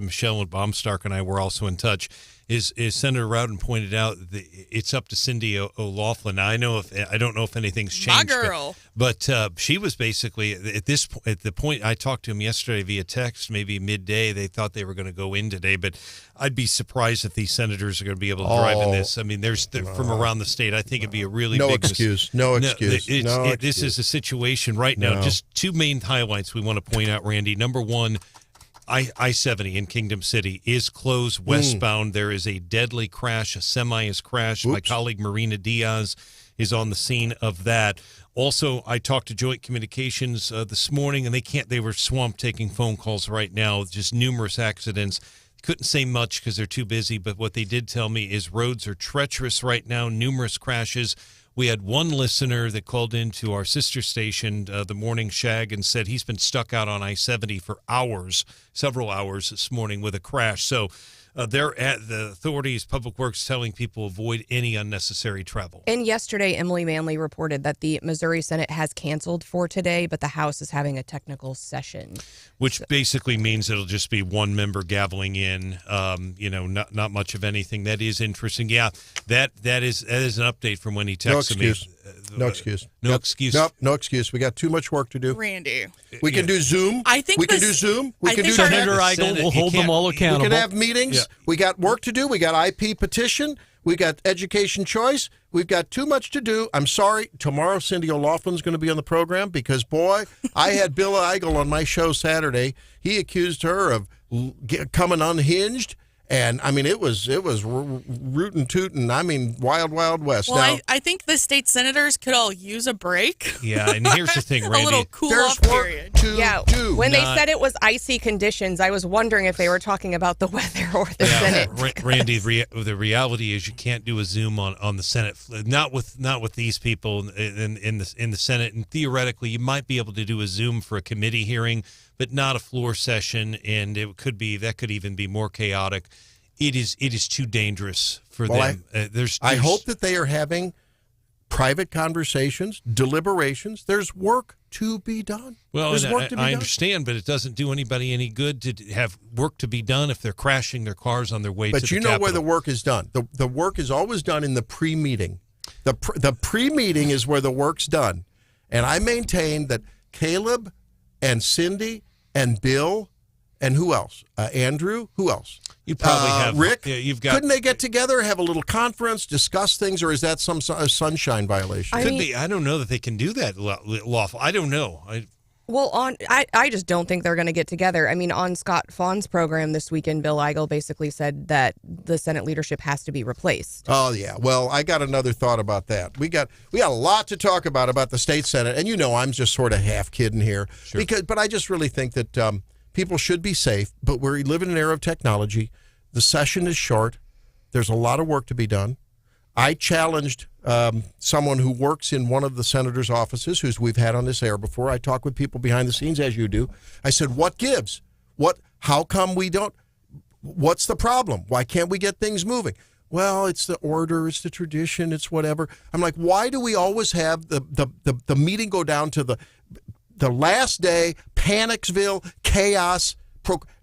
Michelle Baumstark and I were also in touch, is Senator Rowden pointed out it's up to Cindy O'Loughlin. Now, I don't know if anything's changed. My girl. But she was basically at the point I talked to him yesterday via text, maybe midday. They thought they were going to go in today, but I'd be surprised if these senators are going to be able to drive in this. I mean, from around the state. I think it'd be a really big excuse. This is a situation right now. Just two main highlights we want to point out, Randy. Number one, I-70 in Kingdom City is closed westbound. There is a deadly crash. A semi has crashed. My colleague Marina Diaz is on the scene of that. Also, I talked to Joint Communications this morning, and they were swamped taking phone calls right now. Just numerous accidents. Couldn't say much because they're too busy, but what they did tell me is roads are treacherous right now, numerous crashes. We had one listener that called into our sister station, the Morning Shag, and said he's been stuck out on I-70 for hours, several hours this morning with a crash. So they're at the authorities, Public Works, telling people avoid any unnecessary travel. And yesterday, Emily Manley reported that the Missouri Senate has canceled for today, but the House is having a technical session. Which basically means it'll just be one member gaveling in, not much of anything. That is interesting. Yeah, that is an update from when he texted me. No excuse. No excuse. Nope, no excuse. We got too much work to do. Randy. We can do Zoom. I think we can do Zoom. We can do Senator Eigel will hold them all accountable. We can have meetings. Yeah. We got work to do. We got IP petition. We got education choice. We've got too much to do. I'm sorry. Tomorrow, Cindy O'Loughlin's going to be on the program because, boy, I had Bill Eigel on my show Saturday. He accused her of coming unhinged. And, I mean, it was rootin' tootin'. I mean, wild, wild west. Well, now, I think the state senators could all use a break. Yeah, and here's the thing, Randy. A little cool-off period. Do. When they said it was icy conditions, I was wondering if they were talking about the weather or the Senate. Randy, the reality is you can't do a Zoom on the Senate. Not with these people in the Senate. And theoretically, you might be able to do a Zoom for a committee hearing, but not a floor session, and that could even be more chaotic. It is too dangerous for them. I hope that they are having private conversations, deliberations. There's work to be done. Well, I understand, but it doesn't do anybody any good to have work to be done if they're crashing their cars on their way to the Capitol. But you know where the work is done. The work is always done in the pre-meeting. The pre-meeting is where the work's done. And I maintain that Caleb and Cindy and Bill and who else? Andrew? Who else? You probably have Rick. Yeah, couldn't they get together, have a little conference, discuss things, or is that some sunshine violation? Could be. I don't know that they can do that lawful. I don't know. I just don't think they're going to get together. I mean, on Scott Faughn's program this weekend, Bill Eigel basically said that the Senate leadership has to be replaced. Oh, yeah. Well, I got another thought about that. We got a lot to talk about the state Senate, and I'm just sort of half kidding here. Sure. But I just really think that people should be safe, but we live in an era of technology. The session is short. There's a lot of work to be done. I challenged someone who works in one of the senator's offices, who we've had on this air before. I talk with people behind the scenes, as you do. I said, what gives? How come we don't? What's the problem? Why can't we get things moving? Well, it's the order, it's the tradition, it's whatever. I'm like, why do we always have the meeting go down to the last day, Panicsville, chaos,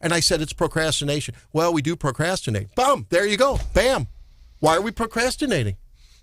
and I said it's procrastination. Well, we do procrastinate. Boom, there you go. Bam. Why are we procrastinating?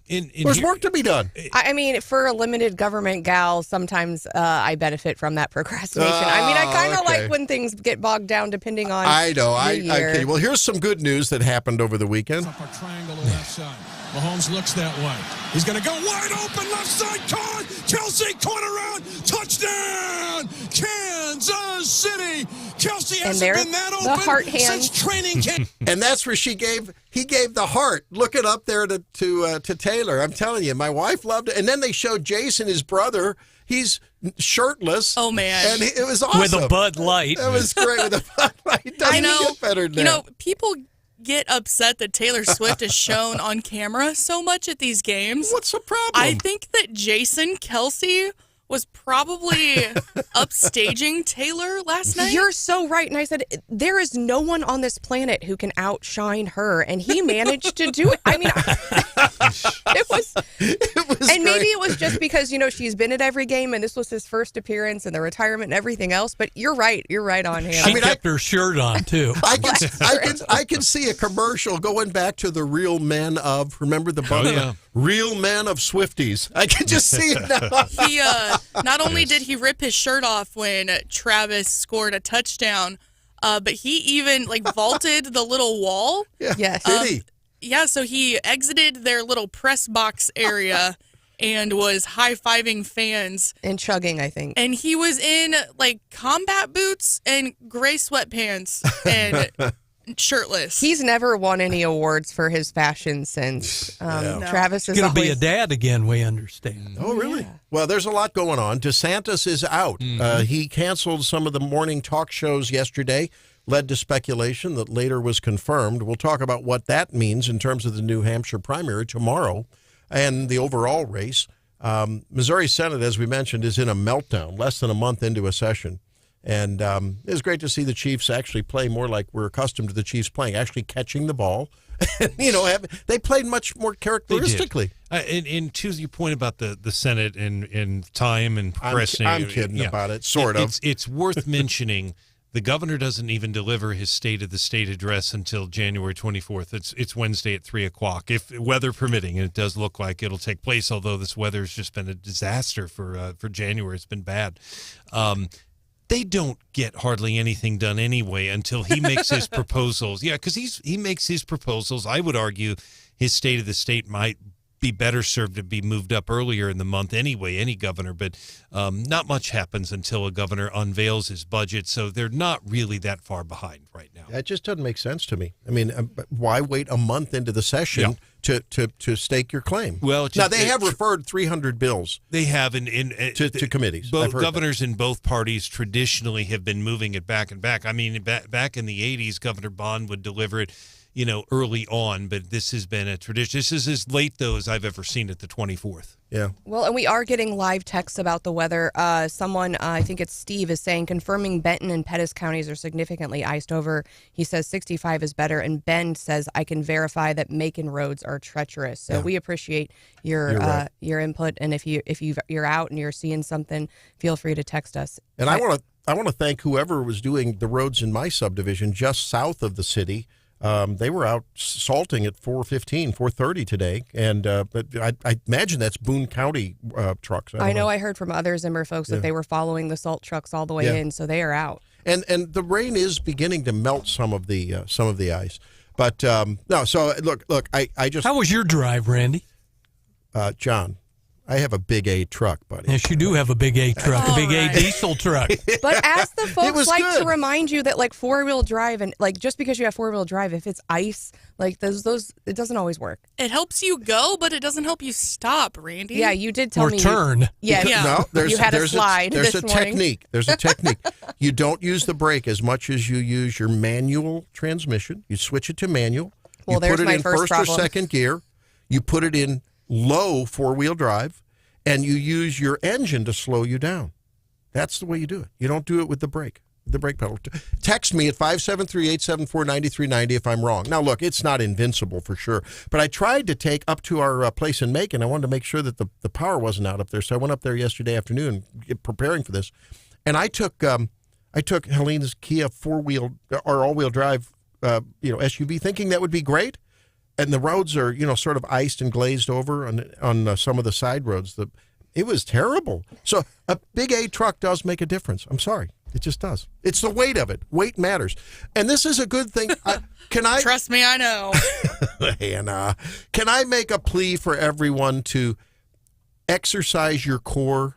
There's work to be done. I mean, for a limited government gal, sometimes I benefit from that procrastination. I kind of like when things get bogged down depending on I know. the year. Okay, well, here's some good news that happened over the weekend. Up a triangle to left side. Mahomes looks that way. He's going to go wide open left side. Caught. Kelsey caught around. Touchdown. Kansas City. Kelsey hasn't been that open since training camp. And that's where he gave the heart. Look it up there to Taylor. I'm telling you, my wife loved it. And then they showed Jason, his brother. He's shirtless. Oh, man. And it was awesome. With a Bud Light. It was great with a Bud Light. Doesn't get better than that. People get upset that Taylor Swift is shown on camera so much at these games. What's the problem? I think that Jason Kelsey was probably upstaging Taylor last night. You're so right. And I said, there is no one on this planet who can outshine her. And he managed to do it. I mean, it was and maybe it was just because, she's been at every game and this was his first appearance and the retirement and everything else. But you're right. You're right on him. She kept her shirt on, too. I can see a commercial going back to the Real Men of, remember the book? Oh, yeah. Real Men of Swifties. I can just see it now. He not only did he rip his shirt off when Travis scored a touchdown, but he even vaulted the little wall. Yeah. Yes. Did he? Yeah, so he exited their little press box area and was high-fiving fans. And chugging, I think. And he was in combat boots and gray sweatpants and shirtless. He's never won any awards for his fashion since. Travis is He's going to be a always... dad again, we understand. Oh, really? Yeah. Well, there's a lot going on. DeSantis is out. He canceled some of the morning talk shows yesterday, led to speculation that later was confirmed. We'll talk about what that means in terms of the New Hampshire primary tomorrow and the overall race. Missouri Senate, as we mentioned, is in a meltdown, less than a month into a session. And it's great to see the Chiefs actually play more like we're accustomed to the Chiefs playing, actually catching the ball. They played much more characteristically. And to your point about the Senate and time and pressing. I'm kidding about it, sort of. It's worth mentioning. The governor doesn't even deliver his State of the State address until January 24th. It's Wednesday at 3 o'clock, if weather permitting. And it does look like it'll take place, although this weather has just been a disaster for January. It's been bad. They don't get hardly anything done anyway until he makes his proposals. Yeah, because he makes his proposals. I would argue his State of the State might be better served to be moved up earlier in the month anyway, any governor. But not much happens until a governor unveils his budget, so they're not really that far behind right now. That just doesn't make sense to me. I mean, why wait a month into the session to stake your claim? Well, now they have referred 300 bills. They have to committees. Both governors in both parties traditionally have been moving it back and back. I mean, back in the 80s, Governor Bond would deliver it, early on, but this has been a tradition. This is as late, though, as I've ever seen it, the 24th. Yeah. Well, and we are getting live texts about the weather. Someone, I think it's Steve, is saying confirming Benton and Pettis counties are significantly iced over. He says 65 is better, and Ben says I can verify that Macon roads are treacherous. So we appreciate your input, and if you're out and you're seeing something, feel free to text us. And I want to thank whoever was doing the roads in my subdivision just south of the city. They were out salting at 4:30 today, and but I imagine that's Boone County trucks. I know. I heard from other Zimmer folks that they were following the salt trucks all the way in, so they are out. And the rain is beginning to melt some of the ice, but no. So look, I just. How was your drive, Randy? John, I have a big A truck, buddy. Yes, you do have a big A truck, a big A diesel truck. But ask the folks good. to remind you that four-wheel drive and just because you have four-wheel drive, if it's ice, those it doesn't always work. It helps you go, but it doesn't help you stop, Randy. Yeah, you did tell me. Or turn. No, you had a slide there's this a morning. technique. There's a technique. You don't use the brake as much as you use your manual transmission. You switch it to manual. Well, you there's put it my in first first problem. or second gear. You put it in low four-wheel drive, and you use your engine to slow you down. That's the way you do it. You don't do it with the brake pedal. Text me at 573-874-9390 if I'm wrong. Now, look, it's not invincible for sure, but I tried to take up to our place in Macon. I wanted to make sure that the power wasn't out up there, so I went up there yesterday afternoon preparing for this, and I took Helene's Kia four-wheel or all-wheel drive SUV, thinking that would be great. And the roads are, sort of iced and glazed over on some of the side roads. It was terrible. So a big A truck does make a difference. I'm sorry. It just does. It's the weight of it. Weight matters. And this is a good thing. Trust me, I know. Hannah, can I make a plea for everyone to exercise your core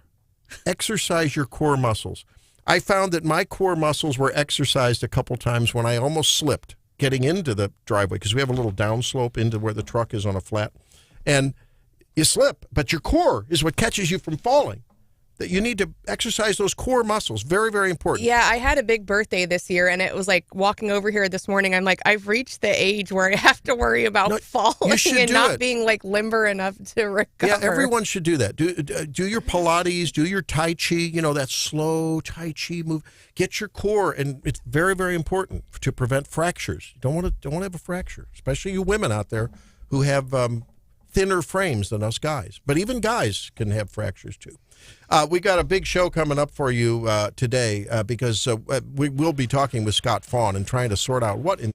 muscles? I found that my core muscles were exercised a couple times when I almost slipped getting into the driveway, because we have a little downslope into where the truck is on a flat, and you slip, but your core is what catches you from falling. that you need to exercise those core muscles. Very, very important. Yeah, I had a big birthday this year, and it was like walking over here this morning. I'm like, I've reached the age where I have to worry about falling and not being like limber enough to recover. Yeah, everyone should do that. Do your Pilates, do your Tai Chi, that slow Tai Chi move. Get your core, and it's very, very important to prevent fractures. You don't want to have a fracture, especially you women out there who have thinner frames than us guys. But even guys can have fractures too. We got a big show coming up for you today because we will be talking with Scott Faughn and trying to sort out what in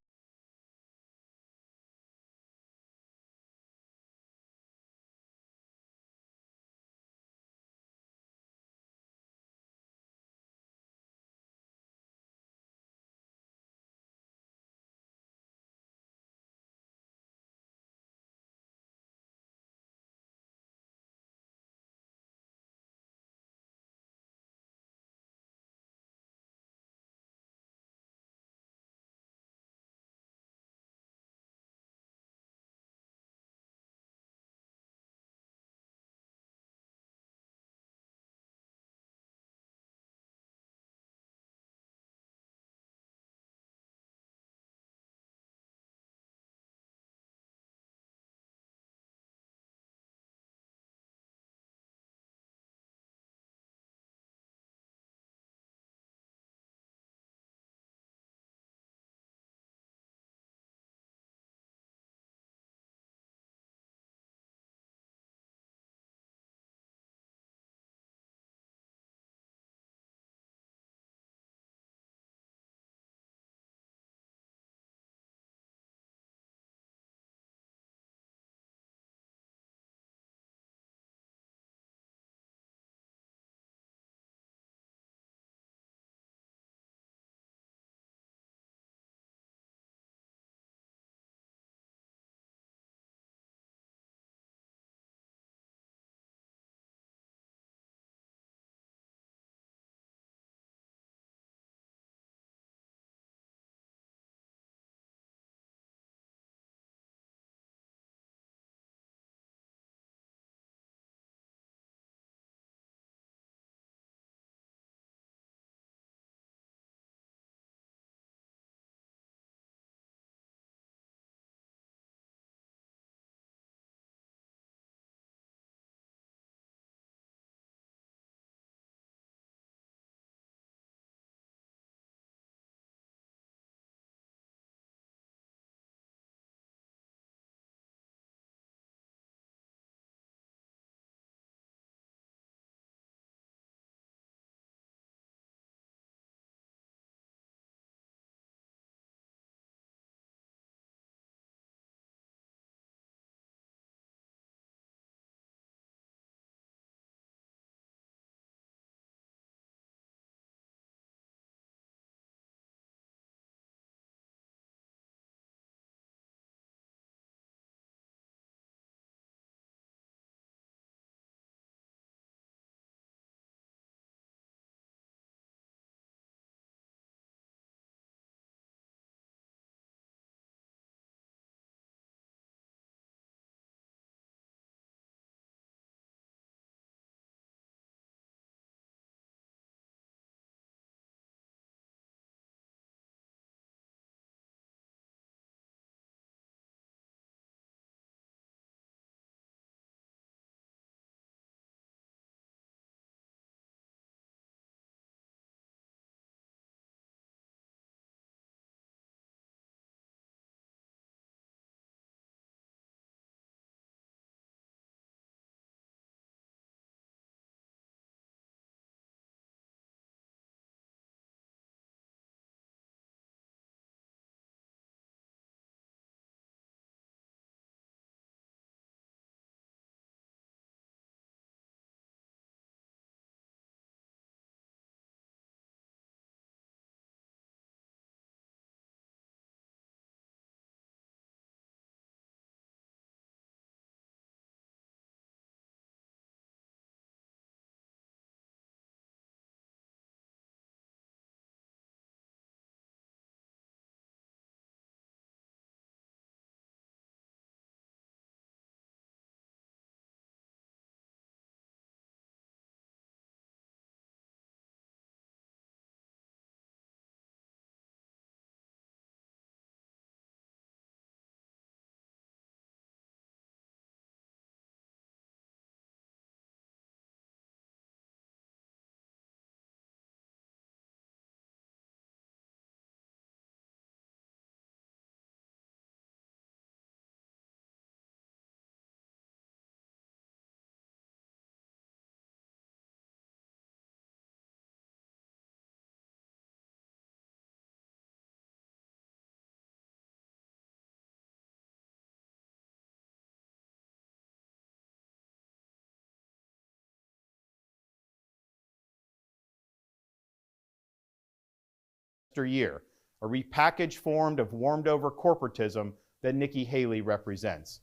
year, a repackaged form of warmed-over corporatism that Nikki Haley represents.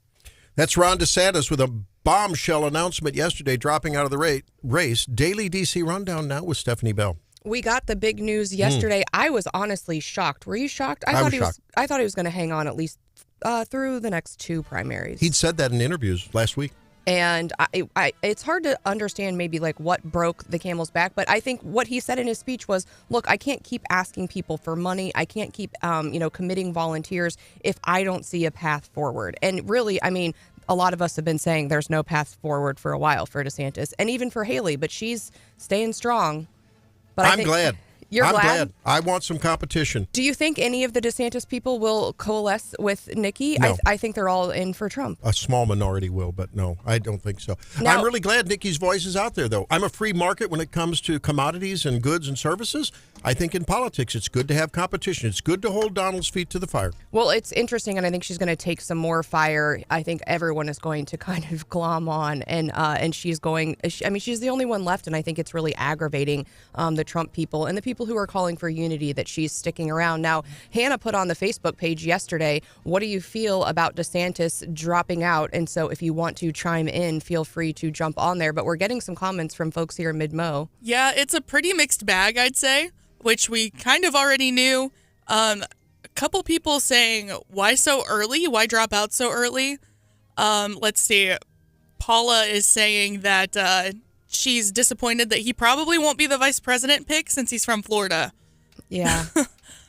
That's Ron DeSantis with a bombshell announcement yesterday, dropping out of the race. Daily DC Rundown now with Stephanie Bell. We got the big news yesterday. I was honestly shocked. Were you shocked? I was shocked. I thought he was going to hang on at least through the next 2 primaries. He'd said that in interviews last week. And it's hard to understand maybe like what broke the camel's back. But I think what he said in his speech was, look, I can't keep asking people for money. I can't keep, committing volunteers if I don't see a path forward. And really, I mean, a lot of us have been saying there's no path forward for a while for DeSantis and even for Haley, but she's staying strong. But I'm glad. You're I'm glad? I want some competition. Do you think any of the DeSantis people will coalesce with Nikki? No. I think they're all in for Trump. A small minority will, but no, I don't think so. Now, I'm really glad Nikki's voice is out there, though. I'm a free market when it comes to commodities and goods and services. I think in politics, it's good to have competition. It's good to hold Donald's feet to the fire. Well, it's interesting, and I think she's going to take some more fire. I think everyone is going to kind of glom on, and she's going. I mean, she's the only one left, and I think it's really aggravating the Trump people and the people who are calling for unity that she's sticking around. Now, Hannah put on the Facebook page yesterday, what do you feel about DeSantis dropping out? And so if you want to chime in, feel free to jump on there. But we're getting some comments from folks here in Mid-Mo. Yeah, it's a pretty mixed bag, I'd say, which we kind of already knew. A couple people saying, why so early? Why drop out so early? Let's see. Paula is saying that she's disappointed that he probably won't be the vice president pick since he's from Florida. Yeah.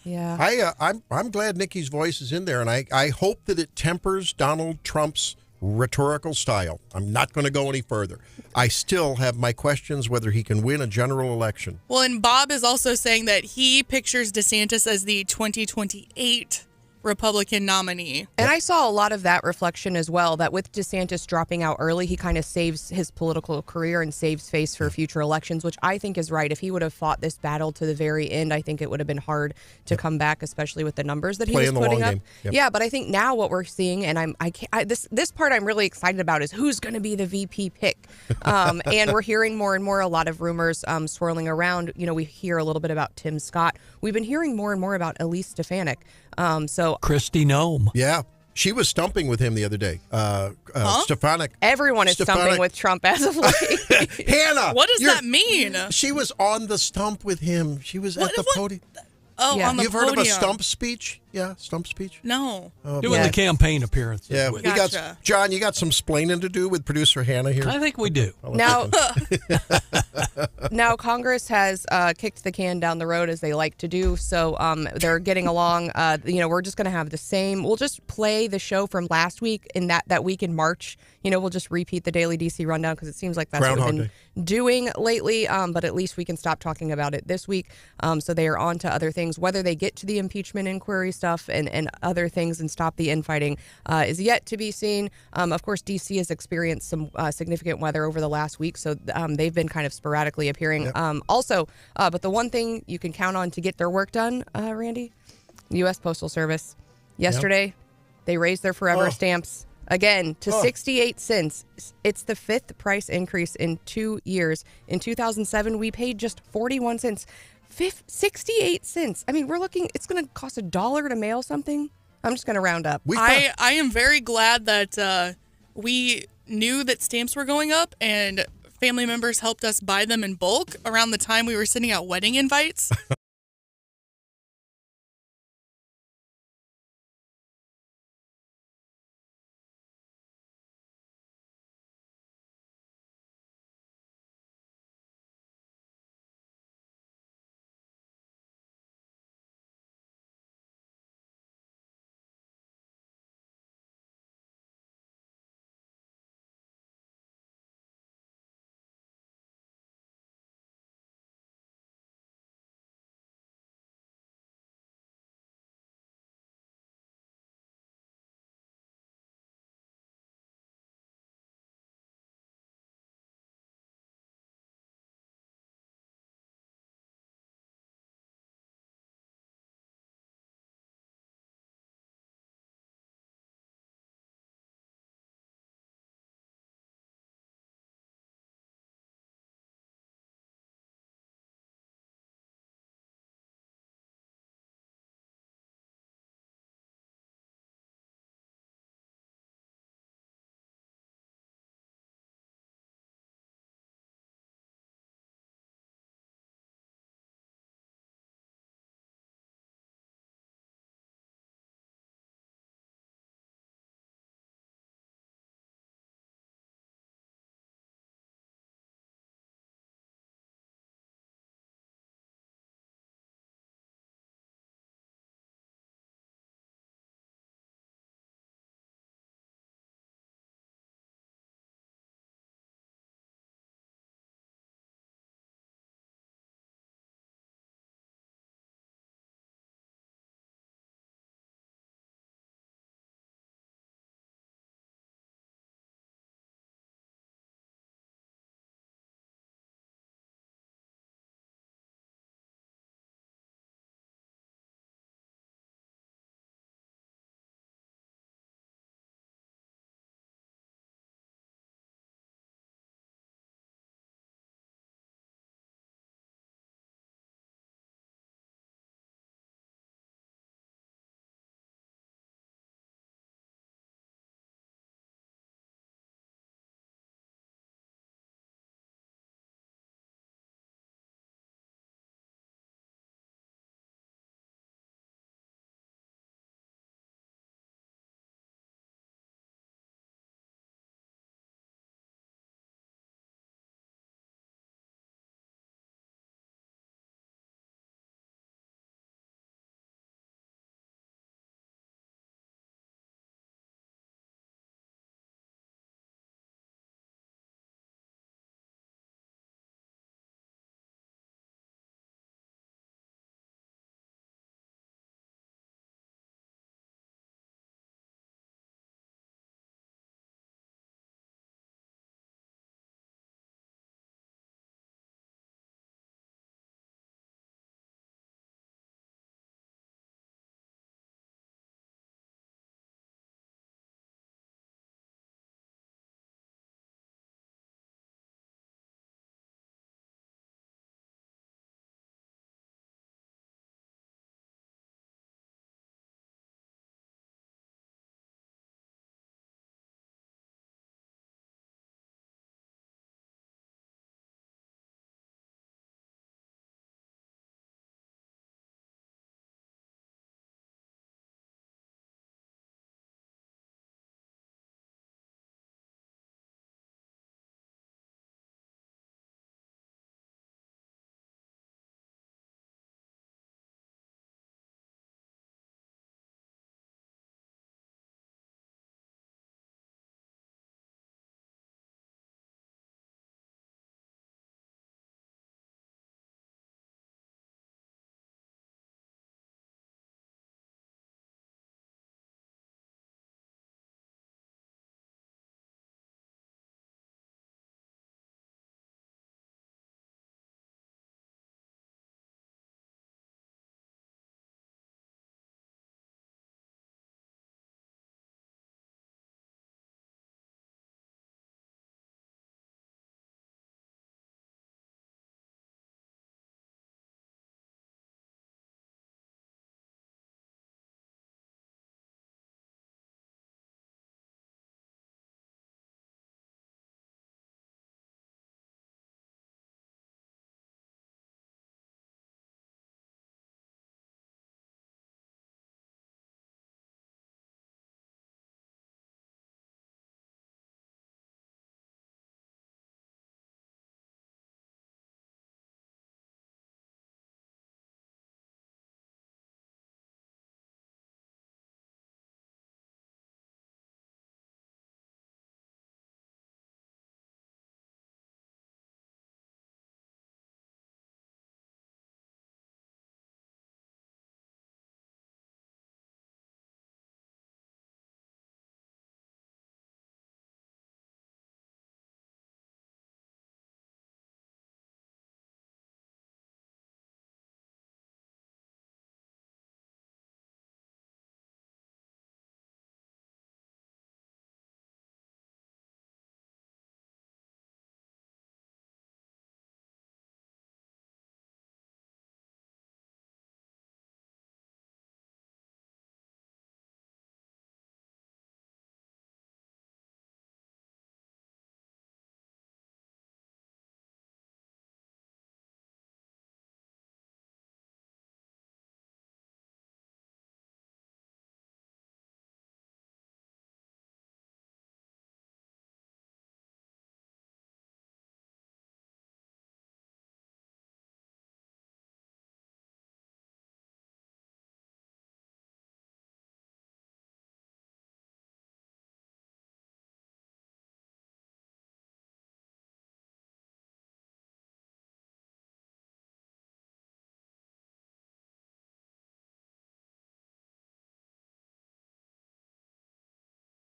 Yeah. I'm glad Nikki's voice is in there, and I hope that it tempers Donald Trump's rhetorical style. I'm not going to go any further. I still have my questions whether he can win a general election. Well, and Bob is also saying that he pictures DeSantis as the 2028 Republican nominee. And I saw a lot of that reflection as well, that with DeSantis dropping out early, he kind of saves his political career and saves face for future elections, which I think is right. If he would have fought this battle to the very end, I think it would have been hard to come back, especially with the numbers that he was putting up. Yeah, but I think now what we're seeing, and this part I'm really excited about, is who's going to be the VP pick. And we're hearing more and more, a lot of rumors swirling around. You know, we hear a little bit about Tim Scott. We've been hearing more and more about Elise Stefanik. So Kristi Noem. Yeah. She was stumping with him the other day. Stefanik. Everyone is stumping with Trump as of late. Hannah. What does that mean? She was on the stump with him. She was at the podium. Oh, Yeah. on the You've podium. heard of a stump speech? Yeah, stump speech. No. Doing the campaign appearances. Yeah, with we it. got Gotcha. John. You got some splaining to do with producer Hannah here. I think we do. Now Congress has kicked the can down the road, as they like to do. So they're getting along. We're just going to have the same. We'll just play the show from last week in that week in March. We'll just repeat the daily DC rundown because it seems like that's what we've been doing lately. But at least we can stop talking about it this week. So they are on to other things. Whether they get to the impeachment inquiry stuff and other things and stop the infighting is yet to be seen. Of course, DC has experienced some significant weather over the last week, so they've been kind of sporadically appearing. But the one thing you can count on to get their work done, Randy, U.S. Postal Service. Yesterday, they raised their forever stamps again to 68 cents. It's the 5th price increase in 2 years. In 2007, we paid just 41 cents. 68 cents. I mean, we're looking, it's going to cost $1 to mail something. I'm just going to round up. I am very glad that we knew that stamps were going up and family members helped us buy them in bulk around the time we were sending out wedding invites.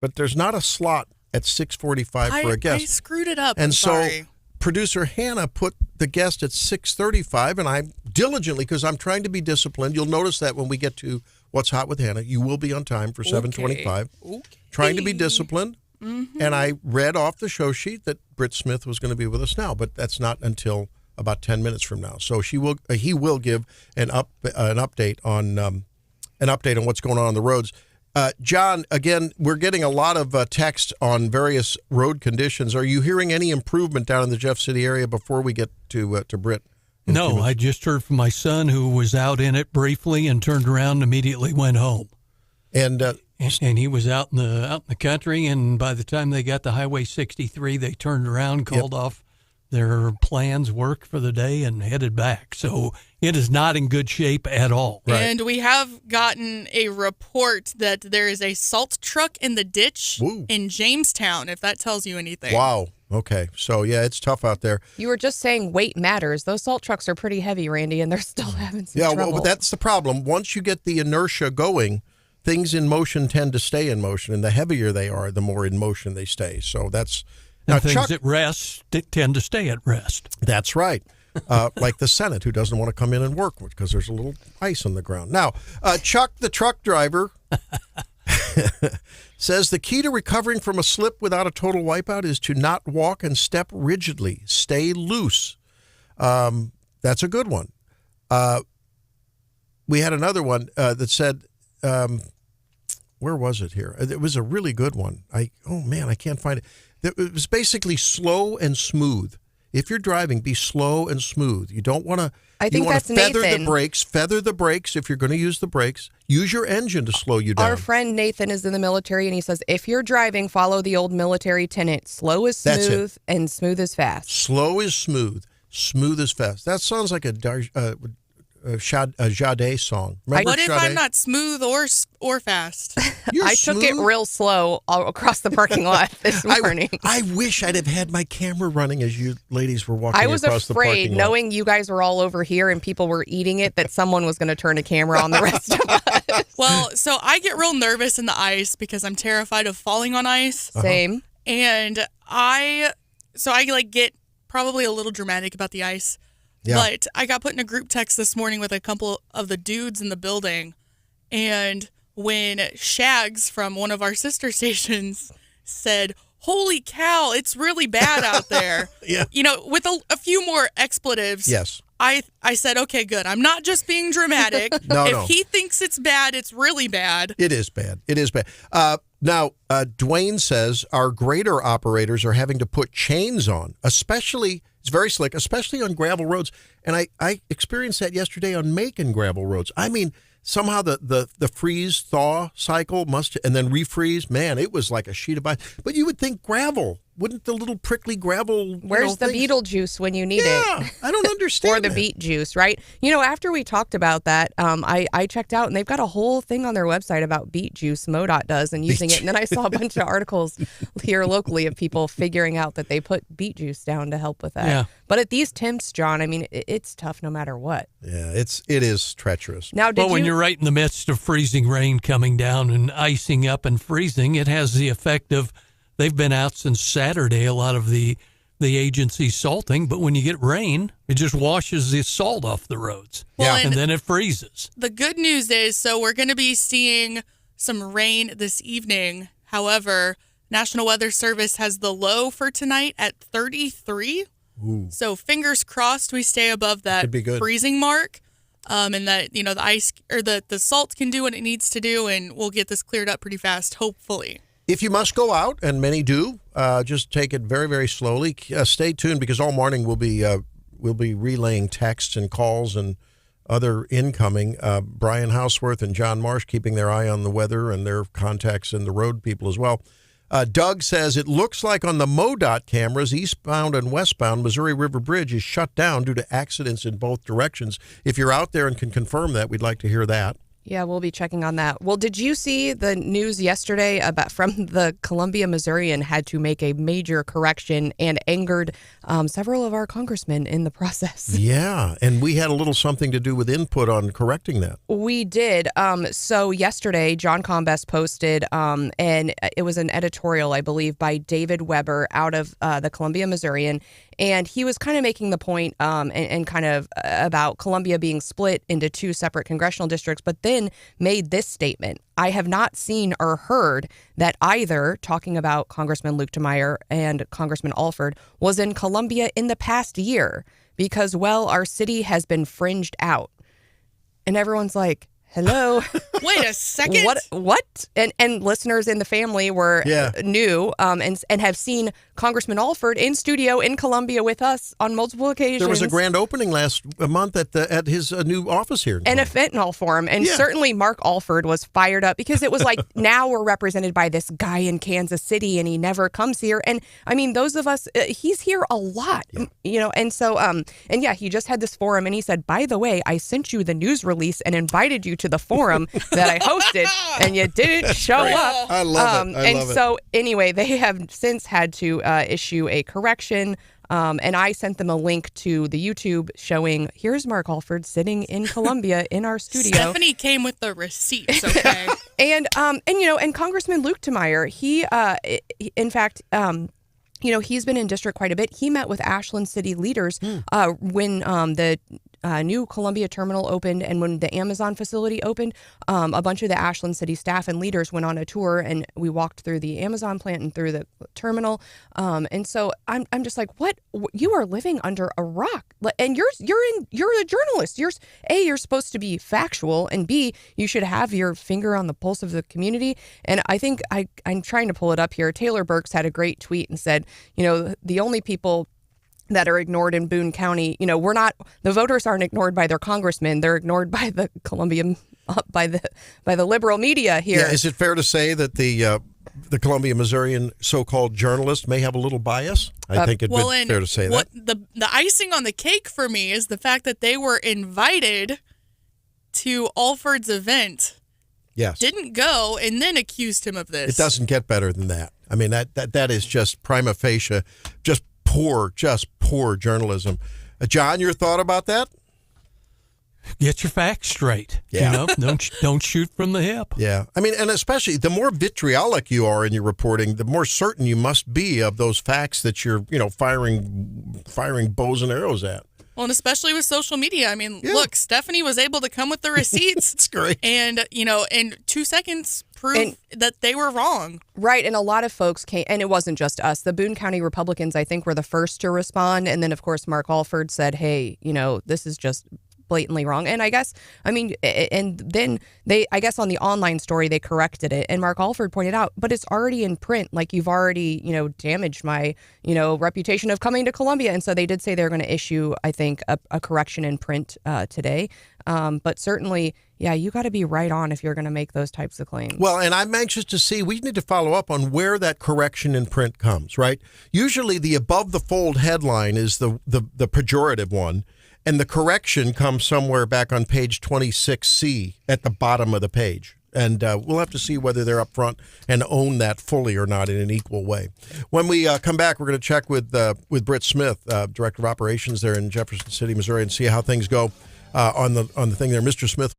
but there's not a slot at 6:45 for a guest. I screwed it up. And I'm so sorry. producer Hannah put the guest at 6:35, and I diligently, because I'm trying to be disciplined. You'll notice that when we get to What's Hot with Hannah, you will be on time for 7:25. Okay. Trying to be disciplined. Mm-hmm. And I read off the show sheet that Britt Smith was going to be with us now, but that's not until about 10 minutes from now. So he will give an update on what's going on the roads. John, again, we're getting a lot of text on various road conditions. Are you hearing any improvement down in the Jeff City area before we get to Britt? No, I just heard from my son who was out in it briefly and turned around and immediately went home. And he was out in the country, and by the time they got to Highway 63, they turned around, called off their plans, work for the day, and headed back. So it is not in good shape at all. Right. And we have gotten a report that there is a salt truck in the ditch in Jamestown, if that tells you anything. Wow. Okay. So, yeah, it's tough out there. You were just saying weight matters. Those salt trucks are pretty heavy, Randy, and they're still having some trouble. Yeah, well, that's the problem. Once you get the inertia going, things in motion tend to stay in motion, and the heavier they are, the more in motion they stay. So that's... And now, things Chuck, at rest tend to stay at rest. That's right. Like the Senate, who doesn't want to come in and work because there's a little ice on the ground. Now, Chuck, the truck driver, says the key to recovering from a slip without a total wipeout is to not walk and step rigidly. Stay loose. That's a good one. We had another one that said, where was it here? It was a really good one. I can't find it. It was basically slow and smooth. If you're driving, be slow and smooth. You don't want to. I think that's feather Nathan. the brakes. Feather the brakes if you're going to use the brakes. Use your engine to slow you down. Our friend Nathan is in the military, and he says if you're driving, follow the old military tenet: slow is smooth, and smooth is fast. Slow is smooth. Smooth is fast. That sounds like a Sade song. Remember What if Sade? I'm not smooth or fast? You're I took it smooth. real slow all across the parking lot this morning. I wish I'd have had my camera running as you ladies were walking I was across the parking afraid, lot. knowing you guys were all over here and people were eating it, that someone was going to turn a camera on the rest of us. Well, so I get real nervous in the ice because I'm terrified of falling on ice. Same. And I get probably a little dramatic about the ice. Yeah. But I got put in a group text this morning with a couple of the dudes in the building. And when Shags from one of our sister stations said, "Holy cow, it's really bad out there." Yeah. You know, with a few more expletives. Yes. I said, okay, good. I'm not just being dramatic. If he thinks it's bad, it's really bad. It is bad. It is bad. Now, Dwayne says our grader operators are having to put chains on, especially, it's very slick, especially on gravel roads. And I experienced that yesterday on Macon gravel roads. I mean, somehow the freeze-thaw cycle and then refreeze, man, it was like a sheet of ice. But you would think gravel. Wouldn't the little prickly gravel... Where's the beetle juice when you need it? Yeah, I don't understand Or the beet juice, right? You know, after we talked about that, I checked out, and they've got a whole thing on their website about beet juice, MoDOT does, and using it. And then I saw a bunch of articles here locally of people figuring out that they put beet juice down to help with that. Yeah. But at these temps, John, I mean, it's tough no matter what. Yeah, it is treacherous. Now, When you're right in the midst of freezing rain coming down and icing up and freezing, it has the effect of... They've been out since Saturday, a lot of the agencies salting, but when you get rain, it just washes the salt off the roads. Well, and then it freezes. The good news is, so we're going to be seeing some rain this evening. However, National Weather Service has the low for tonight at 33. Ooh. So fingers crossed we stay above that Could be good. freezing mark. And that, you know, the ice or the salt can do what it needs to do, and we'll get this cleared up pretty fast, hopefully. If you must go out, and many do, just take it very, very slowly. Stay tuned, because all morning we'll be relaying texts and calls and other incoming. Brian Hauswirth and John Marsh keeping their eye on the weather and their contacts and the road people as well. Doug says it looks like on the MoDOT cameras, eastbound and westbound, Missouri River Bridge is shut down due to accidents in both directions. If you're out there and can confirm that, we'd like to hear that. Yeah, we'll be checking on that. Well, did you see the news yesterday about from the Columbia Missourian had to make a major correction and angered several of our congressmen in the process? Yeah, and we had a little something to do with input on correcting that. We did. So yesterday, John Combest posted, and it was an editorial, I believe, by David Weber out of the Columbia Missourian. And he was kind of making the point and kind of about Columbia being split into two separate congressional districts, but then made this statement. I have not seen or heard that either, talking about Congressman Luke DeMeyer and Congressman Alford, was in Columbia in the past year because, well, our city has been fringed out. And everyone's like, hello. Wait a second. What? And listeners in the family were new and have seen Congressman Alford in studio in Columbia with us on multiple occasions. There was a grand opening last month at his new office here. And a fentanyl forum. And certainly Mark Alford was fired up because it was like, now we're represented by this guy in Kansas City and he never comes here. And I mean, those of us, he's here a lot, and so, and yeah, he just had this forum and he said, by the way, I sent you the news release and invited you to the forum that I hosted and you didn't show up. I love it. And so anyway, they have since had to issue a correction. And I sent them a link to the YouTube showing, here's Mark Alford sitting in Columbia in our studio. Stephanie came with the receipts, okay? and Congressman Luke DeMeyer, he in fact, he's been in district quite a bit. He met with Ashland city leaders when the new Columbia terminal opened and when the Amazon facility opened. A bunch of the Ashland city staff and leaders went on a tour and we walked through the Amazon plant and through the terminal. And so I'm just like, what? You are living under a rock, and you're a journalist. You're supposed to be factual, and B, you should have your finger on the pulse of the community. And I think I'm trying to pull it up here. Taylor Burks had a great tweet and said, the only people that are ignored in Boone County, the voters aren't ignored by their congressmen. They're ignored by the Columbia, by the liberal media here. Yeah, is it fair to say that the Columbia Missourian so-called journalist may have a little bias? I think it'd be fair to say that. The icing on the cake for me is the fact that they were invited to Alford's event. Yes. Didn't go and then accused him of this. It doesn't get better than that. I mean, that is just prima facie, just poor journalism. John, your thought about that? Get your facts straight. Yeah. Don't shoot from the hip. Yeah. I mean, and especially the more vitriolic you are in your reporting, the more certain you must be of those facts that you're, firing bows and arrows at. Well, and especially with social media. I mean, look, Stephanie was able to come with the receipts. It's great. And, in 2 seconds prove that they were wrong. Right. And a lot of folks came, and it wasn't just us. The Boone County Republicans, I think, were the first to respond. And then, of course, Mark Alford said, hey, this is just blatantly wrong. And and then I guess on the online story, they corrected it. And Mark Alford pointed out, but it's already in print. Like, you've already, damaged my, reputation of coming to Columbia. And so they did say they're going to issue, I think, a correction in print today. But certainly, yeah, you got to be right on if you're going to make those types of claims. Well, and I'm anxious to see, we need to follow up on where that correction in print comes, right? Usually the above the fold headline is the pejorative one. And the correction comes somewhere back on page 26C at the bottom of the page. And we'll have to see whether they're up front and own that fully or not in an equal way. When we come back, we're going to check with Britt Smith, Director of Operations there in Jefferson City, Missouri, and see how things go on the thing there. Mr. Smith.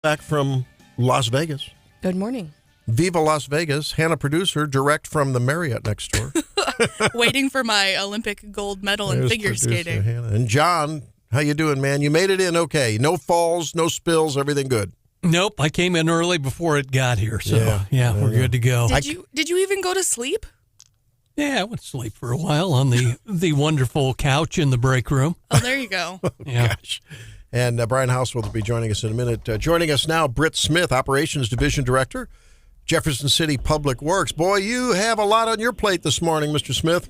Back from Las Vegas. Good morning. Viva Las Vegas. Hannah, producer, direct from the Marriott next door. Waiting for my Olympic gold medal in There's figure producer skating. Hannah. And John, how you doing, man? You made it in okay. No falls, no spills, everything good. Nope, I came in early before it got here, so yeah, we're good to go. Did you even go to sleep? Yeah, I went to sleep for a while on the wonderful couch in the break room. Oh, there you go. Yeah. Gosh. And Brian Hauswirth will be joining us in a minute. Joining us now, Britt Smith, Operations Division Director, Jefferson City Public Works. Boy, you have a lot on your plate this morning, Mr. Smith.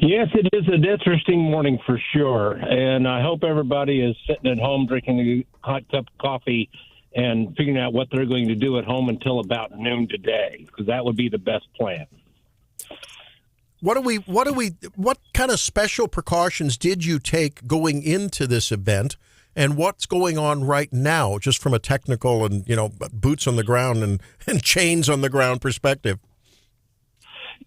Yes, it is an interesting morning for sure. And I hope everybody is sitting at home drinking a hot cup of coffee and figuring out what they're going to do at home until about noon today, because that would be the best plan. What kind of special precautions did you take going into this event, and what's going on right now, just from a technical and, boots on the ground and chains on the ground perspective?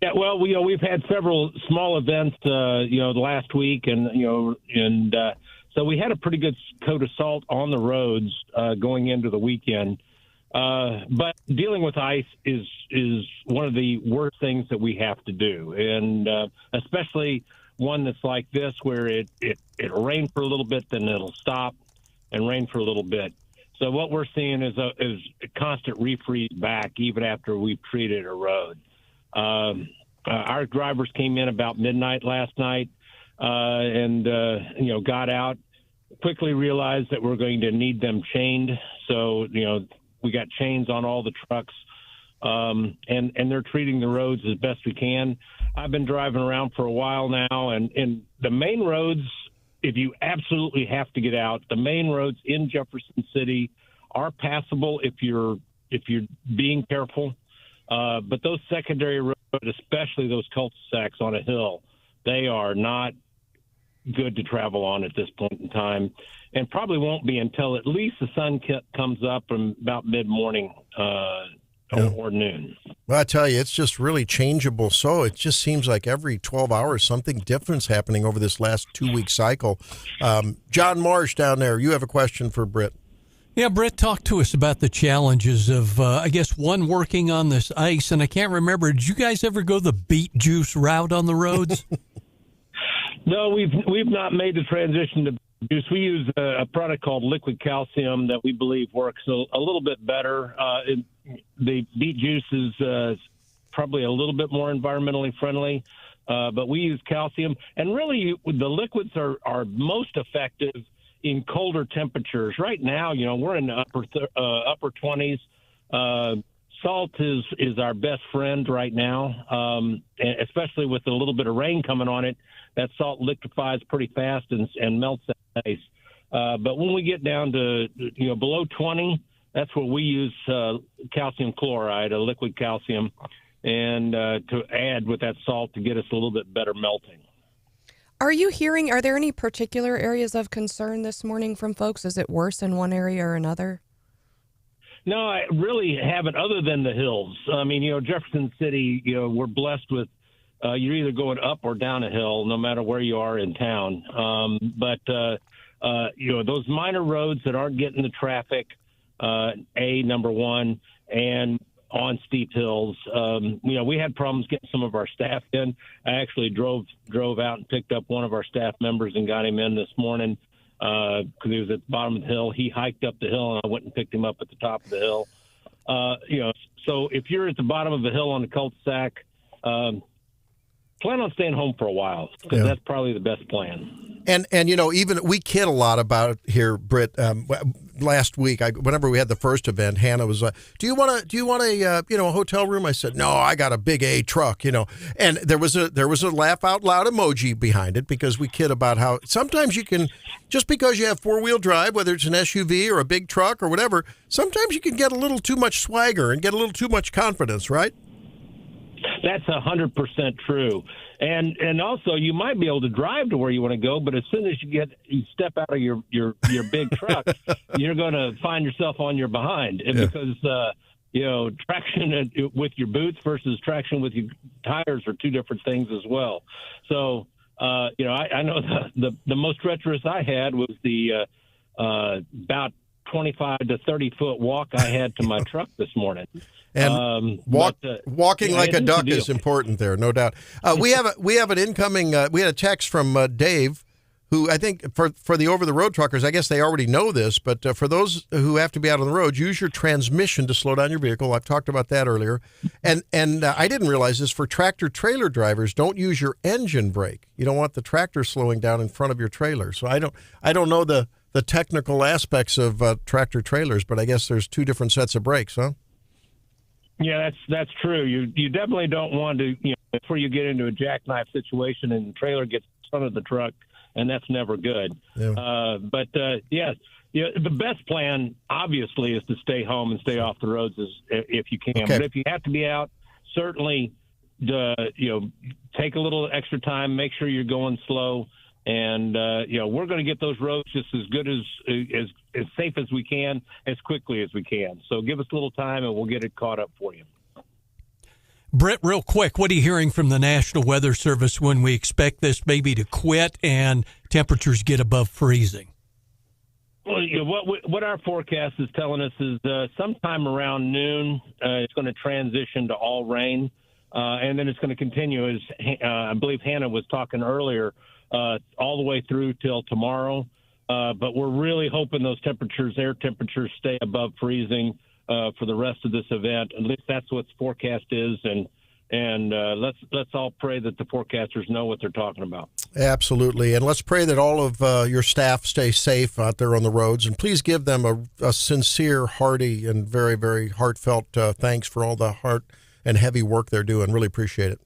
Yeah, well, we've had several small events, the last week, and so we had a pretty good coat of salt on the roads going into the weekend. But dealing with ice is one of the worst things that we have to do, and especially one that's like this, where it'll rain for a little bit, then it'll stop, and rain for a little bit. So what we're seeing is a constant refreeze back, even after we've treated a road. Our drivers came in about midnight last night, and got out, quickly realized that we're going to need them chained. So we got chains on all the trucks, and they're treating the roads as best we can. I've been driving around for a while now, and the main roads, if you absolutely have to get out, the main roads in Jefferson City are passable if you're being careful. But those secondary roads, especially those cul-de-sacs on a hill, they are not good to travel on at this point in time, and probably won't be until at least the sun comes up from about mid-morning or noon. Well, I tell you, it's just really changeable. So it just seems like every 12 hours, something different's happening over this last 2-week cycle. John Marsh down there, you have a question for Britt. Yeah, Britt, talk to us about the challenges of, one, working on this ice. And I can't remember, did you guys ever go the beet juice route on the roads? No, we've not made the transition to juice. We use a product called liquid calcium that we believe works a little bit better. The beet juice is probably a little bit more environmentally friendly, but we use calcium. And really, the liquids are most effective in colder temperatures. Right now, we're in the upper 20s. Salt is our best friend right now, especially with a little bit of rain coming on it. That salt liquefies pretty fast and melts that ice. But when we get down to below 20, that's where we use calcium chloride, a liquid calcium, and to add with that salt to get us a little bit better melting. Are there any particular areas of concern this morning from folks? Is it worse in one area or another? No, I really haven't, other than the hills. I mean, Jefferson City, we're blessed with you're either going up or down a hill, no matter where you are in town. But those minor roads that aren't getting the traffic, number one, and on steep hills. We had problems getting some of our staff in. I actually drove out and picked up one of our staff members and got him in this morning because he was at the bottom of the hill. He hiked up the hill, and I went and picked him up at the top of the hill. So if you're at the bottom of the hill on the cul-de-sac, plan on staying home for a while, because that's probably the best plan. And even we kid a lot about it here, Britt. Last week, whenever we had the first event, Hannah was like, "Do you want a hotel room?" I said, "No, I got a big A truck." And there was a laugh out loud emoji behind it, because we kid about how sometimes you can, just because you have 4-wheel drive, whether it's an SUV or a big truck or whatever, sometimes you can get a little too much swagger and get a little too much confidence, right? That's 100% true. And also, you might be able to drive to where you want to go, but as soon as you step out of your big truck, you're going to find yourself on your behind, because traction with your boots versus traction with your tires are two different things as well. So I know the most treacherous I had was the about 25 to 30-foot walk I had to my truck this morning. And walking like a duck is important there, no doubt. We have an incoming. We had a text from Dave, who I think for the over-the-road truckers, I guess they already know this, but for those who have to be out on the road, use your transmission to slow down your vehicle. I've talked about that earlier. And I didn't realize this, for tractor-trailer drivers, don't use your engine brake. You don't want the tractor slowing down in front of your trailer. So I don't know the technical aspects of tractor-trailers, but I guess there's two different sets of brakes, huh? Yeah, that's true. You definitely don't want to, before you get into a jackknife situation and the trailer gets in front of the truck, and that's never good. Yeah. Yes, the best plan, obviously, is to stay home and stay off the roads if you can. Okay. But if you have to be out, certainly, take a little extra time, make sure you're going slow, and we're going to get those roads just as good as safe as we can, as quickly as we can. So give us a little time, and we'll get it caught up for you. Britt, real quick, what are you hearing from the National Weather Service when we expect this maybe to quit and temperatures get above freezing? Well, what our forecast is telling us is sometime around noon, it's going to transition to all rain, and then it's going to continue, as I believe Hannah was talking earlier, all the way through till tomorrow. But we're really hoping those air temperatures, stay above freezing for the rest of this event. At least that's what the forecast is, and let's all pray that the forecasters know what they're talking about. Absolutely, and let's pray that all of your staff stay safe out there on the roads, and please give them a sincere, hearty, and very, very heartfelt thanks for all the heart and heavy work they're doing. Really appreciate it.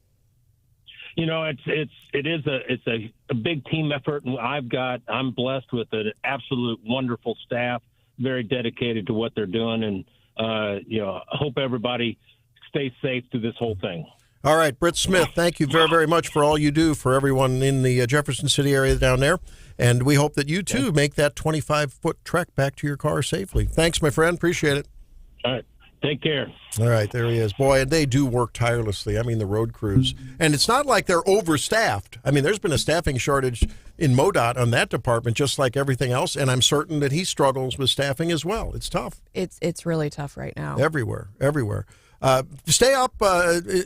It's a big team effort, and I'm blessed with an absolute wonderful staff, very dedicated to what they're doing, and I hope everybody stays safe through this whole thing. All right, Britt Smith, thank you very, very much for all you do for everyone in the Jefferson City area down there, and we hope that you too make that 25-foot trek back to your car safely. Thanks, my friend. Appreciate it. All right. Take care. All right, there he is. Boy, and they do work tirelessly. I mean, the road crews. And it's not like they're overstaffed. I mean, there's been a staffing shortage in MoDOT on that department, just like everything else, and I'm certain that he struggles with staffing as well. It's tough. It's really tough right now. Everywhere. Stay up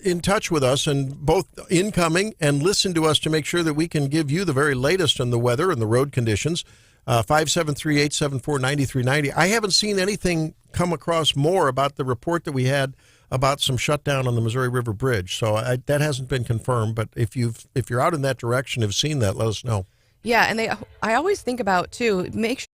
in touch with us, and both incoming, and listen to us to make sure that we can give you the very latest on the weather and the road conditions. 573-874-9390. I haven't seen anything come across more about the report that we had about some shutdown on the Missouri River Bridge. So that hasn't been confirmed, but if you're out in that direction, have seen that, let us know. Yeah, and I always think about, too, make sure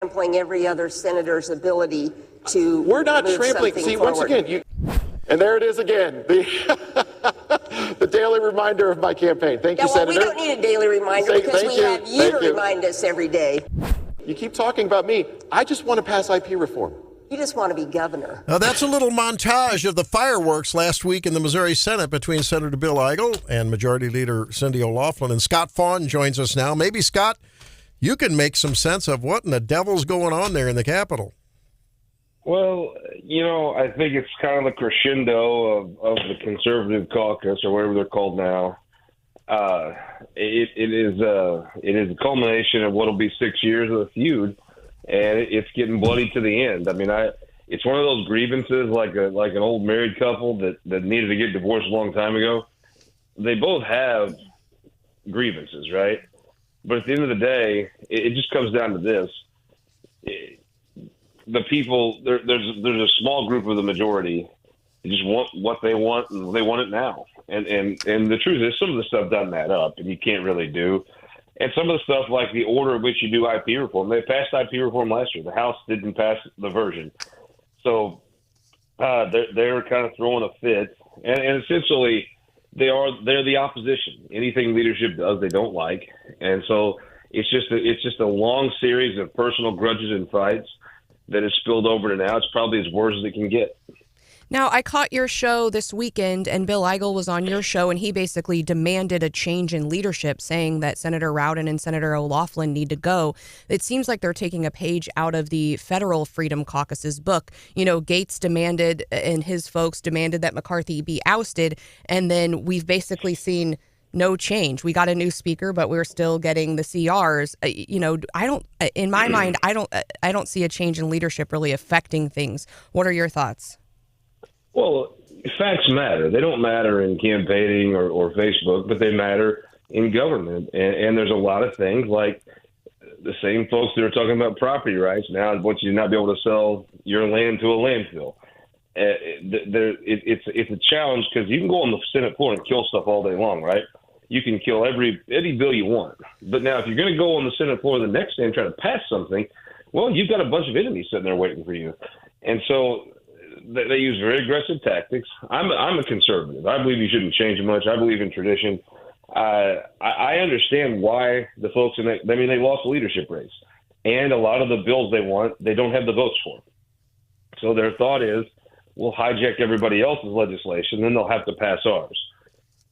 trampling every other senator's ability to We're not move trampling. something See, forward. once again, and there it is again, the daily reminder of my campaign. Thank you, Senator. We don't need a daily reminder because we have you to remind us every day. You keep talking about me. I just want to pass IP reform. You just want to be governor. Now, that's a little montage of the fireworks last week in the Missouri Senate between Senator Bill Eigel and Majority Leader Cindy O'Loughlin. And Scott Faughn joins us now. Maybe, Scott, you can make some sense of what in the devil's going on there in the Capitol. Well, I think it's kind of the crescendo of the conservative caucus, or whatever they're called now. It is a culmination of what will be 6 years of a feud, and it's getting bloody to the end. I mean, it's one of those grievances like an old married couple that needed to get divorced a long time ago. They both have grievances, right? But at the end of the day, it just comes down to this. The people, there's a small group of the majority that just want what they want, and they want it now. And the truth is, some of the stuff doesn't add up, and you can't really do. And some of the stuff, like the order in which you do IP reform, they passed IP reform last year. The House didn't pass the version. So they're kind of throwing a fit. And essentially, they're the opposition. Anything leadership does, they don't like. And so it's just a long series of personal grudges and fights that has spilled over to now. It's probably as worse as it can get. Now, I caught your show this weekend, and Bill Eigel was on your show, and he basically demanded a change in leadership, saying that Senator Rowden and Senator O'Loughlin need to go. It seems like they're taking a page out of the Federal Freedom Caucus's book. Gates demanded, and his folks demanded, that McCarthy be ousted, and then we've basically seen no change. We got a new speaker, but we're still getting the CRs. In my mind, I don't see a change in leadership really affecting things. What are your thoughts? Well, facts matter. They don't matter in campaigning or Facebook, but they matter in government. And there's a lot of things, like the same folks that are talking about property rights now want you to not be able to sell your land to a landfill. It's a challenge because you can go on the Senate floor and kill stuff all day long, right? You can kill any bill you want. But now if you're going to go on the Senate floor the next day and try to pass something, well, you've got a bunch of enemies sitting there waiting for you. And so they use very aggressive tactics. I'm a conservative. I believe you shouldn't change much. I believe in tradition. I understand why the folks they lost the leadership race. And a lot of the bills they want, they don't have the votes for. So their thought is, we'll hijack everybody else's legislation, then they'll have to pass ours.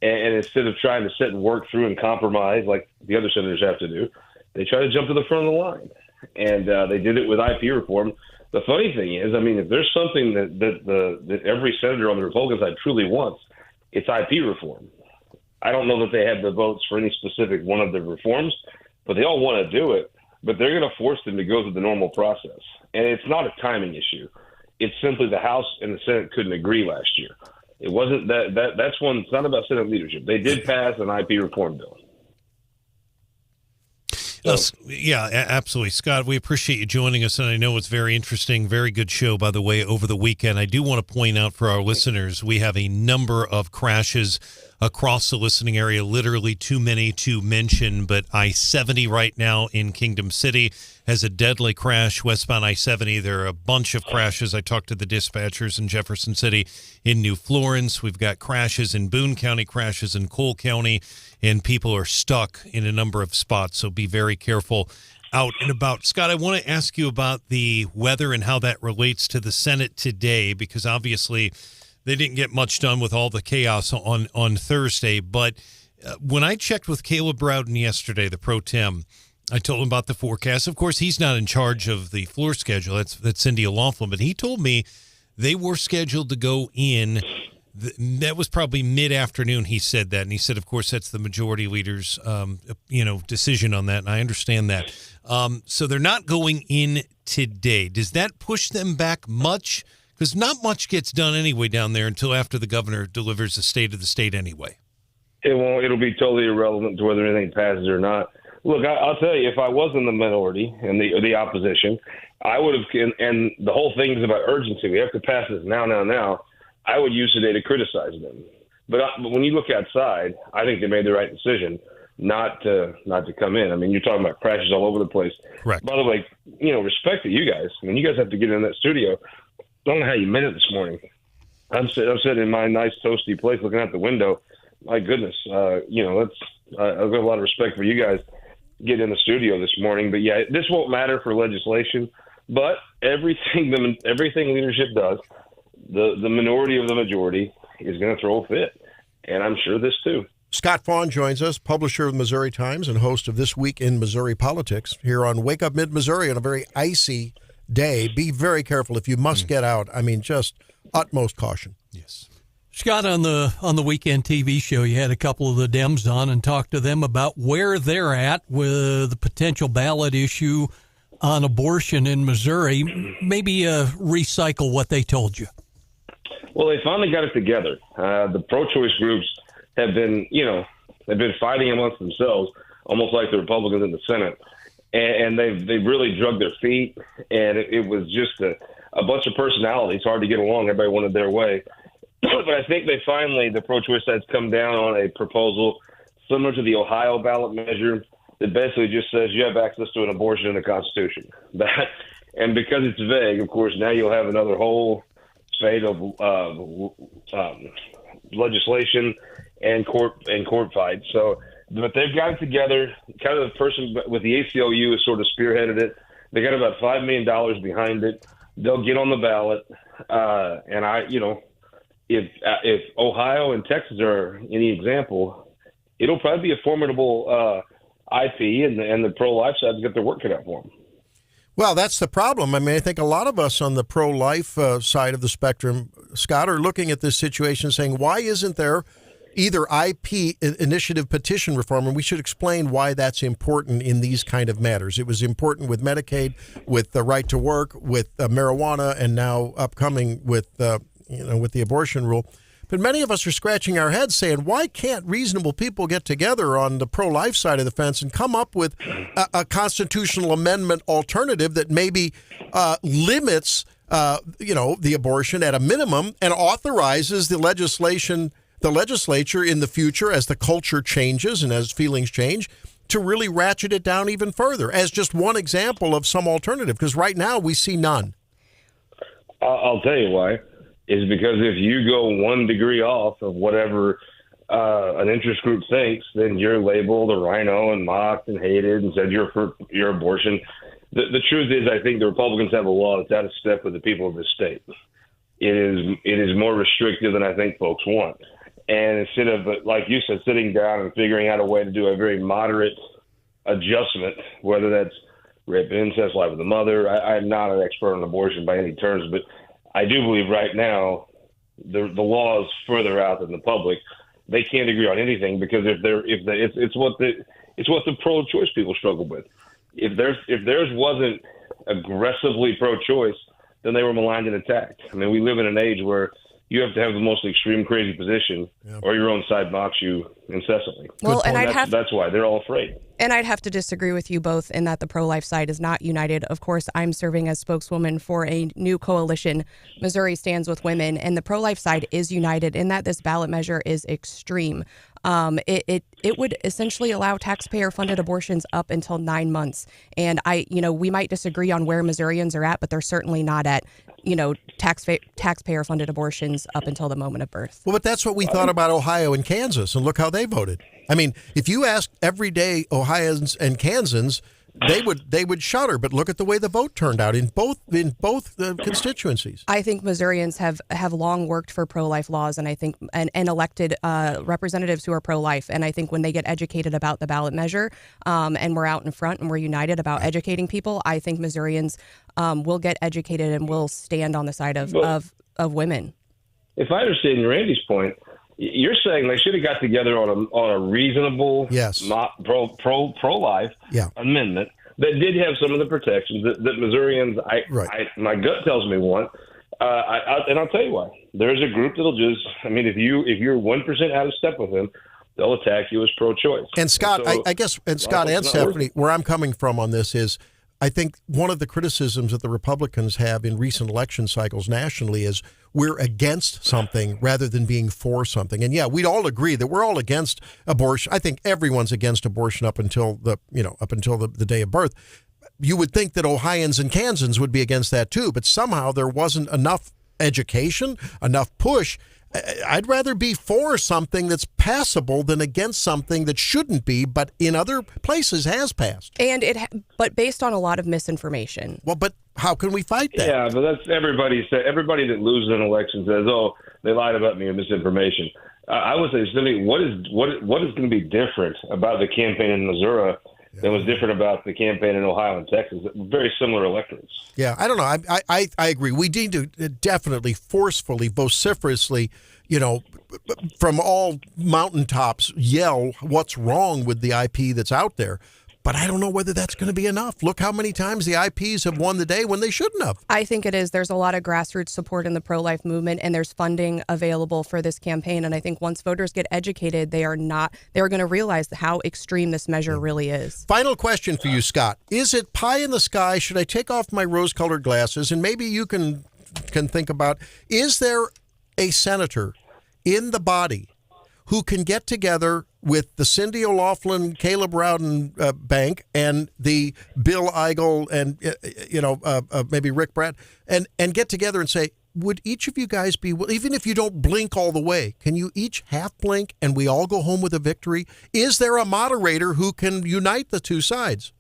And instead of trying to sit and work through and compromise like the other senators have to do, they try to jump to the front of the line. And they did it with IP reform. The funny thing is, if there's something that every senator on the Republican side truly wants, it's IP reform. I don't know that they have the votes for any specific one of the reforms, but they all want to do it. But they're going to force them to go through the normal process. And it's not a timing issue. It's simply the House and the Senate couldn't agree last year. It wasn't that's one. It's not about Senate leadership. They did pass an IP reform bill. Yeah, absolutely. Scott, we appreciate you joining us, and I know it's very interesting, very good show, by the way, over the weekend. I do want to point out for our listeners, we have a number of crashes across the listening area, literally too many to mention, but I-70 right now in Kingdom City has a deadly crash, westbound I-70. There are a bunch of crashes. I talked to the dispatchers in Jefferson City, in New Florence. We've got crashes in Boone County, crashes in Cole County, and people are stuck in a number of spots, so be very careful out and about. Scott, I want to ask you about the weather and how that relates to the Senate today, because obviously they didn't get much done with all the chaos on Thursday. But when I checked with Caleb Rowden yesterday, the pro tem, I told him about the forecast. Of course, he's not in charge of the floor schedule. That's Cindy O'Loughlin. But he told me they were scheduled to go in. That was probably mid-afternoon he said that. And he said, of course, that's the majority leader's decision on that. And I understand that. So they're not going in today. Does that push them back much? Because not much gets done anyway down there until after the governor delivers the state of the state anyway. It won't. It'll be totally irrelevant to whether anything passes or not. Look, I'll tell you, if I was in the minority and the opposition, I would have, and the whole thing is about urgency. We have to pass this now. I would use today to criticize them. But when you look outside, I think they made the right decision. not to come in. I mean, you're talking about crashes all over the place. Correct. By the way, respect to you guys. I mean, you guys have to get in that studio. I don't know how you made it this morning. I'm sitting in my nice toasty place looking out the window. My goodness, I've got a lot of respect for you guys getting in the studio this morning. But yeah, this won't matter for legislation. But everything leadership does, the minority of the majority is going to throw a fit, and I'm sure this too. Scott Faughn joins us, publisher of the Missouri Times and host of This Week in Missouri Politics, here on Wake Up Mid-Missouri on a very icy day. Be very careful if you must get out. I mean, just utmost caution. Yes. Scott, on the weekend TV show, you had a couple of the Dems on and talked to them about where they're at with the potential ballot issue on abortion in Missouri. Maybe recycle what they told you. Well, they finally got it together. The pro-choice groups have been fighting amongst themselves, almost like the Republicans in the Senate, and they've really drugged their feet. And it was just a bunch of personalities, hard to get along. Everybody wanted their way, but I think the pro-choice side's come down on a proposal similar to the Ohio ballot measure that basically just says you have access to an abortion in the Constitution. And because it's vague, of course, now you'll have another whole spate of legislation and court fights. So, but they've got it together. Kind of the person with the ACLU has sort of spearheaded it. They got about $5 million behind it. They'll get on the ballot. If Ohio and Texas are any example, it'll probably be a formidable IP, and the pro-life side's got their work cut out for them. Well, that's the problem. I mean, I think a lot of us on the pro-life side of the spectrum, Scott, are looking at this situation saying, why isn't there either IP initiative petition reform? And we should explain why that's important in these kind of matters. It was important with Medicaid, with the right to work, with marijuana, and now upcoming with the abortion rule. But many of us are scratching our heads saying, why can't reasonable people get together on the pro-life side of the fence and come up with a constitutional amendment alternative that maybe limits, the abortion at a minimum and authorizes the legislature in the future, as the culture changes and as feelings change, to really ratchet it down even further, as just one example of some alternative? Because right now we see none. I'll tell you why. Is because if you go 1 degree off of whatever an interest group thinks, then you're labeled a rhino and mocked and hated and said you're for your abortion. The truth is, I think the Republicans have a law that's out of step with the people of this state. It is more restrictive than I think folks want. And instead of, like you said, sitting down and figuring out a way to do a very moderate adjustment, whether that's rape and incest, life of the mother. I'm not an expert on abortion by any terms, but I do believe right now the law is further out than the public. They can't agree on anything because it's what the pro-choice people struggle with. If theirs wasn't aggressively pro-choice, then they were maligned and attacked. I mean, we live in an age where you have to have the most extreme crazy position, or your own side mocks you incessantly. Well, and that's why they're all afraid. And I'd have to disagree with you both in that the pro-life side is not united. Of course, I'm serving as spokeswoman for a new coalition, Missouri Stands with Women, and the pro-life side is united in that this ballot measure is extreme. It would essentially allow taxpayer-funded abortions up until 9 months. And we might disagree on where Missourians are at, but they're certainly not at, taxpayer-funded abortions up until the moment of birth. Well, but that's what we thought about Ohio and Kansas, and look how they voted. I mean, if you ask everyday Ohioans and Kansans, they would shudder. But look at the way the vote turned out in both constituencies. I think Missourians have long worked for pro-life laws, and I think and elected representatives who are pro-life. And I think when they get educated about the ballot measure, and we're out in front and we're united about educating people, I think Missourians will get educated and will stand on the side of women. If I understand Randy's point, you're saying they should have got together on a reasonable, pro-life amendment that did have some of the protections that Missourians, my gut tells me want. And I'll tell you why. There's a group that'll just, if you're 1% out of step with them, they'll attack you as pro-choice. And Scott, I guess, Scott and Stephanie, where I'm coming from on this is, I think one of the criticisms that the Republicans have in recent election cycles nationally is we're against something rather than being for something. And yeah, we'd all agree that we're all against abortion. I think everyone's against abortion up until the day of birth. You would think that Ohioans and Kansans would be against that too, but somehow there wasn't enough education, enough push. I'd rather be for something that's passable than against something that shouldn't be, but in other places has passed. And but based on a lot of misinformation. Well, but how can we fight that? Yeah, but that's everybody that loses an election says, "Oh, they lied about me or misinformation." I would say, Cindy, what is going to be different about the campaign in Missouri that was different about the campaign in Ohio and Texas? Very similar electorates. Yeah, I don't know. I agree. We need to definitely, forcefully, vociferously, from all mountaintops, yell what's wrong with the IP that's out there. But I don't know whether that's going to be enough. Look how many times the IPs have won the day when they shouldn't have. I think it is. There's a lot of grassroots support in the pro-life movement, and there's funding available for this campaign. And I think once voters get educated, they're going to realize how extreme this measure really is. Final question for you, Scott. Is it pie in the sky? Should I take off my rose-colored glasses? And maybe you can think about, is there a senator in the body who can get together with the Cindy O'Loughlin, Caleb Rowden bank and the Bill Eigel and, maybe Rick Bratt and get together and say, would each of you guys be, even if you don't blink all the way, can you each half blink and we all go home with a victory? Is there a moderator who can unite the two sides?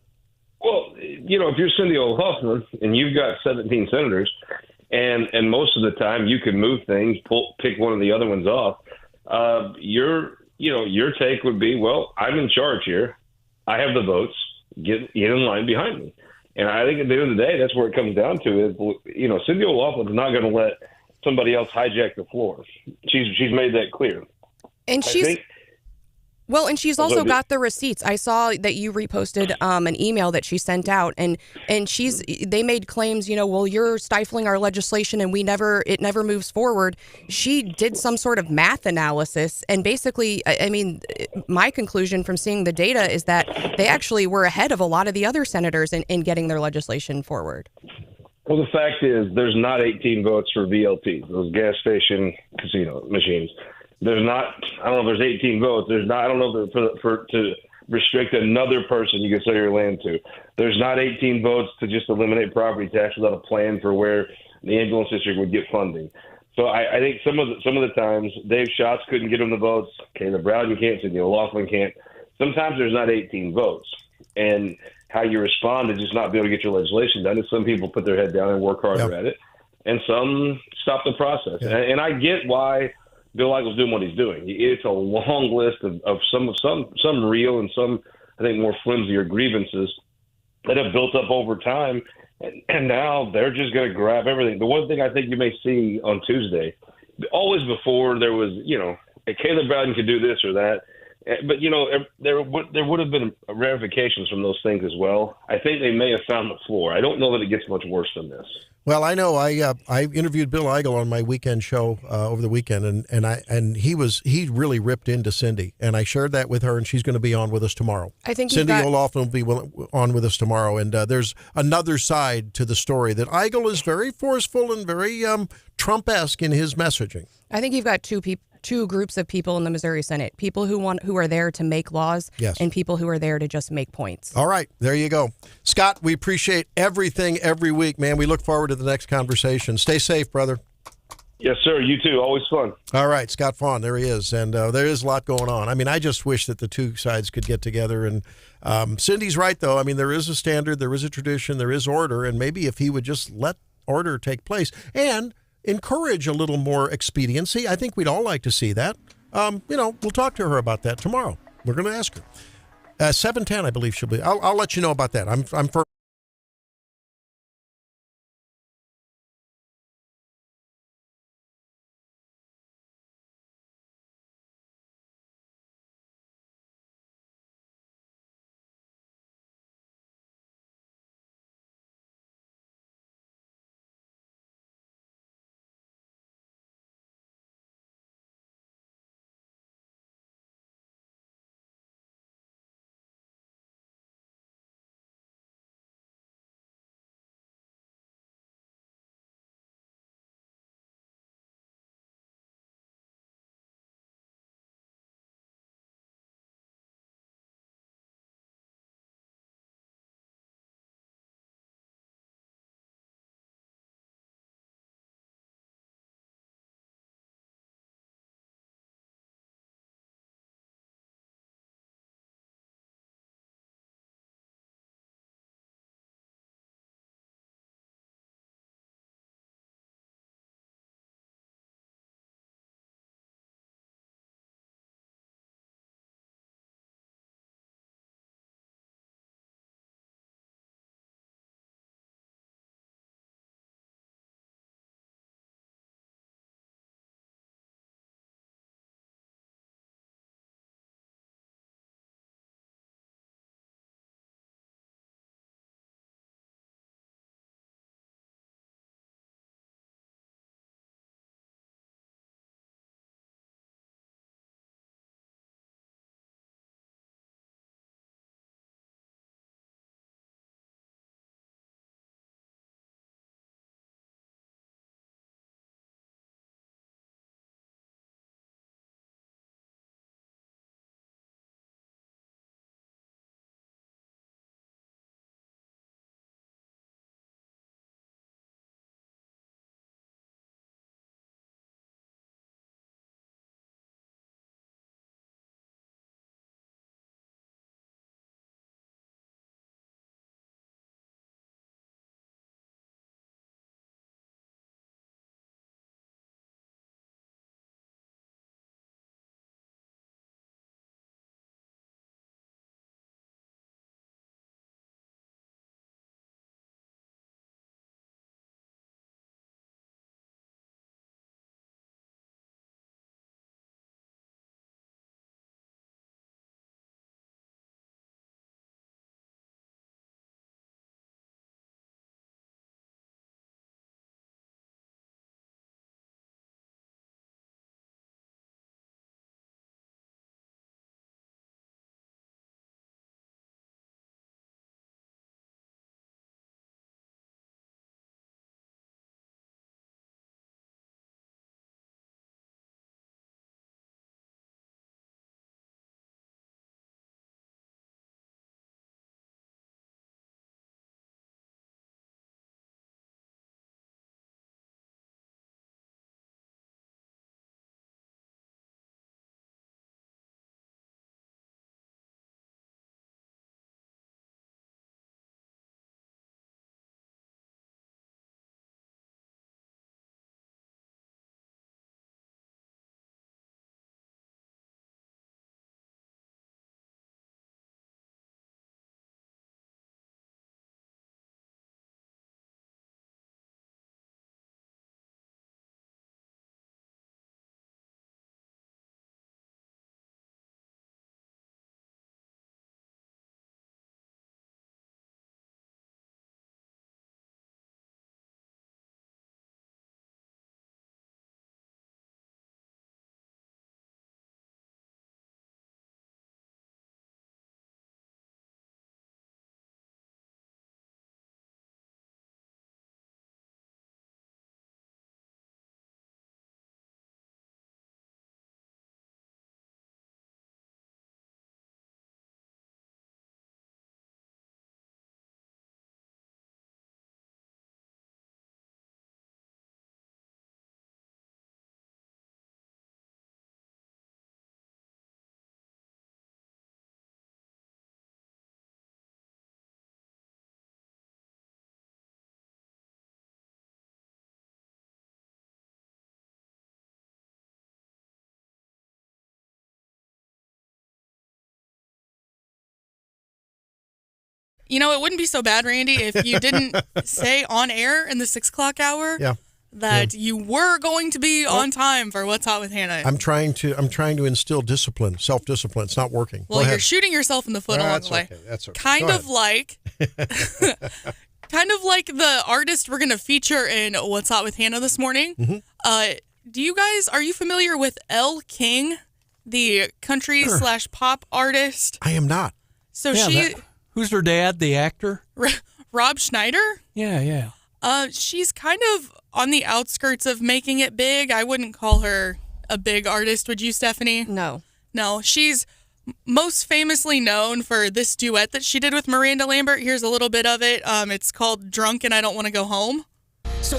Well, if you're Cindy O'Loughlin and you've got 17 senators and most of the time you can move things, pick one of the other ones off, your take would be, well, I'm in charge here. I have the votes. Get in line behind me. And I think at the end of the day, that's where it comes down to is, Cindy O'Loughlin's not going to let somebody else hijack the floor. She's made that clear. And she's also got the receipts. I saw that you reposted an email that she sent out, and they made claims, well, you're stifling our legislation and it never moves forward. She did some sort of math analysis, and basically, my conclusion from seeing the data is that they actually were ahead of a lot of the other senators in getting their legislation forward. Well, the fact is there's not 18 votes for VLT, those gas station casino machines. There's not. I don't know if there's 18 votes. There's not. I don't know if to restrict another person you can sell your land to. There's not 18 votes to just eliminate property tax without a plan for where the ambulance district would get funding. So I think some of the times Dave Schatz couldn't get them the votes. Caleb Rowden can't. Cindy O'Loughlin can't. Sometimes there's not 18 votes, and how you respond to just not be able to get your legislation done is some people put their head down and work harder at it, and some stop the process. Yeah. And I get why Bill Eigel's doing what he's doing. It's a long list of some real and some, I think, more flimsier grievances that have built up over time, and now they're just going to grab everything. The one thing I think you may see on Tuesday, always before there was, Caleb Rowden could do this or that, but there would have been ramifications from those things as well. I think they may have found the floor. I don't know that it gets much worse than this. Well, I know I interviewed Bill Eigel on my weekend show over the weekend, and he really ripped into Cindy, and I shared that with her, and she's going to be on with us tomorrow. I think Cindy O'Loughlin will be on with us tomorrow, and there's another side to the story that Eigel is very forceful and very Trump-esque in his messaging. I think you've got two groups of people in the Missouri Senate: people who are there to make laws, and people who are there to just make points. All right, there you go. Scott, we appreciate everything every week, man. We look forward to the next conversation. Stay safe, brother. Yes, sir. You too. Always fun. All right, Scott Faughn, there he is. And there is a lot going on. I just wish that the two sides could get together. And Cindy's right, though. There is a standard, there is a tradition, there is order. And maybe if he would just let order take place and encourage a little more expediency, I think we'd all like to see that. We'll talk to her about that tomorrow. We're going to ask her. 7:10, I believe she'll be. I'll let you know about that. I'm for. You know, it wouldn't be so bad, Randy, if you didn't say on air in the 6 o'clock hour that you were going to be on time for What's Hot with Hannah. I'm trying to instill discipline, self-discipline. It's not working. Well, you're shooting yourself in the foot along the way. Okay. That's okay. Kind of like the artist we're going to feature in What's Hot with Hannah this morning. Mm-hmm. Are you familiar with Elle King, the country / pop artist? I am not. So who's her dad, the actor? Rob Schneider? Yeah. She's kind of on the outskirts of making it big. I wouldn't call her a big artist, would you, Stephanie? No. She's most famously known for this duet that she did with Miranda Lambert. Here's a little bit of it. It's called Drunk and I Don't Want to Go Home. So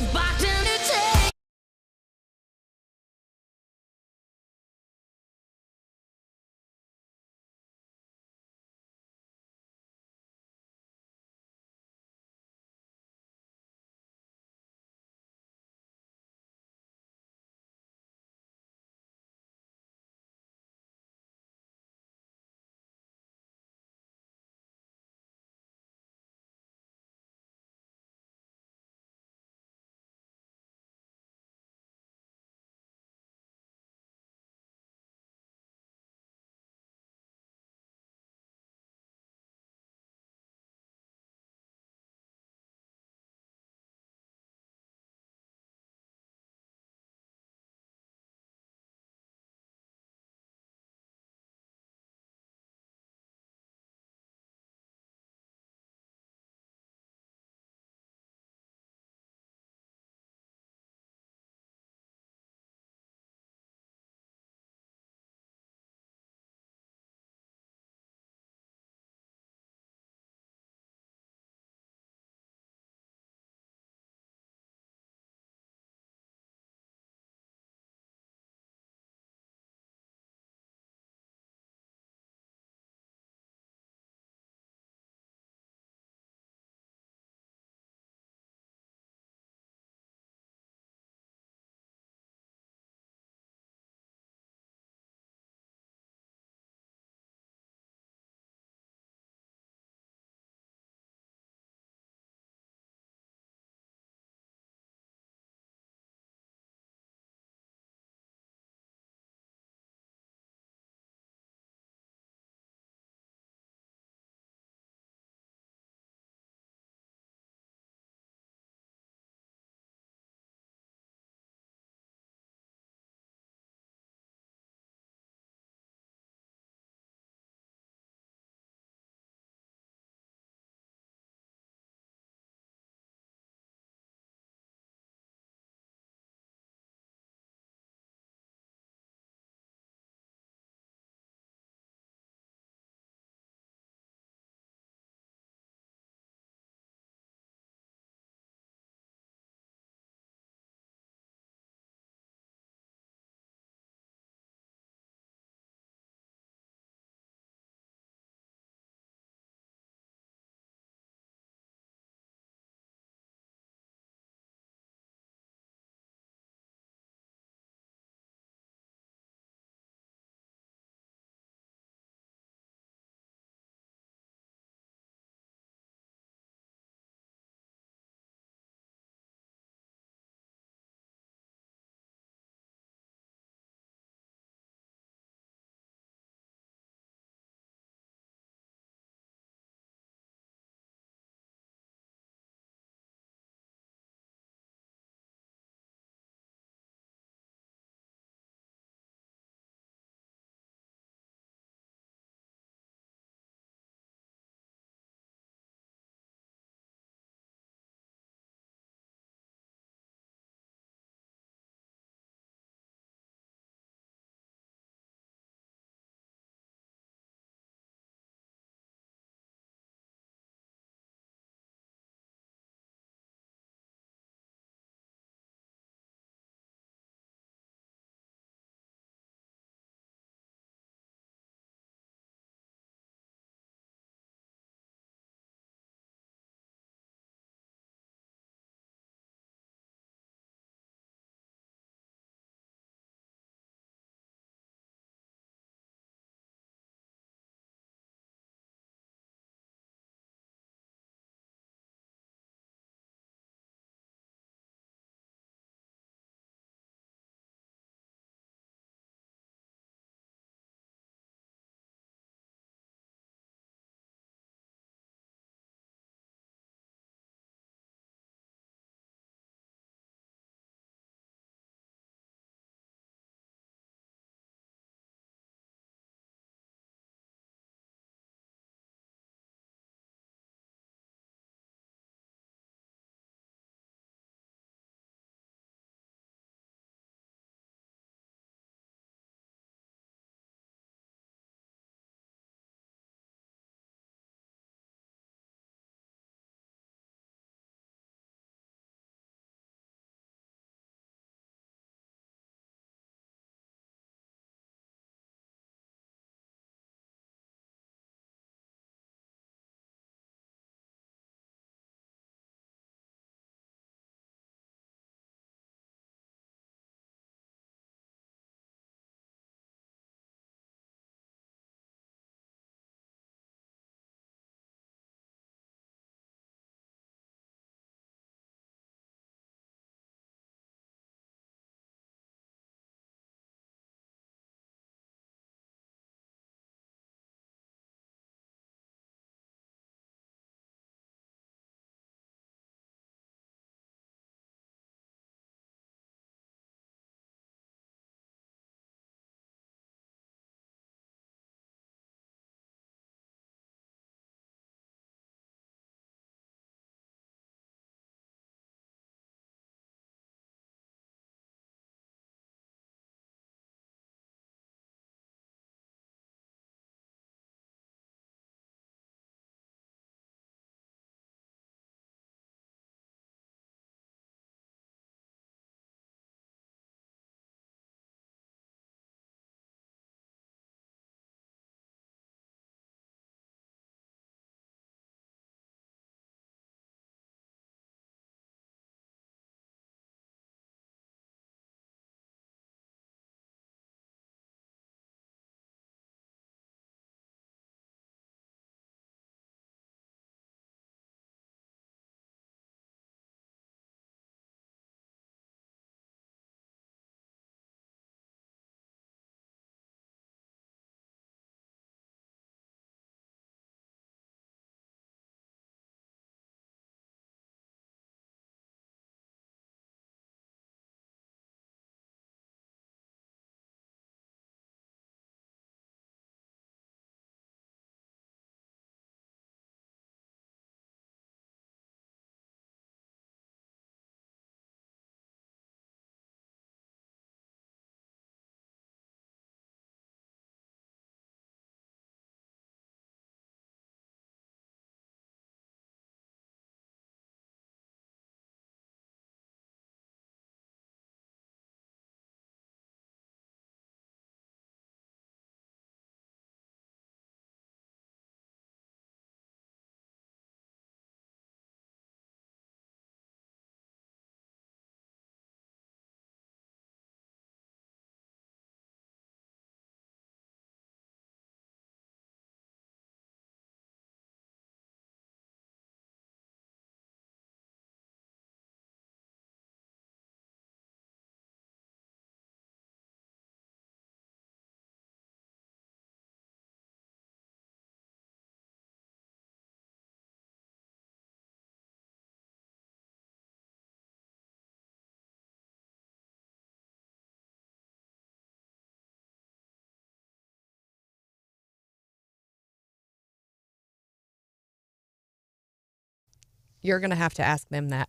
You're going to have to ask them that.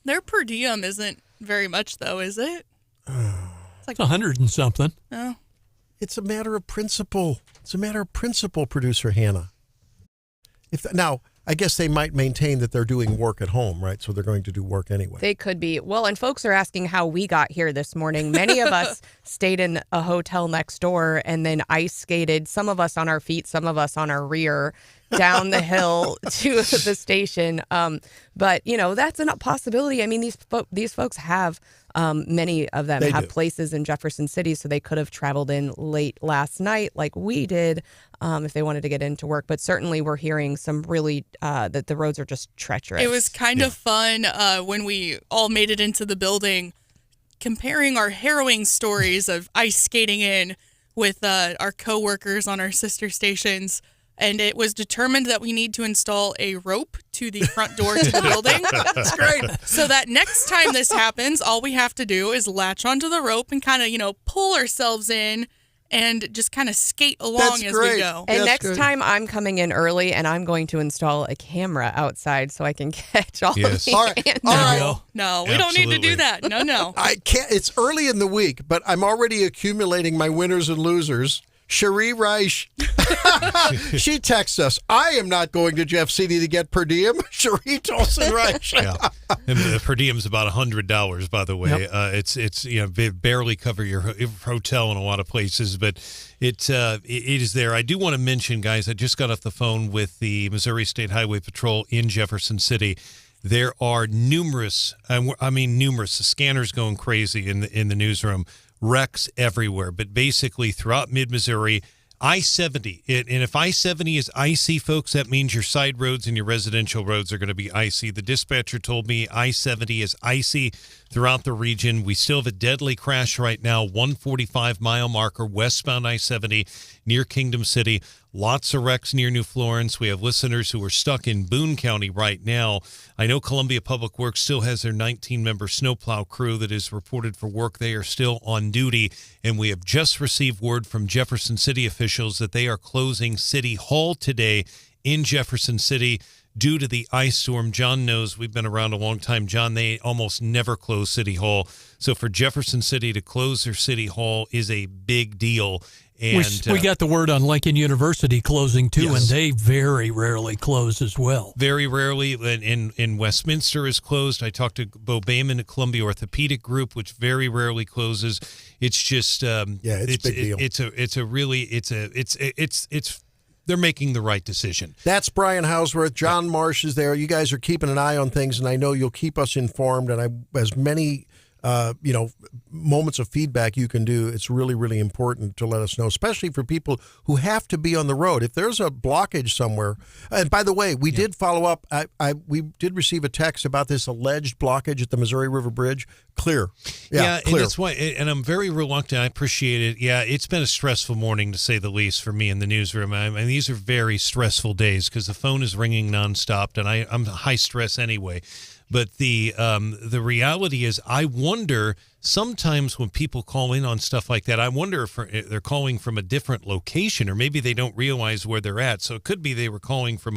Their per diem isn't very much, though, is it? It's like 100 and something. Oh. It's a matter of principle. It's a matter of principle, Producer Hannah. Now, I guess they might maintain that they're doing work at home, right? So they're going to do work anyway. They could be. Well, and folks are asking how we got here this morning. Many of us stayed in a hotel next door and then ice skated, some of us on our feet, some of us on our rear, down the hill to the station. But, that's a possibility. I mean, these folks have, many of them have places in Jefferson City, so they could have traveled in late last night like we did if they wanted to get into work. But certainly we're hearing some really, that the roads are just treacherous. It was kind of fun when we all made it into the building, comparing our harrowing stories of ice skating in with our coworkers on our sister stations. And it was determined that we need to install a rope to the front door to the building. That's great. So that next time this happens, all we have to do is latch onto the rope and kind of, pull ourselves in and just kind of skate along as we go. And next time I'm coming in early and I'm going to install a camera outside so I can catch all of the All right. No, we don't need to do that. No. I can't. It's early in the week, but I'm already accumulating my winners and losers. Cherie Reich, she texts us, I am not going to Jeff City to get per diem. Cherie Tolson Reich. Yeah. And the per diem's about $100, by the way. Yep. It's they barely cover your hotel in a lot of places, but it is there. I do want to mention, guys, I just got off the phone with the Missouri State Highway Patrol in Jefferson City. There are numerous, the scanners going crazy in the newsroom. Wrecks everywhere, but basically throughout mid-Missouri, I-70. And if I-70 is icy, folks, that means your side roads and your residential roads are going to be icy. The dispatcher told me I-70 is icy throughout the region. We still have a deadly crash right now, 145-mile marker, westbound I-70 near Kingdom City. Lots of wrecks near New Florence. We have listeners who are stuck in Boone County right now. I know Columbia Public Works still has their 19-member snowplow crew that is reported for work. They are still on duty, and we have just received word from Jefferson City officials that they are closing City Hall today in Jefferson City due to the ice storm. John knows, we've been around a long time. John, they almost never close City Hall. So for Jefferson City to close their City Hall is a big deal. And we got the word on Lincoln University closing, too, yes. And they very rarely close as well. Very rarely. In Westminster is closed. I talked to Bo Bayman at Columbia Orthopedic Group, which very rarely closes. It's just it's a big deal. They're making the right decision. That's Brian Hauswirth. John Marsh is there. You guys are keeping an eye on things, and I know you'll keep us informed. And as many moments of feedback you can do, it's really, really important to let us know, especially for people who have to be on the road. If there's a blockage somewhere, and by the way, we did follow up. We did receive a text about this alleged blockage at the Missouri River Bridge. Clear. Yeah, clear. And that's why, and I'm very reluctant. I appreciate it. Yeah, it's been a stressful morning, to say the least, for me in the newsroom. I mean, these are very stressful days because the phone is ringing nonstop, and I'm high stress anyway. But the reality is, I wonder sometimes when people call in on stuff like that, I wonder if they're calling from a different location, or maybe they don't realize where they're at. So it could be they were calling from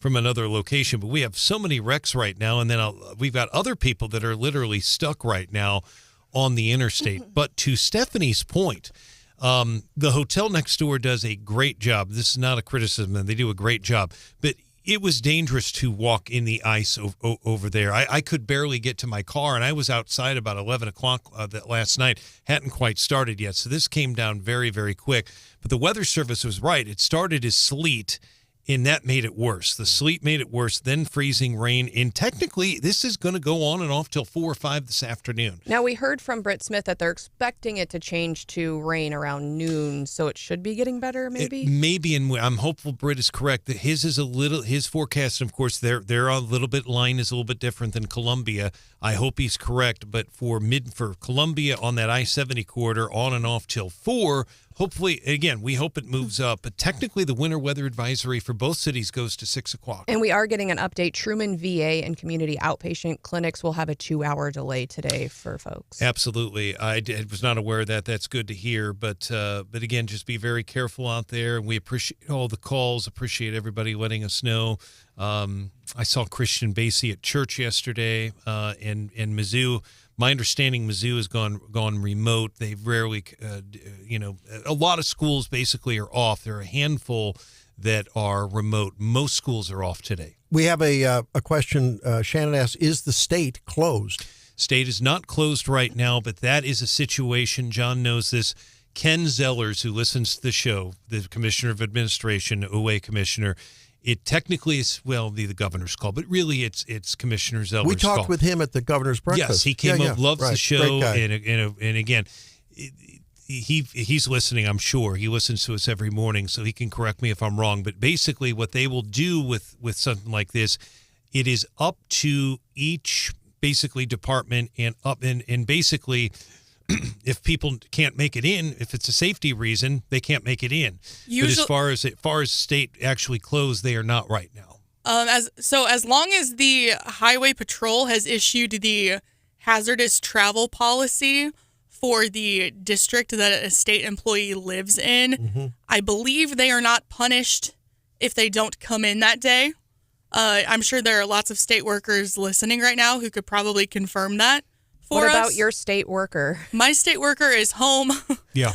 another location. But we have so many wrecks right now, and then we've got other people that are literally stuck right now on the interstate. But to Stephanie's point, the hotel next door does a great job. This is not a criticism, and they do a great job. But it was dangerous to walk in the ice over there. I could barely get to my car, and I was outside about 11 o'clock last night. Hadn't quite started yet, so this came down very, very quick. But the Weather Service was right. It started as sleet, and that made it worse. The sleet made it worse, then freezing rain. And technically, this is going to go on and off till 4 or 5 this afternoon. Now, we heard from Britt Smith that they're expecting it to change to rain around noon, so it should be getting better, maybe? Maybe, and I'm hopeful Britt is correct. That his forecast, of course, they're a little bit, line is a little bit different than Columbia. I hope he's correct, but for Columbia on that I-70 corridor, on and off till 4, hopefully, again, we hope it moves up. But technically, the winter weather advisory for both cities goes to 6 o'clock. And we are getting an update. Truman VA and community outpatient clinics will have a 2-hour delay today for folks. Absolutely. I was not aware of that. That's good to hear. But again, just be very careful out there. We appreciate all the calls, appreciate everybody letting us know. I saw Christian Basie at church yesterday, and Mizzou. My understanding, Mizzou has gone remote. They've rarely, a lot of schools basically are off. There are a handful that are remote. Most schools are off today. We have a question. Shannon asks, is the state closed? State is not closed right now, but that is a situation. John knows this. Ken Zellers, who listens to the show, the Commissioner of Administration, OA Commissioner, it technically is, the governor's call, but really it's Commissioner Zellers' call. We talked with him at the governor's breakfast. Yes, he came up, loves the show, and again, he's listening, I'm sure. He listens to us every morning, so he can correct me if I'm wrong. But basically what they will do with something like this, it is up to each basically department and basically if people can't make it in, if it's a safety reason, they can't make it in. But as far as state actually closed, they are not right now. As long as the Highway Patrol has issued the hazardous travel policy for the district that a state employee lives in, I believe they are not punished if they don't come in that day. I'm sure there are lots of state workers listening right now who could probably confirm that. What about your state worker? My state worker is home. Yeah.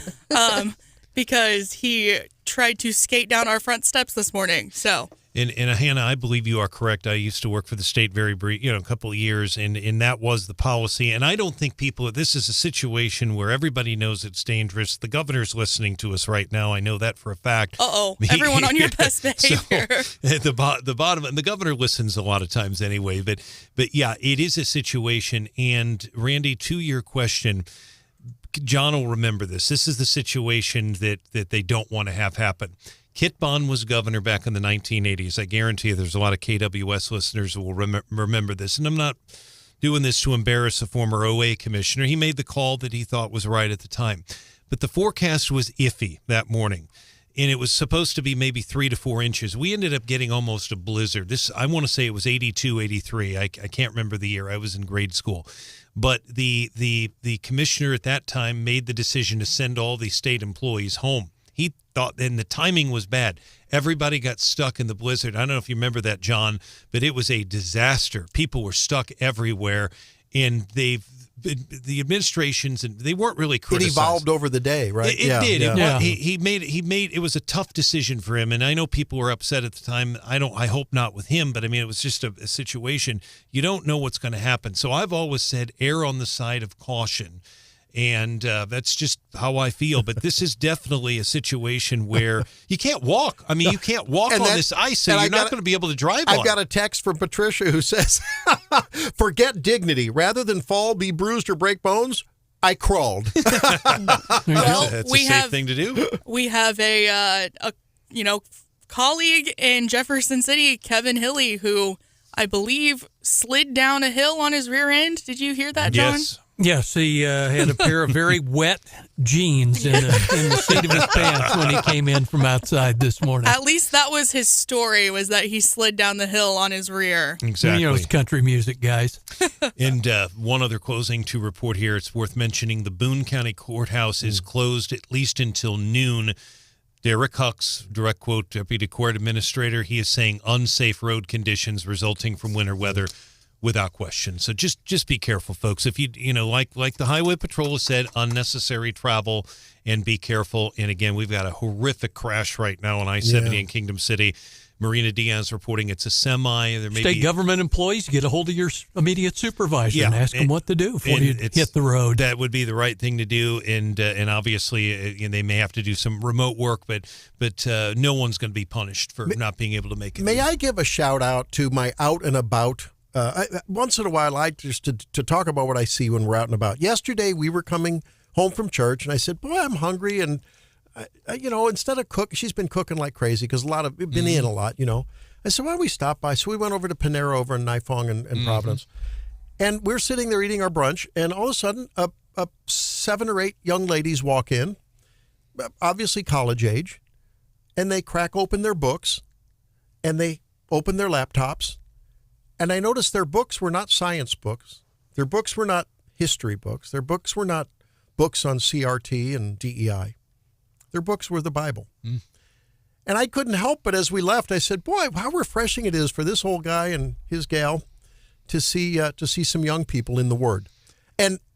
Because he tried to skate down our front steps this morning. So. And Hannah, I believe you are correct. I used to work for the state very brief, a couple of years, and that was the policy. And I don't think this is a situation where everybody knows it's dangerous. The governor's listening to us right now. I know that for a fact. Everyone on your best behavior. So, the bottom, and the governor listens a lot of times anyway. But yeah, it is a situation. And Randy, to your question, John will remember this. This is the situation that they don't want to have happen. Kit Bond was governor back in the 1980s. I guarantee you there's a lot of KWS listeners who will remember this. And I'm not doing this to embarrass a former OA commissioner. He made the call that he thought was right at the time. But the forecast was iffy that morning. And it was supposed to be maybe 3 to 4 inches. We ended up getting almost a blizzard. I want to say it was 82, 83. I can't remember the year. I was in grade school. But the commissioner at that time made the decision to send all the state employees home. He thought, and the timing was bad. Everybody got stuck in the blizzard. I don't know if you remember that, John, but it was a disaster. People were stuck everywhere, and the administrations, and they weren't really criticized. It evolved over the day, right? It did. Yeah. He made it was a tough decision for him, and I know people were upset at the time. I hope not with him, but I mean, it was just a situation. You don't know what's going to happen. So I've always said err on the side of caution. And that's just how I feel. But this is definitely a situation where you can't walk. I mean, you can't walk on this ice, so you're not going to be able to drive on it. I've got a text from Patricia who says, forget dignity. Rather than fall, be bruised, or break bones, I crawled. Well, that's a safe thing to do. We have a colleague in Jefferson City, Kevin Hilly, who I believe slid down a hill on his rear end. Did you hear that, John? Yes, he had a pair of very wet jeans in the seat of his pants when he came in from outside this morning. At least that was his story, was that he slid down the hill on his rear. Exactly. It's country music, guys. And one other closing to report here. It's worth mentioning the Boone County Courthouse is closed at least until noon. Derek Hucks, direct quote, Deputy Court Administrator, he is saying unsafe road conditions resulting from winter weather. Without question. So just be careful, folks. If you like the Highway Patrol has said, unnecessary travel, and be careful. And again, we've got a horrific crash right now on I-70 in Kingdom City. Marina Diaz reporting it's a semi. There may State government employees, get a hold of your immediate supervisor and ask them what to do before you hit the road. That would be the right thing to do, and obviously they may have to do some remote work, but no one's going to be punished for not being able to make it. May I give a shout out to my out and about? Once in a while, I just to talk about what I see when we're out and about. Yesterday, we were coming home from church, and I said, "Boy, I'm hungry." And instead of cook, she's been cooking like crazy because we've been in a lot. I said, "Why don't we stop by?" So we went over to Panera over in Faughn and Providence, and we're sitting there eating our brunch, and all of a sudden, 7 or 8 young ladies walk in, obviously college age, and they crack open their books, and they open their laptops. And I noticed their books were not science books. Their books were not history books. Their books were not books on CRT and DEI. Their books were the Bible. And And I couldn't help but as we left, I said, boy, how refreshing it is for this old guy and his gal to see some young people in the Word.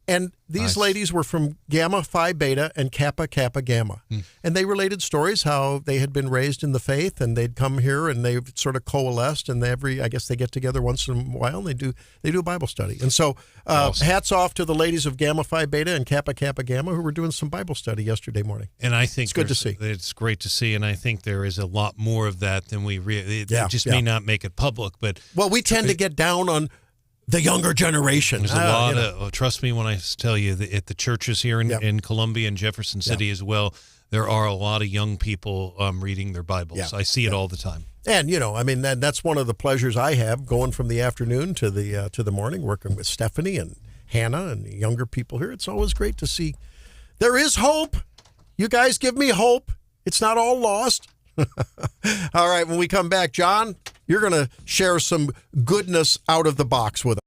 And these ladies were from Gamma Phi Beta and Kappa Kappa Gamma. And they related stories how they had been raised in the faith and they'd come here and they've sort of coalesced and I guess they get together once in a while and they do a Bible study. And so hats off to the ladies of Gamma Phi Beta and Kappa Kappa Gamma who were doing some Bible study yesterday morning. And I think it's good to see. It's great to see, and I think there is a lot more of that than we really. It just may not make it public, but we tend to get down on the younger generation. There's a lot of, trust me when I tell you, that at the churches here in Columbia and Jefferson City as well, there are a lot of young people reading their Bibles. Yeah. I see it all the time. And, that's one of the pleasures I have, going from the afternoon to the morning, working with Stephanie and Hannah and the younger people here. It's always great to see. There is hope. You guys give me hope. It's not all lost. All right, when we come back, John, you're going to share some goodness out of the box with us.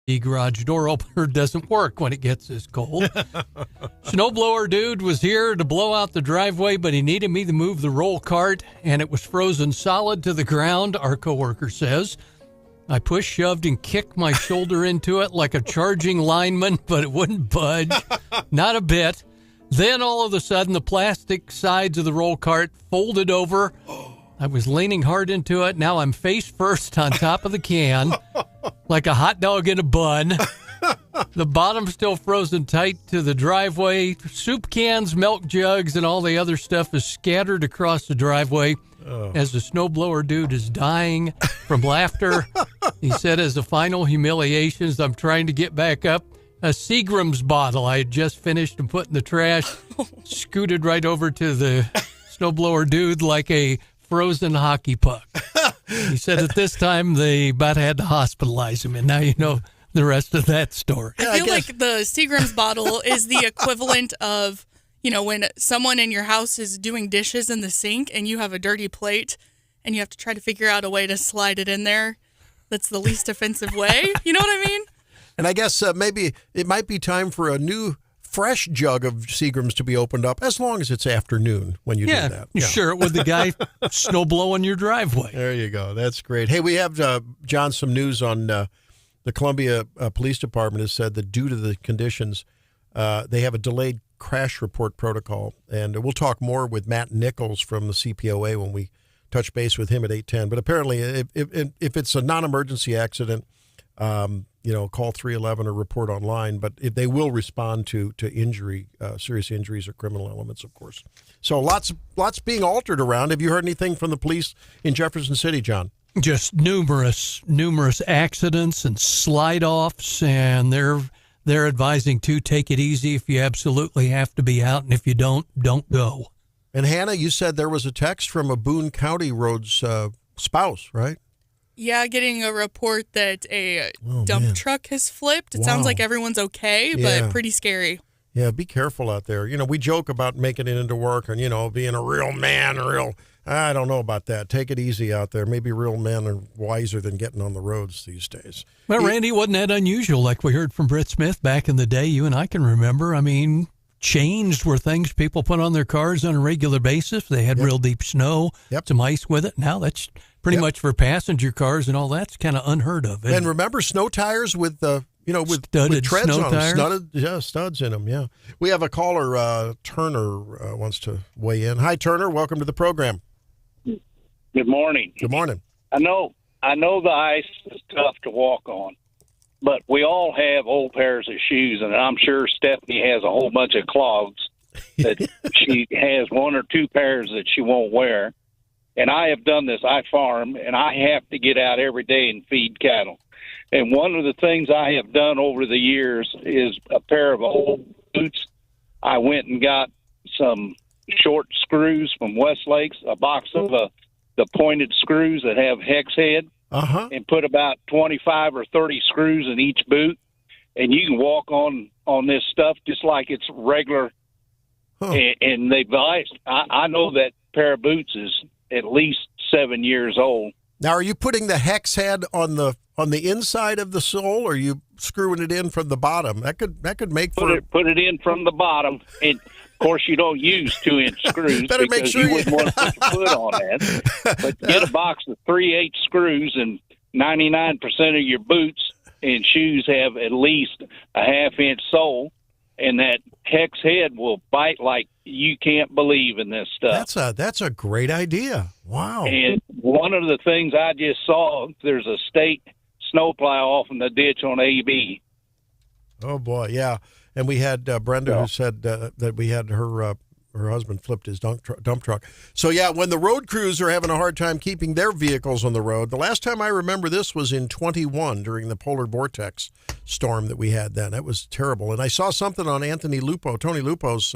The garage door opener doesn't work when it gets this cold. Snowblower dude was here to blow out the driveway, but he needed me to move the roll cart, and it was frozen solid to the ground, our coworker says. I pushed, shoved, and kicked my shoulder into it like a charging lineman, but it wouldn't budge. Not a bit. Then all of a sudden, the plastic sides of the roll cart folded over. I was leaning hard into it. Now I'm face first on top of the can, like a hot dog in a bun. The bottom still frozen tight to the driveway. Soup cans, milk jugs, and all the other stuff is scattered across the driveway as the snowblower dude is dying from laughter. He said, as the final humiliations, I'm trying to get back up. A Seagram's bottle I had just finished and put in the trash scooted right over to the snowblower dude like a frozen hockey puck. He said at this time they about had to hospitalize him, and now you know the rest of that story. I feel like the Seagram's bottle is the equivalent of, when someone in your house is doing dishes in the sink and you have a dirty plate and you have to try to figure out a way to slide it in there that's the least offensive way. You know what I mean? And I guess maybe it might be time for a new fresh jug of Seagram's to be opened up, as long as it's afternoon when you do that. You share it with the guy snow blowing your driveway. There you go. That's great. Hey, we have, John, some news on the Columbia Police Department has said that due to the conditions, they have a delayed crash report protocol. And we'll talk more with Matt Nichols from the CPOA when we touch base with him at 8:10. But apparently, if it's a non-emergency accident, call 311 or report online, but if they will respond to injury, serious injuries or criminal elements, of course. So lots being altered around. Have you heard anything from the police in Jefferson City, John? Just numerous accidents and slide-offs, and they're advising to take it easy if you absolutely have to be out, and if you don't go. And Hannah, you said there was a text from a Boone County Roads spouse, right? Yeah, getting a report that a dump truck has flipped. It sounds like everyone's okay, but pretty scary. Yeah, be careful out there. We joke about making it into work and, being a real man, I don't know about that. Take it easy out there. Maybe real men are wiser than getting on the roads these days. Well, Randy, wasn't that unusual like we heard from Britt Smith back in the day? You and I can remember. I mean, changed were things people put on their cars on a regular basis. They had real deep snow, some ice with it. Now that's pretty much for passenger cars and all that's kind of unheard of. And remember snow tires with with treads snow on tires? them, studs in them. Yeah, we have a caller. Turner wants to weigh in. Hi, Turner. Welcome to the program. Good morning. Good morning. I know the ice is tough to walk on, but we all have old pairs of shoes, and I'm sure Stephanie has a whole bunch of clogs that she has one or two pairs that she won't wear. And I have done this. I farm, and I have to get out every day and feed cattle. And one of the things I have done over the years is a pair of old boots. I went and got some short screws from Westlakes, a box of the pointed screws that have hex head, and put about 25 or 30 screws in each boot. And you can walk on this stuff just like it's regular. And they've iced. I know that pair of boots is at least 7 years old. Now, are you putting the hex head on the inside of the sole, or are you screwing it in from the bottom? That could make put it in from the bottom. And of course, you don't use 2-inch screws Better because make sure you wouldn't want to put your foot on that. But get a box of 3/8 screws, and 99% of your boots and shoes have at least a 1/2-inch sole. And that hex head will bite like you can't believe in this stuff. That's a great idea. Wow. And one of the things I just saw, there's a state snowplow off in the ditch on AB. Oh, boy, yeah. And we had Brenda who said that we had her husband flipped his dump truck. So, yeah, when the road crews are having a hard time keeping their vehicles on the road, the last time I remember this was in 21 during the polar vortex storm that we had then. That was terrible. And I saw something on Tony Lupo's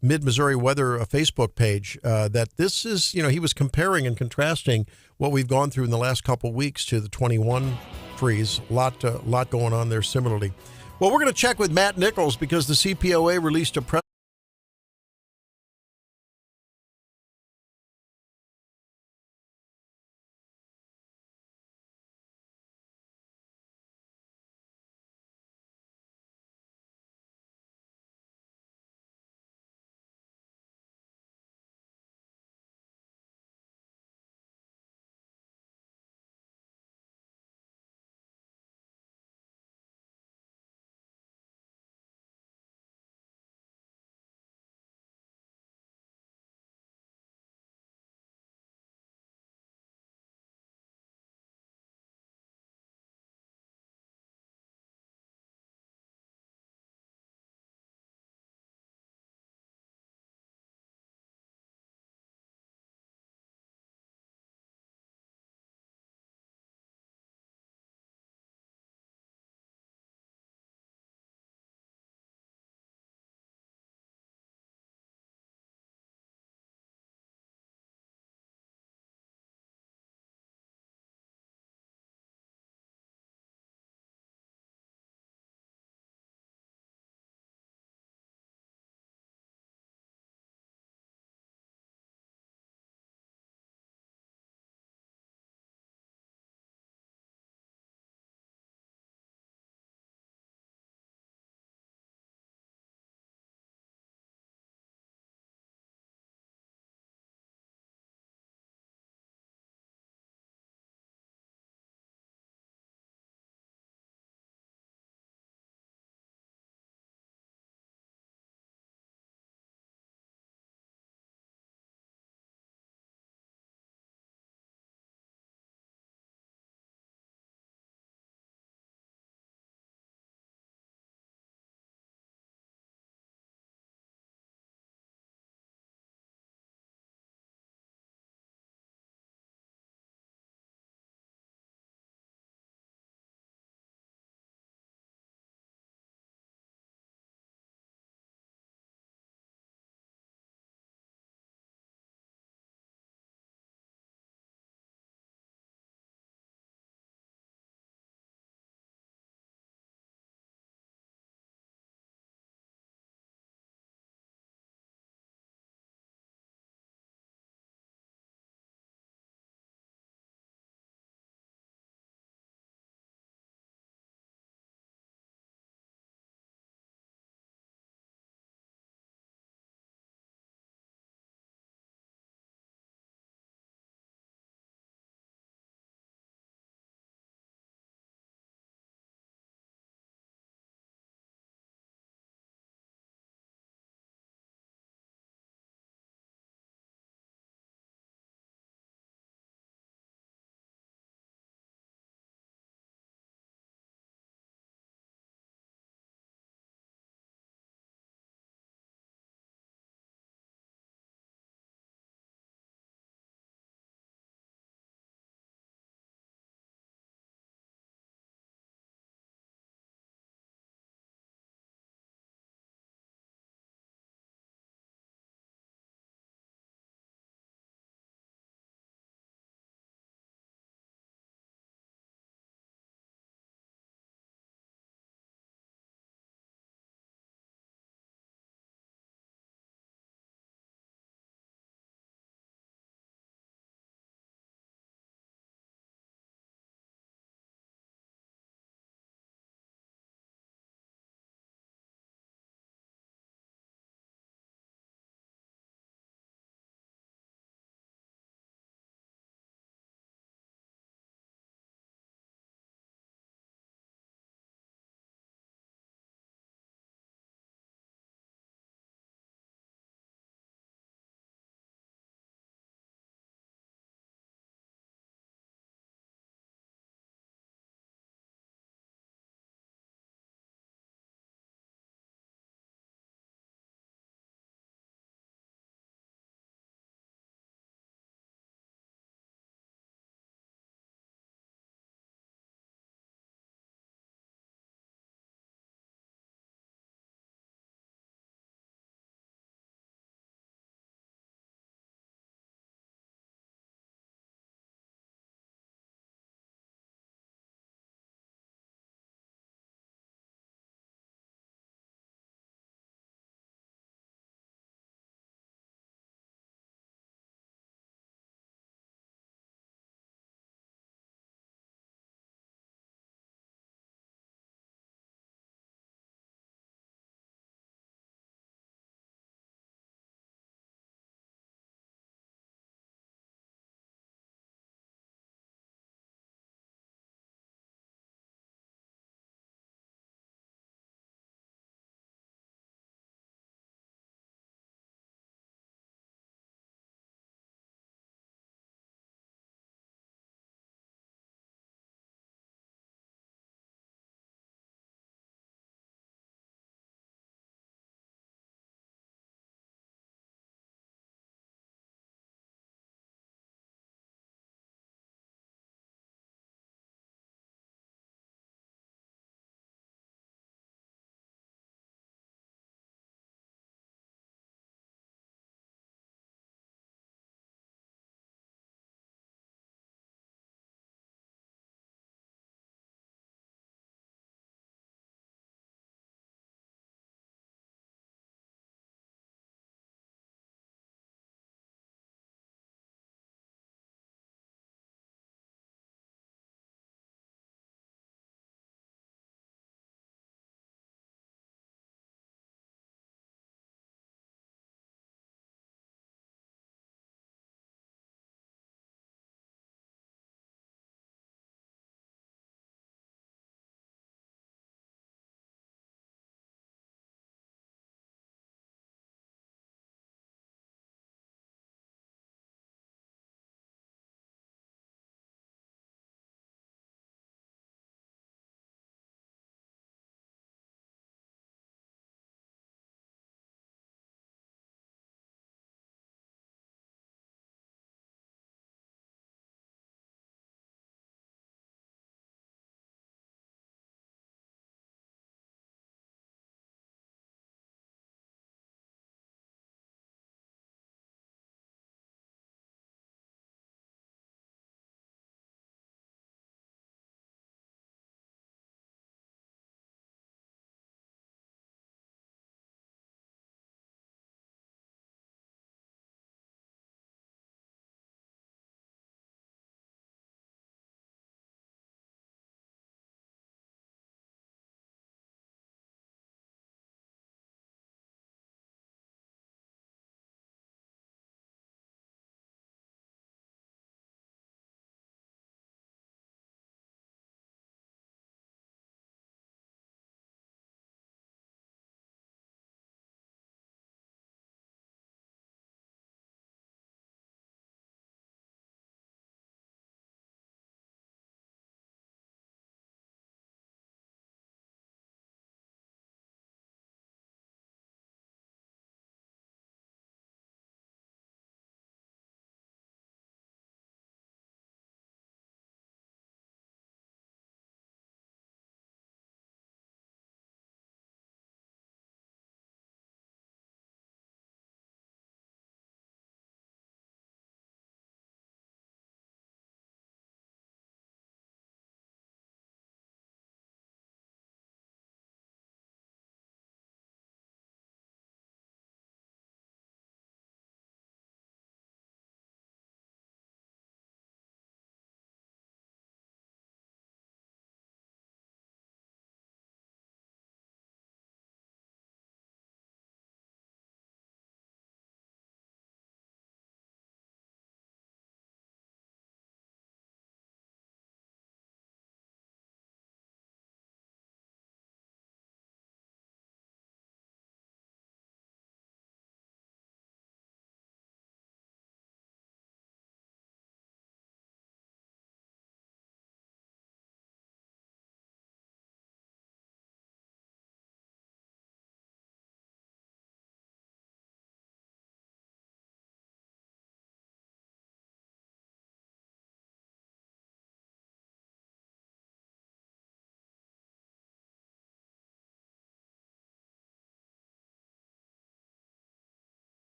Mid-Missouri Weather Facebook page that this is, he was comparing and contrasting what we've gone through in the last couple of weeks to the 21 freeze. A lot going on there similarly. Well, we're going to check with Matt Nichols because the CPOA released a press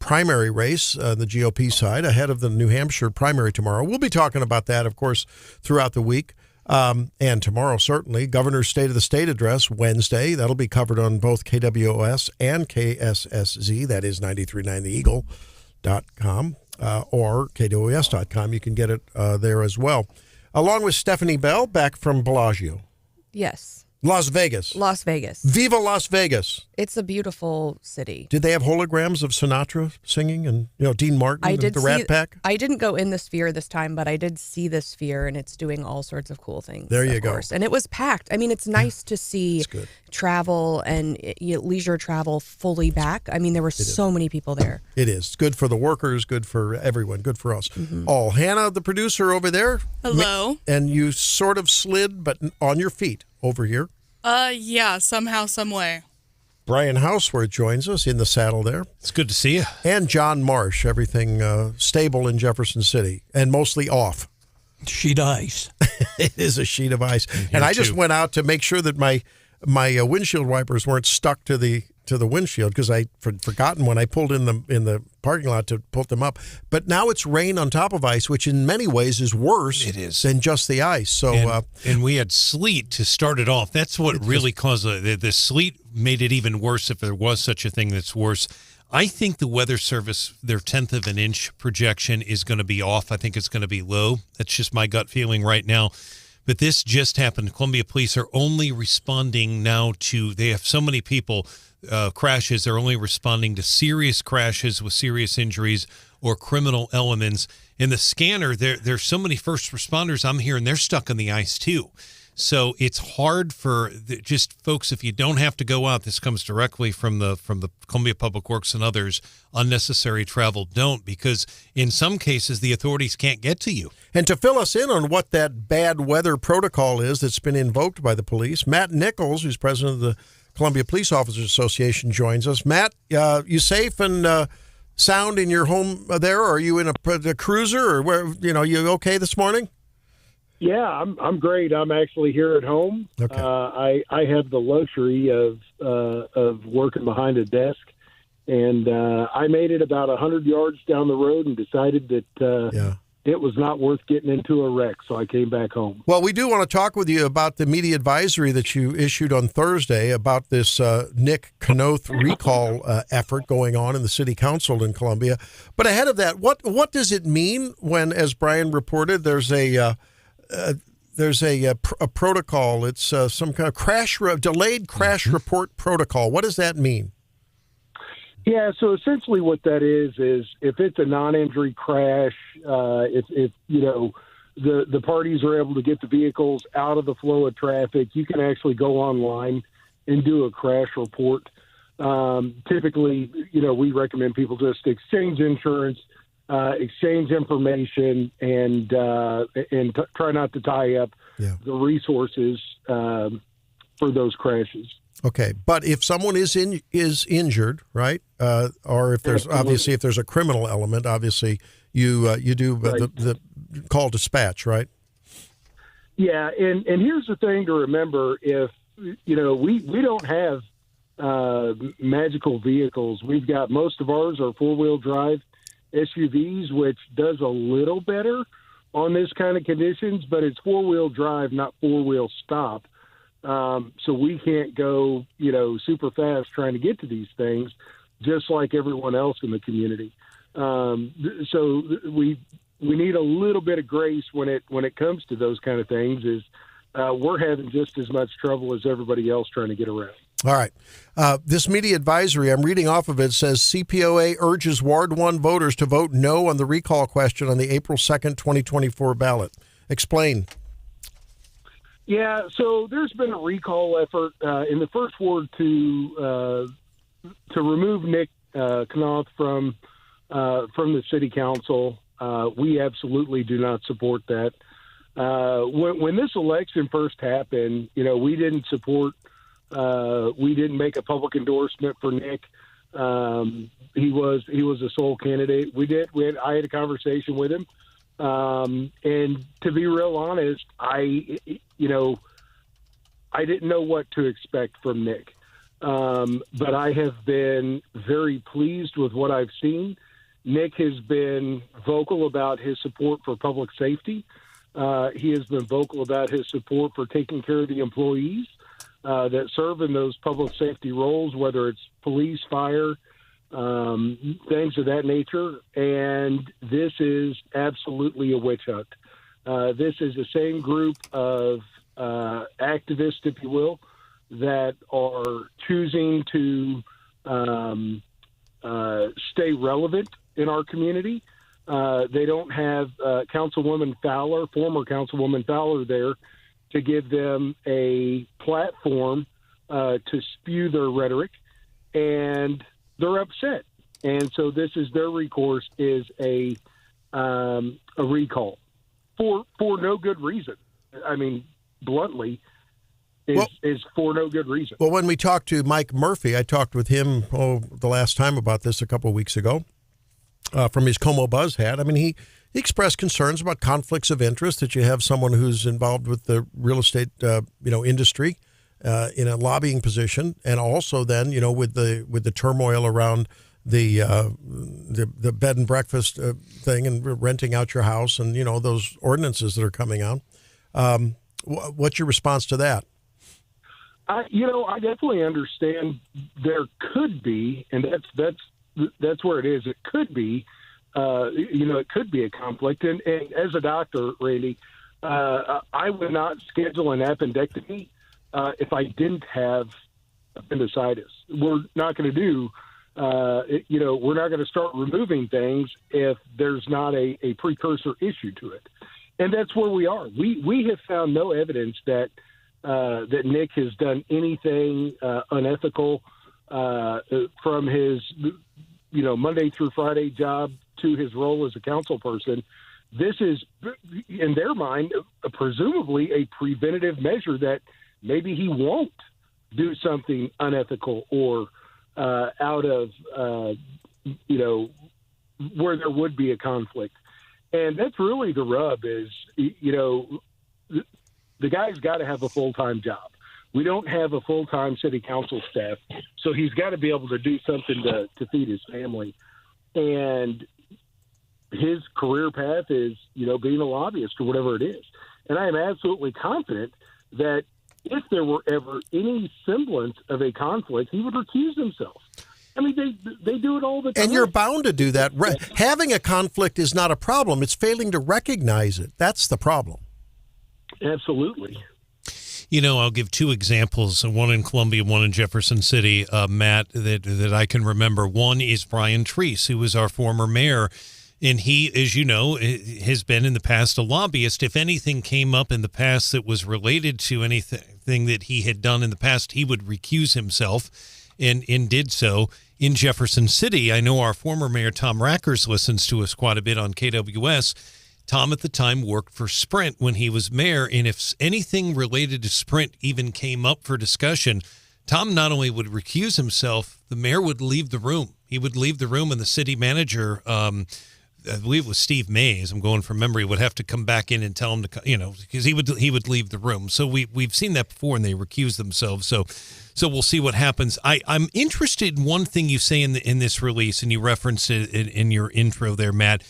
primary race, the GOP side, ahead of the New Hampshire primary tomorrow. We'll be talking about that, of course, throughout the week. And tomorrow, certainly, Governor's State of the State address Wednesday. That'll be covered on both KWOS and KSSZ. That is 939theeagle.com or KWOS.com. You can get it there as well. Along with Stephanie Bell, back from Bellagio. Yes. Las Vegas. Las Vegas. Viva Las Vegas. It's a beautiful city. Did they have holograms of Sinatra singing and, Dean Martin, the Rat Pack? I didn't go in the Sphere this time, but I did see the Sphere, and it's doing all sorts of cool things. There you go. And it was packed. I mean, it's nice to see travel and leisure travel fully back. I mean, there were so many people there. It is. Good for the workers, good for everyone, good for us. All. Hannah, the producer over there. Hello. And you sort of slid, but on your feet over here. Yeah, somehow, some way. Brian Hauswirth joins us in the saddle there. It's good to see you. And John Marsh, everything stable in Jefferson City and mostly off. Sheet of ice. It is a sheet of ice. And I just went out to make sure that my windshield wipers weren't stuck to the windshield because I'd forgotten when I pulled in the parking lot to put them up. But now it's rain on top of ice, which in many ways is worse than just the ice. So and we had sleet to start it off. That's what really caused the sleet made it even worse if there was such a thing that's worse. I think the Weather Service, their 1/10 of an inch projection is going to be off. I think it's going to be low. That's just my gut feeling right now. But this just happened. Columbia Police are only responding now to, they have so many people, crashes. They're only responding to serious crashes with serious injuries or criminal elements. In the scanner, there's so many first responders I'm hearing they're stuck on the ice too. So it's hard for just folks, if you don't have to go out, this comes directly from the Columbia Public Works and others, unnecessary travel, don't, because in some cases the authorities can't get to you. And to fill us in on what that bad weather protocol is that's been invoked by the police, Matt Nichols, who's president of the Columbia Police Officers Association, joins us. Matt, you safe and sound in your home there? Or are you in a cruiser, or where? You okay this morning? Yeah, I'm great. I'm actually here at home. Okay. I have the luxury of working behind a desk, and I made it about 100 yards down the road and decided that it was not worth getting into a wreck, so I came back home. Well, we do want to talk with you about the media advisory that you issued on Thursday about this Nick Knoth recall effort going on in the city council in Columbia. But ahead of that, what does it mean when, as Brian reported, there's a protocol? It's some kind of delayed crash report protocol. What does that mean? Yeah, so essentially what that is if it's a non-injury crash, if the parties are able to get the vehicles out of the flow of traffic, you can actually go online and do a crash report. Typically, we recommend people just exchange insurance, exchange information, and try not to tie up the resources for those crashes. Okay, but if someone is injured, right, or if there's obviously if there's a criminal element, obviously you do the call dispatch, right? Yeah, and here's the thing to remember: if we don't have magical vehicles, we've got most of ours are 4-wheel drive SUVs, which does a little better on this kind of conditions, but it's 4-wheel drive, not 4-wheel stop. So we can't go, super fast trying to get to these things, just like everyone else in the community. So we need a little bit of grace when it comes to those kind of things. We're having just as much trouble as everybody else trying to get around. All right. This media advisory, I'm reading off of it, says CPOA urges Ward 1 voters to vote no on the recall question on the April 2nd, 2024 ballot. Explain. Yeah, so there's been a recall effort in the first ward to remove Nick Knoth from the city council. We absolutely do not support that. When this election first happened, we didn't support. We didn't make a public endorsement for Nick. He was a sole candidate. I had a conversation with him. And to be real honest, I didn't know what to expect from Nick. But I have been very pleased with what I've seen. Nick has been vocal about his support for public safety. He has been vocal about his support for taking care of the employees that serve in those public safety roles, whether it's police, fire, things of that nature. And this is absolutely a witch hunt. This is the same group of activists, if you will, that are choosing to stay relevant in our community. They don't have Councilwoman Fowler, former Councilwoman Fowler, there to give them a platform to spew their rhetoric, and they're upset. And so this is their recourse, is a recall for no good reason. I mean, bluntly, is for no good reason. Well, when we talked to Mike Murphy, I talked with him the last time about this a couple of weeks ago from his Como Buzz hat. I mean, he expressed concerns about conflicts of interest, that you have someone who's involved with the real estate industry in a lobbying position, and also then with the turmoil around the bed and breakfast thing and renting out your house, and those ordinances that are coming out. What's your response to that? I definitely understand there could be, and that's where it is. It could be, it could be a conflict. And as a doctor, Randy, I would not schedule an appendectomy if I didn't have appendicitis. We're not going to do, we're not going to start removing things if there's not a precursor issue to it. And that's where we are. We have found no evidence that Nick has done anything unethical from his, Monday through Friday job to his role as a council person. This is, in their mind, presumably a preventative measure that maybe he won't do something unethical or out of, where there would be a conflict. And that's really the rub is, the guy's got to have a full-time job. We don't have a full-time city council staff, so he's got to be able to do something to feed his family. And his career path is, being a lobbyist or whatever it is. And I am absolutely confident that if there were ever any semblance of a conflict, he would recuse himself. I mean, they do it all the time. And you're bound to do that. Having a conflict is not a problem. It's failing to recognize it. That's the problem. Absolutely. I'll give two examples, one in Columbia, one in Jefferson City, Matt, that I can remember. One is Brian Treese, who was our former mayor, and he, as you know, has been in the past a lobbyist. If anything came up in the past that was related to anything that he had done in the past, he would recuse himself, and did so. In Jefferson City, I know our former mayor, Tom Rackers, listens to us quite a bit on KWS. Tom at the time worked for Sprint when he was mayor, and if anything related to Sprint even came up for discussion, Tom not only would recuse himself, the mayor would leave the room. He would leave the room, and the city manager, I believe it was Steve Mays, I'm going from memory, would have to come back in and tell him to, because he would leave the room. So we've seen that before, and they recuse themselves. So we'll see what happens. I'm interested in one thing you say in this release, and you referenced it in your intro there, Matt.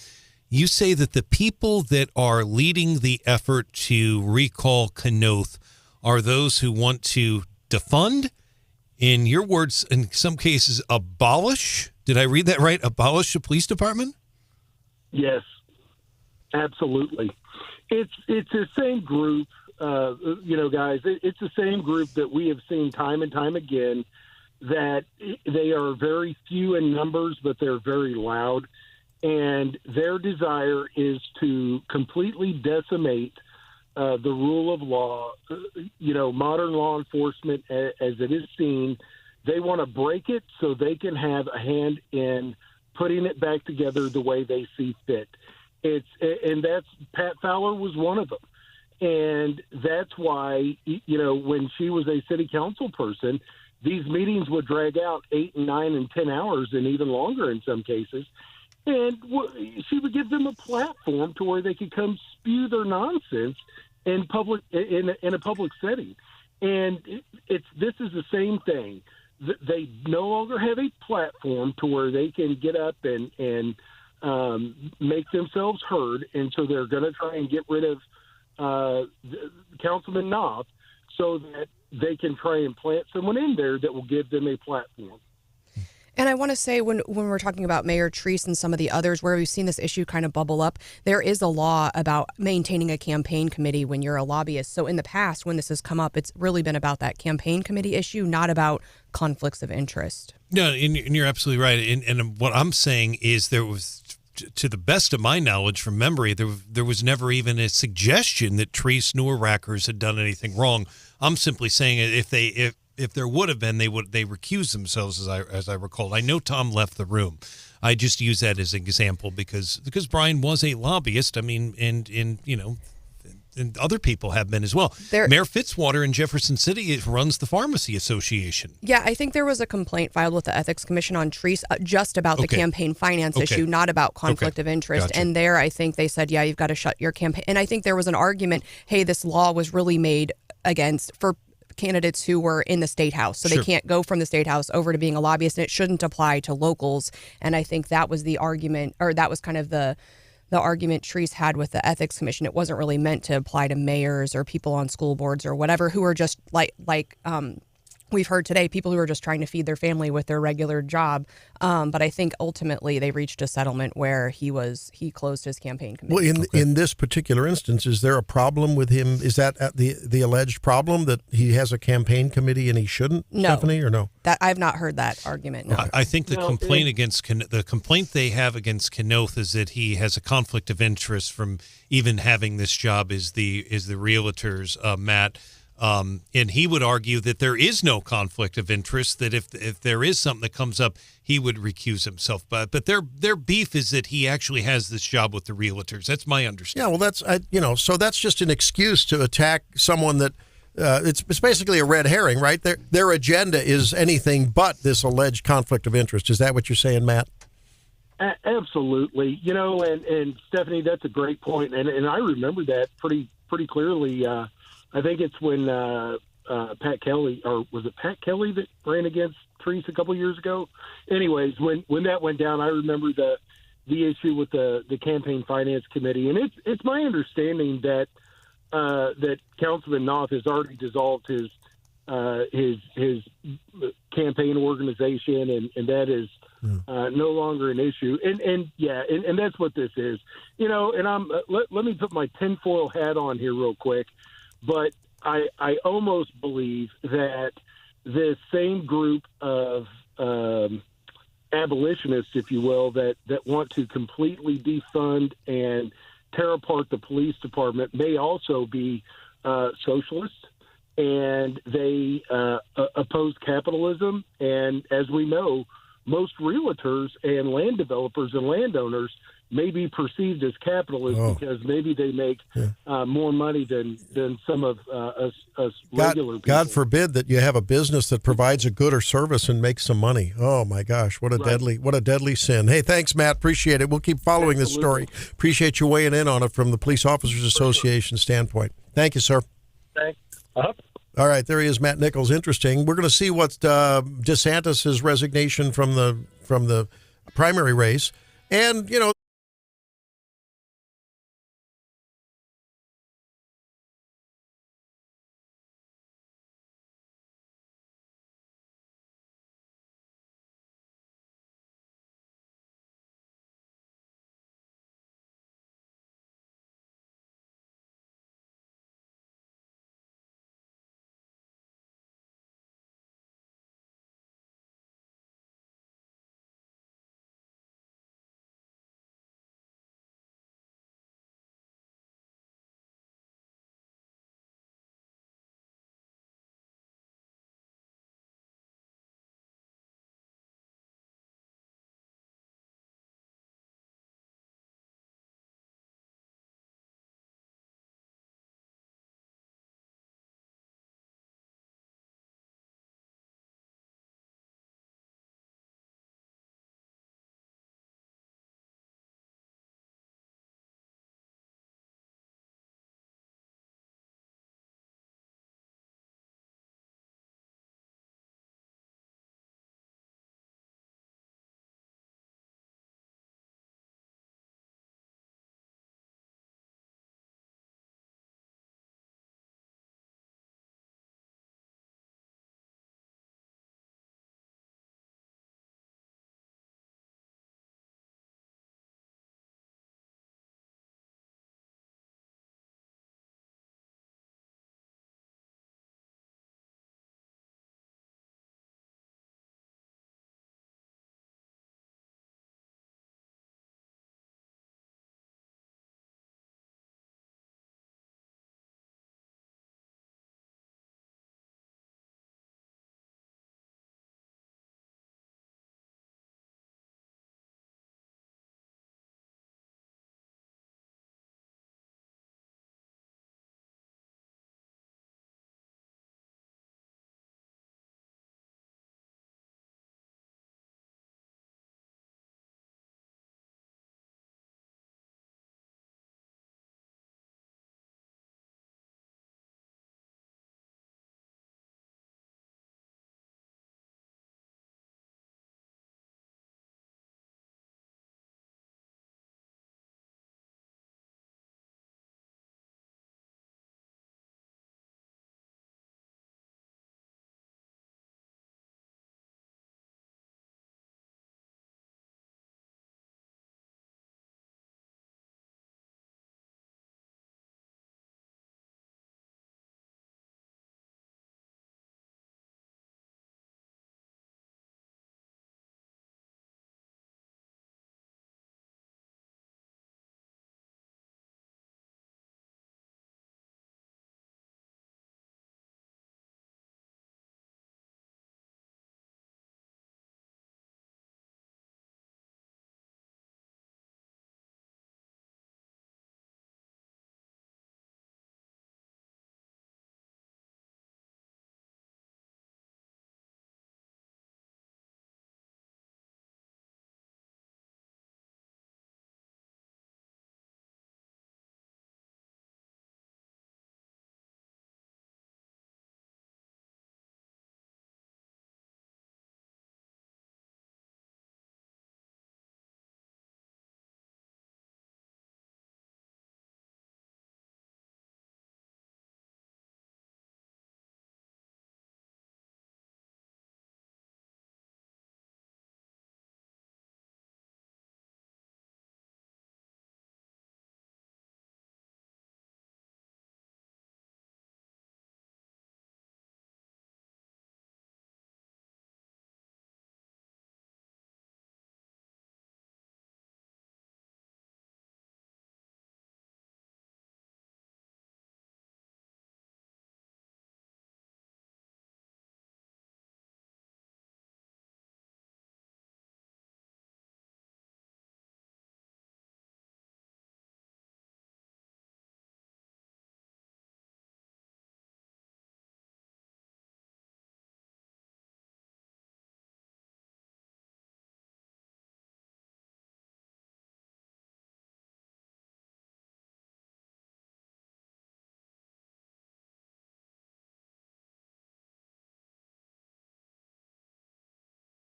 You say that the people that are leading the effort to recall Kanoth are those who want to defund, in your words, in some cases, abolish. Did I read that right? Abolish the police department? Yes, absolutely. It's the same group, guys. It's the same group that we have seen time and time again, that they are very few in numbers, but they're very loud. And their desire is to completely decimate the rule of law, modern law enforcement as it is seen. They want to break it so they can have a hand in putting it back together the way they see fit. And that's Pat Fowler was one of them. And that's why, when she was a city council person, these meetings would drag out 8 and 9 and 10 hours and even longer in some cases. And she would give them a platform to where they could come spew their nonsense in public in a public setting. And this is the same thing. they no longer have a platform to where they can get up and make themselves heard, and so they're going to try and get rid of Councilman Knopf so that they can try and plant someone in there that will give them a platform. And I want to say when we're talking about Mayor Treese and some of the others where we've seen this issue kind of bubble up, there is a law about maintaining a campaign committee when you're a lobbyist. So in the past, when this has come up, it's really been about that campaign committee issue, not about conflicts of interest. No, and you're absolutely right. And what I'm saying is there was, to the best of my knowledge from memory, there was never even a suggestion that Treese nor Rackers had done anything wrong. I'm simply saying if there would have been, they recused themselves, as I recall. I know Tom left the room. I just use that as an example because Brian was a lobbyist. I mean, and other people have been as well. Mayor Fitzwater in Jefferson City runs the Pharmacy Association. Yeah, I think there was a complaint filed with the Ethics Commission on Treese just about the campaign finance issue, not about conflict of interest. Gotcha. And there, I think they said, yeah, you've got to shut your campaign. And I think there was an argument, hey, this law was really made for candidates who were in the state house, so they can't go from the state house over to being a lobbyist, and it shouldn't apply to locals. And I think that was the argument, or that was kind of the argument Treese had with the Ethics Commission. It wasn't really meant to apply to mayors or people on school boards or whatever who are just like we've heard today, people who are just trying to feed their family with their regular job. But I think ultimately they reached a settlement where he closed his campaign committee. Well, in this particular instance, is there a problem with him? Is that the alleged problem that he has a campaign committee and he shouldn't, No. Stephanie, or no? That I've not heard that argument. No. I think the complaint they have against Knoth is that he has a conflict of interest from even having this job as the realtor's Matt. And he would argue that there is no conflict of interest, that if there is something that comes up, he would recuse himself. But their beef is that he actually has this job with the realtors. That's my understanding. Yeah, well, so that's just an excuse to attack someone that it's basically a red herring, right? Their agenda is anything but this alleged conflict of interest. Is that what you're saying, Matt? Absolutely. And Stephanie, that's a great point. And I remember that pretty clearly. I think it's when Pat Kelly, or was it Pat Kelly that ran against Treese a couple years ago? Anyways, when that went down, I remember the issue with the campaign finance committee, and it's my understanding that Councilman Knopf has already dissolved his campaign organization, and that is no longer an issue. And that's what this is, And let me put my tinfoil hat on here real quick. But I almost believe that this same group of abolitionists, if you will, that want to completely defund and tear apart the police department may also be socialists, and they oppose capitalism. And as we know, most realtors and land developers and landowners may be perceived as capitalists because maybe they make more money than some of us regular people. God forbid that you have a business that provides a good or service and makes some money. Oh my gosh, what a deadly sin. Hey, thanks, Matt. Appreciate it. We'll keep following this story. Appreciate you weighing in on it from the Police Officers Association standpoint. Thank you, sir. Thanks. All right, there he is, Matt Nichols. Interesting. We're going to see what DeSantis' resignation from the primary race, and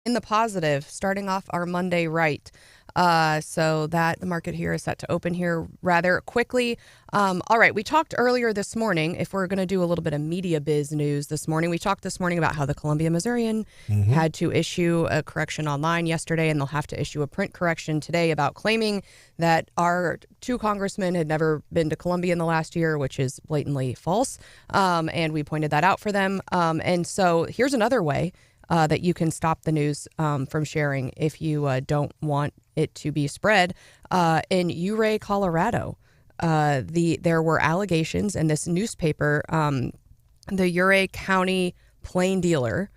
in the positive, starting off our Monday right. So that the market here is set to open here rather quickly. All right, we talked earlier this morning, if we're going to do a little bit of media biz news this morning, we talked this morning about how the Columbia Missourian had to issue a correction online yesterday, and they'll have to issue a print correction today about claiming that our 2 congressmen had never been to Columbia in the last year, which is blatantly false. And we pointed that out for them. And so here's another way that you can stop the news from sharing if you don't want it to be spread. In Ouray, Colorado, there were allegations in this newspaper, the Ouray County Plain Dealer.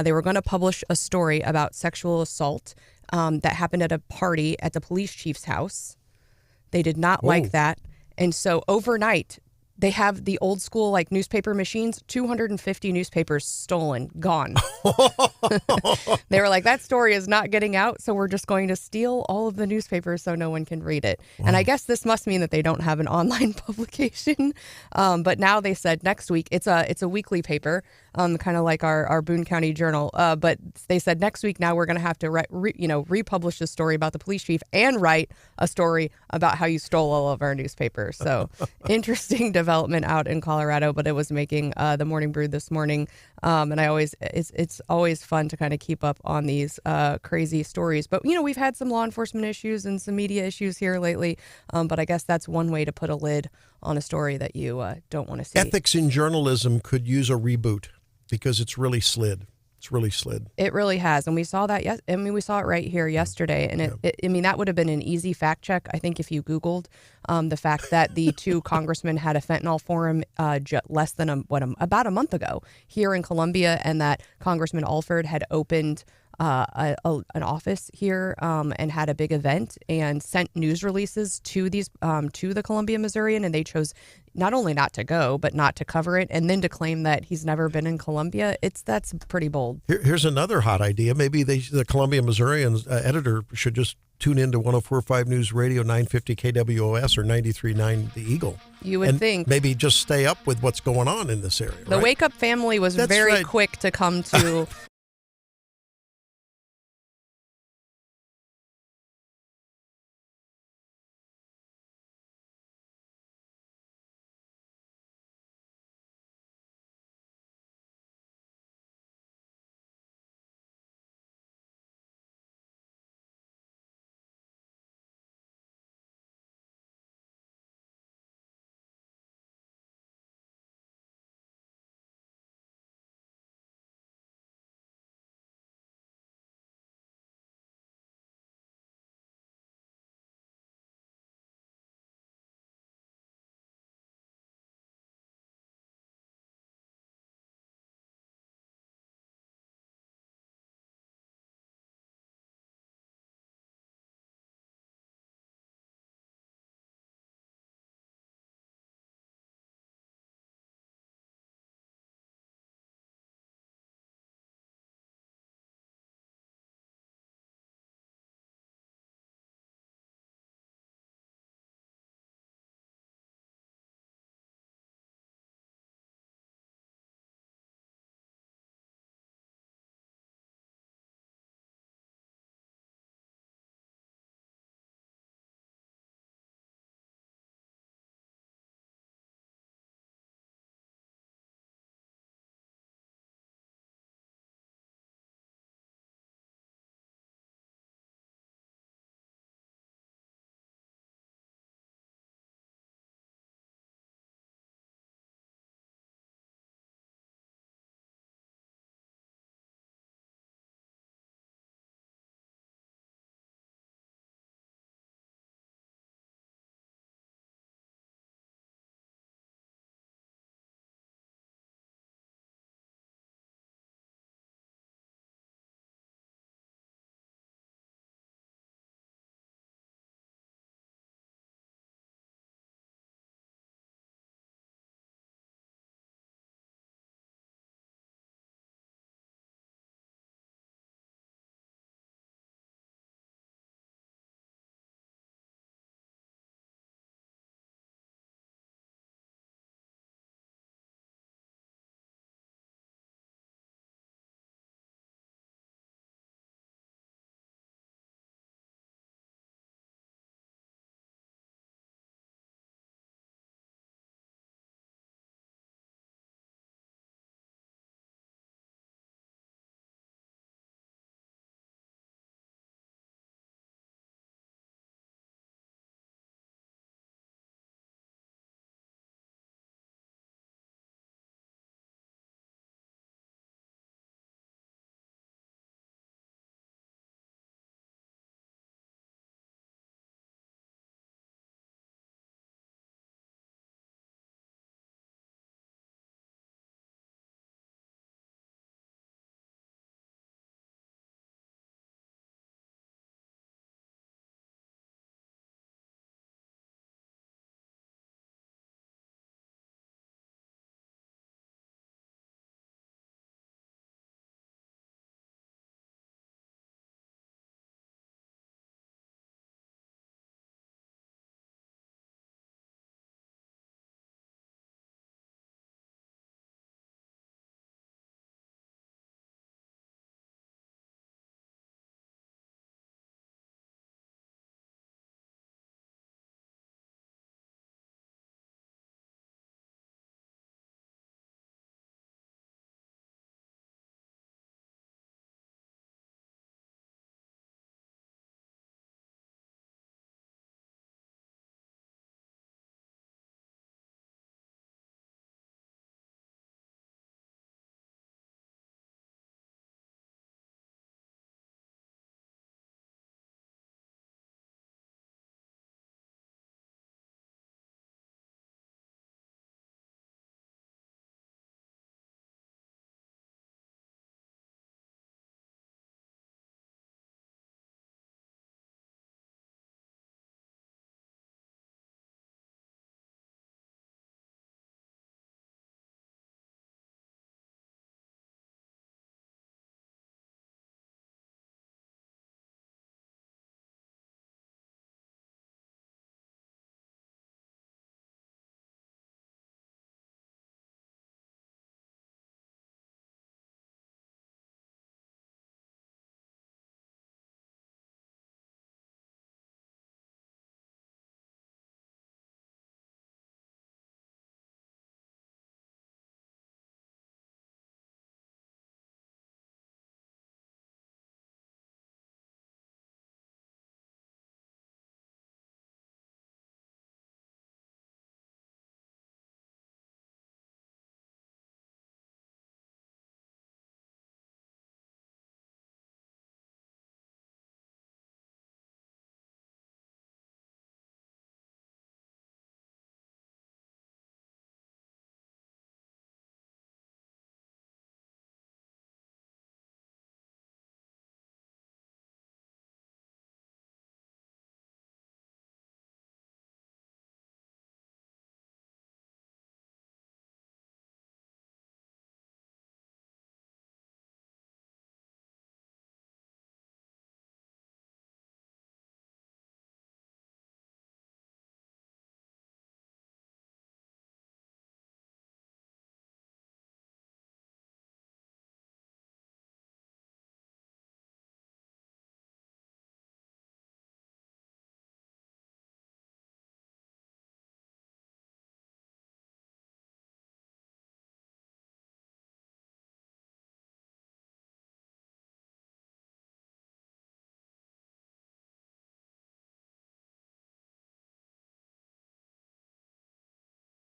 They were going to publish a story about sexual assault that happened at a party at the police chief's house. They did not like that. And so overnight, they have the old school like newspaper machines, 250 newspapers stolen, gone. They were like, that story is not getting out, so we're just going to steal all of the newspapers so no one can read it. And I guess this must mean that they don't have an online publication. But now they said next week, it's a weekly paper, kind of like our Boone County Journal. But they said next week now we're going to have to republish the story about the police chief and write a story about how you stole all of our newspapers. So interesting development out in Colorado, but it was making the Morning Brew this morning. And it's always fun to kind of keep up on these crazy stories. But, we've had some law enforcement issues and some media issues here lately. But I guess that's one way to put a lid on a story that you don't want to see. Ethics in journalism could use a reboot because it's really slid. It's really slid. It really has. And we saw that. We saw it right here yesterday. And that would have been an easy fact check, I think, if you Googled the fact that the 2 congressmen had a fentanyl forum less than about a month ago here in Columbia, and that Congressman Alford had opened an office here and had a big event and sent news releases to the Columbia Missourian, and they chose not only not to go but not to cover it, and then to claim that he's never been in Columbia. That's pretty bold. Here's another hot idea. Maybe the Columbia Missourian's editor should just tune into 104.5 News Radio, 950 KWOS or 93.9 The Eagle. You would think. Maybe just stay up with what's going on in this area. The Wake Up family was very quick to come to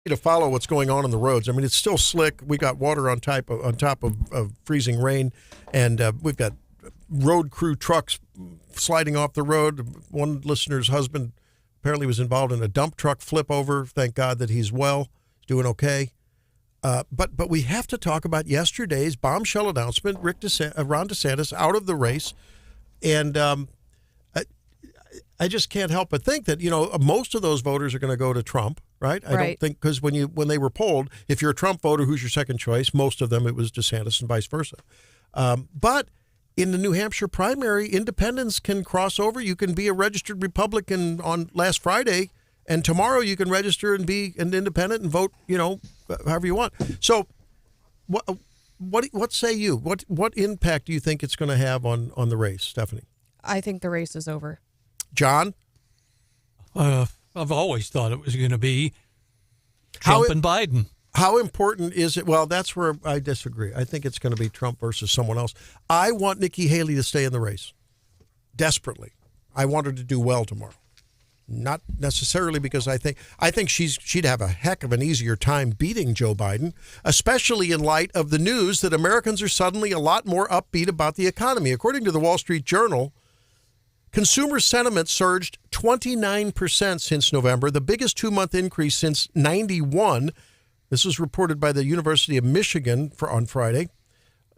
To follow what's going on the roads. I mean, it's still slick. We got water on top of freezing rain, and we've got road crew trucks sliding off the road. One listener's husband apparently was involved in a dump truck flip over. Thank God that he's well, doing okay. But we have to talk about yesterday's bombshell announcement. Ron DeSantis out of the race, and I just can't help but think that most of those voters are going to go to Trump. Right? I don't think, because when they were polled, if you're a Trump voter, who's your second choice? Most of them, it was DeSantis and vice versa. But in the New Hampshire primary, independents can cross over. You can be a registered Republican on last Friday, and tomorrow you can register and be an independent and vote, however you want. So what say you? What impact do you think it's going to have on the race, Stephanie? I think the race is over. John? I've always thought it was going to be Trump and Biden. How important is it? Well, that's where I disagree. I think it's going to be Trump versus someone else. I want Nikki Haley to stay in the race desperately. I want her to do well tomorrow. Not necessarily because I think she'd have a heck of an easier time beating Joe Biden, especially in light of the news that Americans are suddenly a lot more upbeat about the economy. According to the Wall Street Journal, consumer sentiment surged 29% since November, the biggest 2-month increase since 91. This was reported by the University of Michigan on Friday.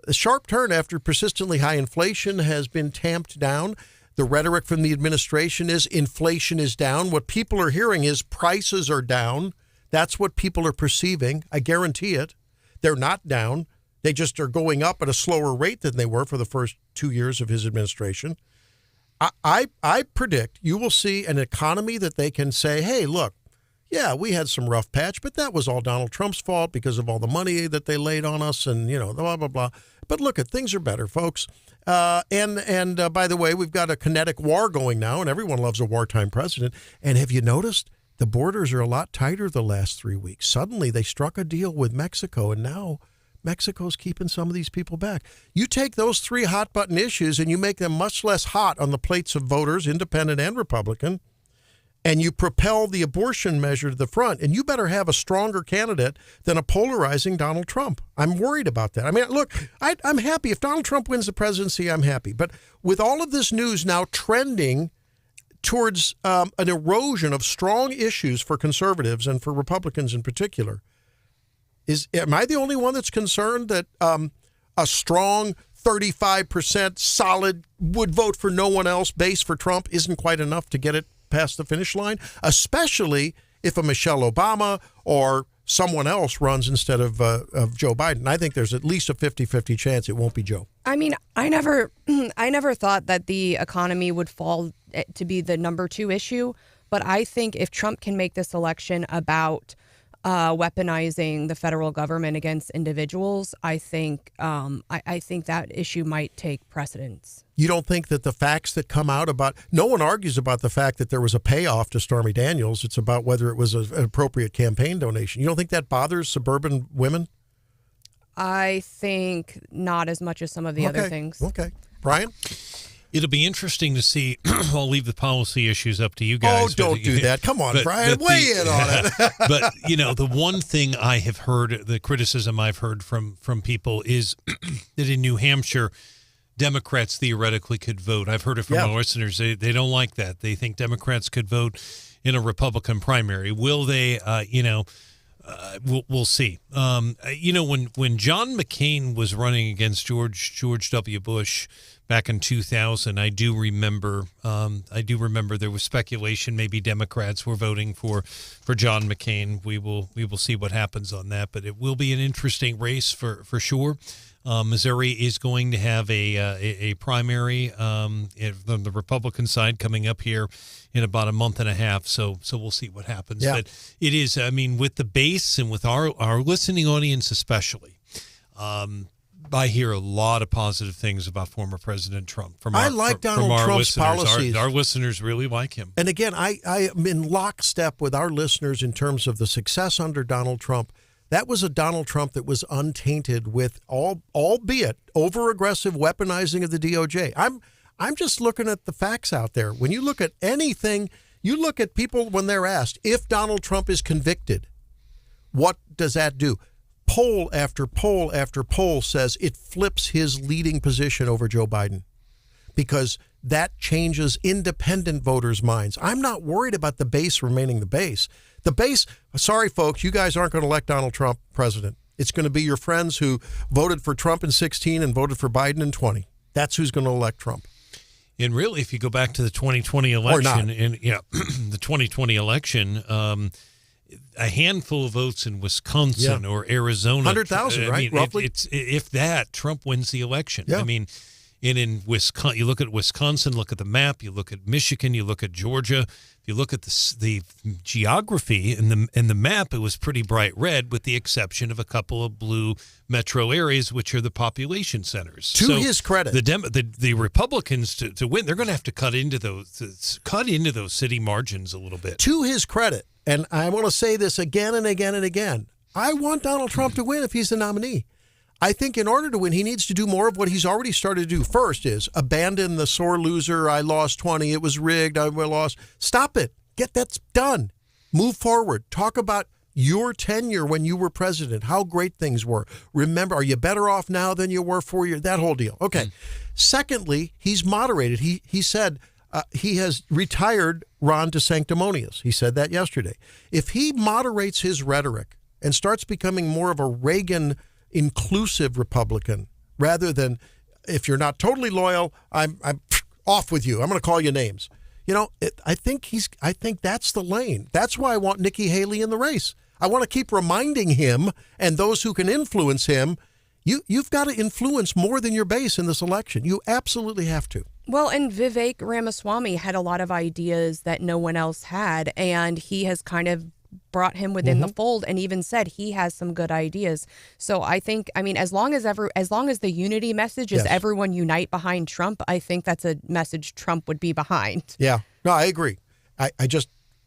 A sharp turn after persistently high inflation has been tamped down. The rhetoric from the administration is inflation is down. What people are hearing is prices are down. That's what people are perceiving. I guarantee it. They're not down. They just are going up at a slower rate than they were for the first 2 years of his administration. I predict you will see an economy that they can say, hey, look, yeah, we had some rough patch, but that was all Donald Trump's fault because of all the money that they laid on us and, blah, blah, blah. But look, things are better, folks. And by the way, we've got a kinetic war going now, and everyone loves a wartime president. And have you noticed the borders are a lot tighter the last 3 weeks? Suddenly they struck a deal with Mexico, and now Mexico's keeping some of these people back. You take those 3 hot-button issues and you make them much less hot on the plates of voters, independent and Republican, and you propel the abortion measure to the front, and you better have a stronger candidate than a polarizing Donald Trump. I'm worried about that. I mean, look, I'm happy. If Donald Trump wins the presidency, I'm happy. But with all of this news now trending towards an erosion of strong issues for conservatives and for Republicans in particular, am I the only one that's concerned that a strong 35% solid would vote for no one else base for Trump isn't quite enough to get it past the finish line, especially if a Michelle Obama or someone else runs instead of Joe Biden? I think there's at least a 50-50 chance it won't be Joe. I mean, I never thought that the economy would fall to be the number 2 issue, but I think if Trump can make this election about weaponizing the federal government against individuals, I think that issue might take precedence. You don't think that the facts that come out about, no one argues about the fact that there was a payoff to Stormy Daniels. It's about whether it was an appropriate campaign donation. You don't think that bothers suburban women? I think not as much as some of the other things. Okay. Brian? It'll be interesting to see. I'll leave the policy issues up to you guys. Oh, don't do that. Come on, Brian. Weigh in on it. But, the one thing I have heard, the criticism I've heard from people is that in New Hampshire, Democrats theoretically could vote. I've heard it from our listeners. They don't like that. They think Democrats could vote in a Republican primary. Will they? We'll see. When John McCain was running against George W. Bush back in 2000, I do remember there was speculation maybe Democrats were voting for John McCain. We will see what happens on that, but it will be an interesting race for sure. Missouri is going to have a primary on the Republican side coming up here in about a month and a half. So we'll see what happens. Yeah. But it is, with the base and with our listening audience especially, I hear a lot of positive things about former President Trump. I like Donald Trump's policies. Our listeners really like him. And again, I am in lockstep with our listeners in terms of the success under Donald Trump. That was a Donald Trump that was untainted with albeit over-aggressive weaponizing of the DOJ. I'm just looking at the facts out there. When you look at anything, you look at people when they're asked, if Donald Trump is convicted, What does that do? Poll after poll after poll says it flips his leading position over Joe Biden because that changes independent voters' minds. I'm not worried about the base remaining the base. The base, sorry, folks, you guys aren't going to elect Donald Trump president. It's going to be your friends who voted for Trump in 2016 and voted for Biden in 2020. That's who's going to elect Trump. And really, if you go back to the 2020 election, the 2020 election, a handful of votes in Wisconsin or Arizona, 100,000, right? Roughly, if that, Trump wins the election. Yeah. I mean, and in Wisconsin, you look at Wisconsin, look at the map, you look at Michigan, you look at Georgia. If you look at the geography and the map, it was pretty bright red, with the exception of a couple of blue metro areas, which are the population centers. To his credit, the Republicans to win, they're going to have to cut into those city margins a little bit. To his credit, and I want to say this again and again and again, I want Donald Trump to win if he's the nominee. I think in order to win, he needs to do more of what he's already started to do. First is abandon the sore loser. I lost 20. It was rigged. I lost. Stop it. Get that done. Move forward. Talk about your tenure when you were president, how great things were. Remember, are you better off now than you were 4 years? That whole deal. Okay. Secondly, he's moderated. He said he has retired Ron DeSanctimonious. He said that yesterday. If he moderates his rhetoric and starts becoming more of a Reagan inclusive Republican, rather than, if you're not totally loyal, I'm off with you. I'm going to call you names. I think that's the lane. That's why I want Nikki Haley in the race. I want to keep reminding him and those who can influence him, you've got to influence more than your base in this election. You absolutely have to. Well, and Vivek Ramaswamy had a lot of ideas that no one else had, and he has kind of brought him within the fold and even said he has some good ideas. So I think, as long as the unity message is everyone unite behind Trump, I think that's a message Trump would be behind. Yeah, no, I agree.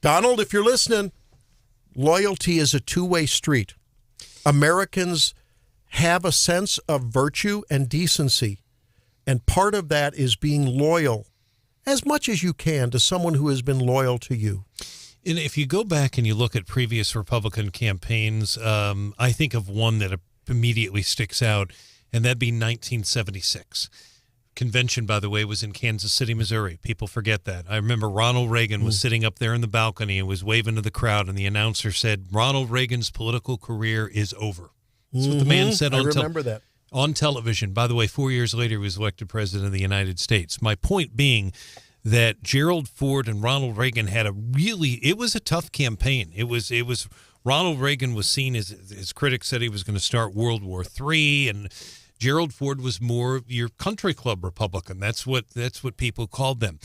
Donald, if you're listening, loyalty is a two-way street. Americans have a sense of virtue and decency, and part of that is being loyal as much as you can to someone who has been loyal to you. And if you go back and you look at previous Republican campaigns, I think of one that immediately sticks out, and that'd be 1976. Convention, by the way, was in Kansas City, Missouri. People forget that. I remember Ronald Reagan was sitting up there in the balcony and was waving to the crowd, and the announcer said, "Ronald Reagan's political career is over." That's what the man said on television. By the way, 4 years later, he was elected president of the United States. My point being that Gerald Ford and Ronald Reagan had it was a tough campaign. It was Ronald Reagan was seen as, his critics said, he was going to start World War III, and Gerald Ford was more your country club Republican. That's what people called them.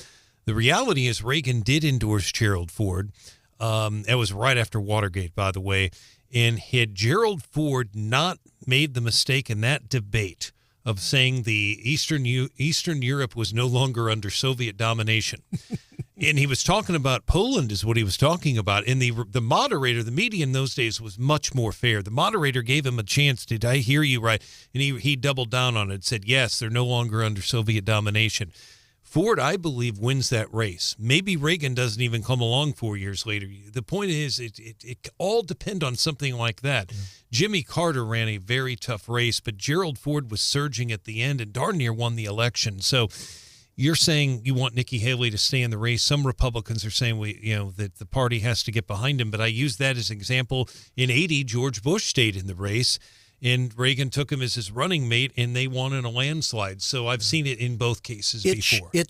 The reality is Reagan did endorse Gerald Ford. That was right after Watergate, by the way. And had Gerald Ford not made the mistake in that debate of saying the Eastern Europe was no longer under Soviet domination. And he was talking about Poland is what he was talking about. And the moderator, the media in those days was much more fair. The moderator gave him a chance. Did I hear you right? And he doubled down on it, said, yes, they're no longer under Soviet domination. Ford, I believe, wins that race. Maybe Reagan doesn't even come along 4 years later. The point is, it all depends on something like that. Yeah. Jimmy Carter ran a very tough race, but Gerald Ford was surging at the end and darn near won the election. So you're saying you want Nikki Haley to stay in the race. Some Republicans are saying that the party has to get behind him, but I use that as an example. In 1980, George Bush stayed in the race, and Reagan took him as his running mate, and they won in a landslide. So I've seen it in both cases before. It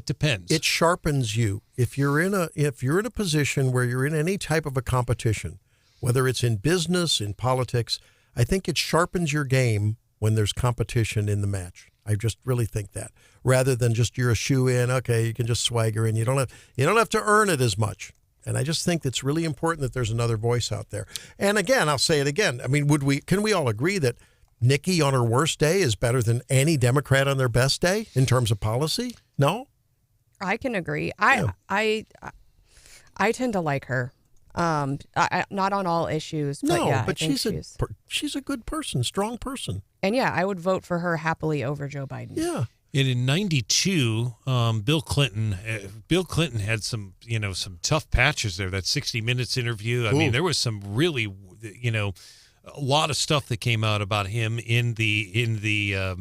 depends. It sharpens you. If you're in a position where you're in any type of a competition, whether it's in business, in politics, I think it sharpens your game when there's competition in the match. I just really think that, rather than just you're a shoe-in. Okay, you can just swagger in. You don't have to earn it as much. And I just think it's really important that there's another voice out there. And again, I'll say it again. I mean, can we all agree that Nikki on her worst day is better than any Democrat on their best day in terms of policy? No? I can agree. I tend to like her. Not on all issues. But no, yeah, but she's a good person, strong person. And yeah, I would vote for her happily over Joe Biden. Yeah. And in 92, Bill Clinton had some tough patches there. That 60 Minutes interview. I mean, there was some really a lot of stuff that came out about him in the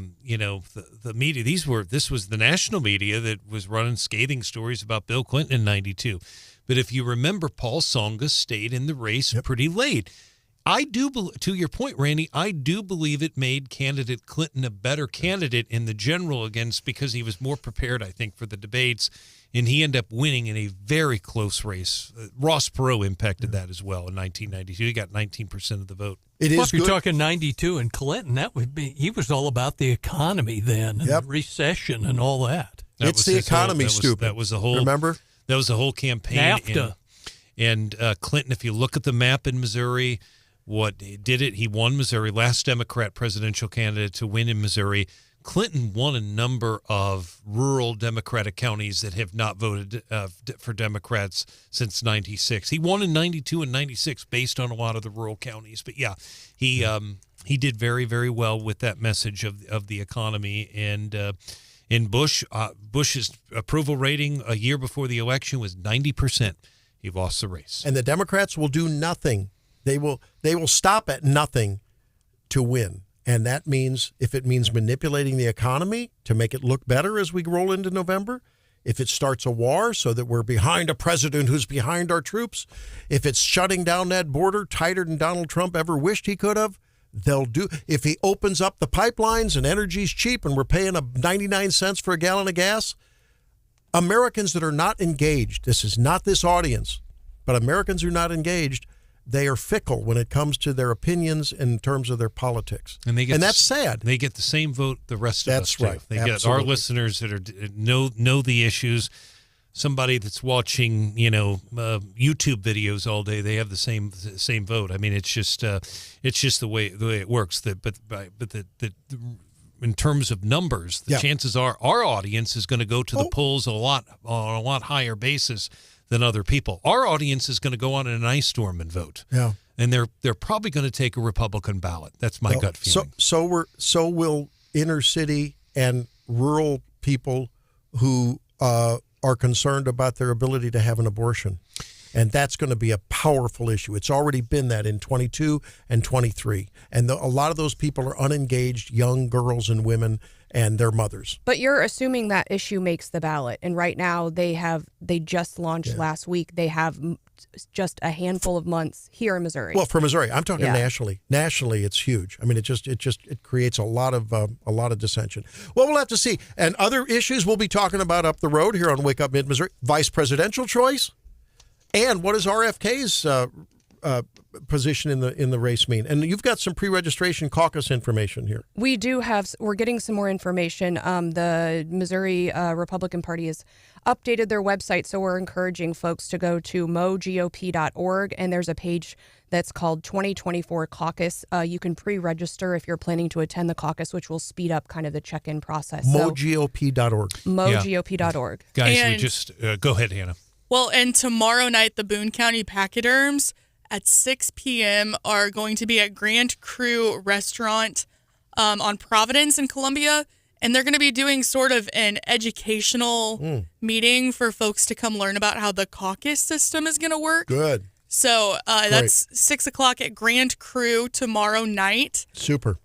media. This was the national media that was running scathing stories about Bill Clinton in 92. But if you remember, Paul Tsongas stayed in the race pretty late. To your point, Randy, I do believe it made candidate Clinton a better candidate in the general because he was more prepared, I think, for the debates, and he ended up winning in a very close race. Ross Perot impacted that as well in 1992. He got 19% of the vote. If you're talking 92 and Clinton, he was all about the economy then, and recession and all that. It's the economy, stupid. That was the whole. Remember? That was the whole campaign. NAFTA. And Clinton, if you look at the map in Missouri, he won Missouri, last Democrat presidential candidate to win in Missouri. Clinton won a number of rural Democratic counties that have not voted for Democrats since 96. He won in 92 and 96 based on a lot of the rural counties. But yeah, he did very, very well with that message of the economy. And in Bush's approval rating a year before the election was 90%. He lost the race. And the Democrats will do nothing. They will stop at nothing to win. And that means, if it means manipulating the economy to make it look better as we roll into November, if it starts a war so that we're behind a president who's behind our troops, if it's shutting down that border tighter than Donald Trump ever wished he could have, they'll do. If he opens up the pipelines and energy's cheap and we're paying 99 cents for a gallon of gas, Americans that are not engaged, this is not this audience, but Americans who are not engaged, they are fickle when it comes to their opinions in terms of their politics. And that's sad. They get the same vote the rest of us do. That's right. They get our listeners that know the issues. Somebody that's watching, YouTube videos all day, they have the same vote. I mean, it's just the way it works. But in terms of numbers, the chances are our audience is going to go to the polls on a lot higher basis than other people. Our audience is going to go on in an ice storm and vote. Yeah. And they're probably going to take a Republican ballot. That's my gut feeling. So will inner city and rural people who are concerned about their ability to have an abortion. And that's going to be a powerful issue. It's already been that in 22 and 23. And a lot of those people are unengaged young girls and women and their mothers. But you're assuming that issue makes the ballot. And right now they just launched last week. They have just a handful of months here in Missouri. Well, for Missouri, I'm talking nationally. Nationally, it's huge. I mean, it creates a lot of dissension. Well, we'll have to see. And other issues we'll be talking about up the road here on Wake Up Mid-Missouri. Vice presidential choice. And what is RFK's position in the race mean? And you've got some pre-registration caucus information here. We do have. We're getting some more information. The Missouri Republican Party has updated their website, so we're encouraging folks to go to mogop.org, and there's a page that's called 2024 Caucus. You can pre-register if you're planning to attend the caucus, which will speed up kind of the check-in process. Mogop.org. Mogop.org. Guys, we just go ahead, Hannah. Well, and tomorrow night, the Boone County Pachyderms at 6 p.m. are going to be at Grand Cru Restaurant on Providence in Columbia, and they're going to be doing sort of an educational meeting for folks to come learn about how the caucus system is going to work. Good. So that's 6 o'clock at Grand Cru tomorrow night. Super.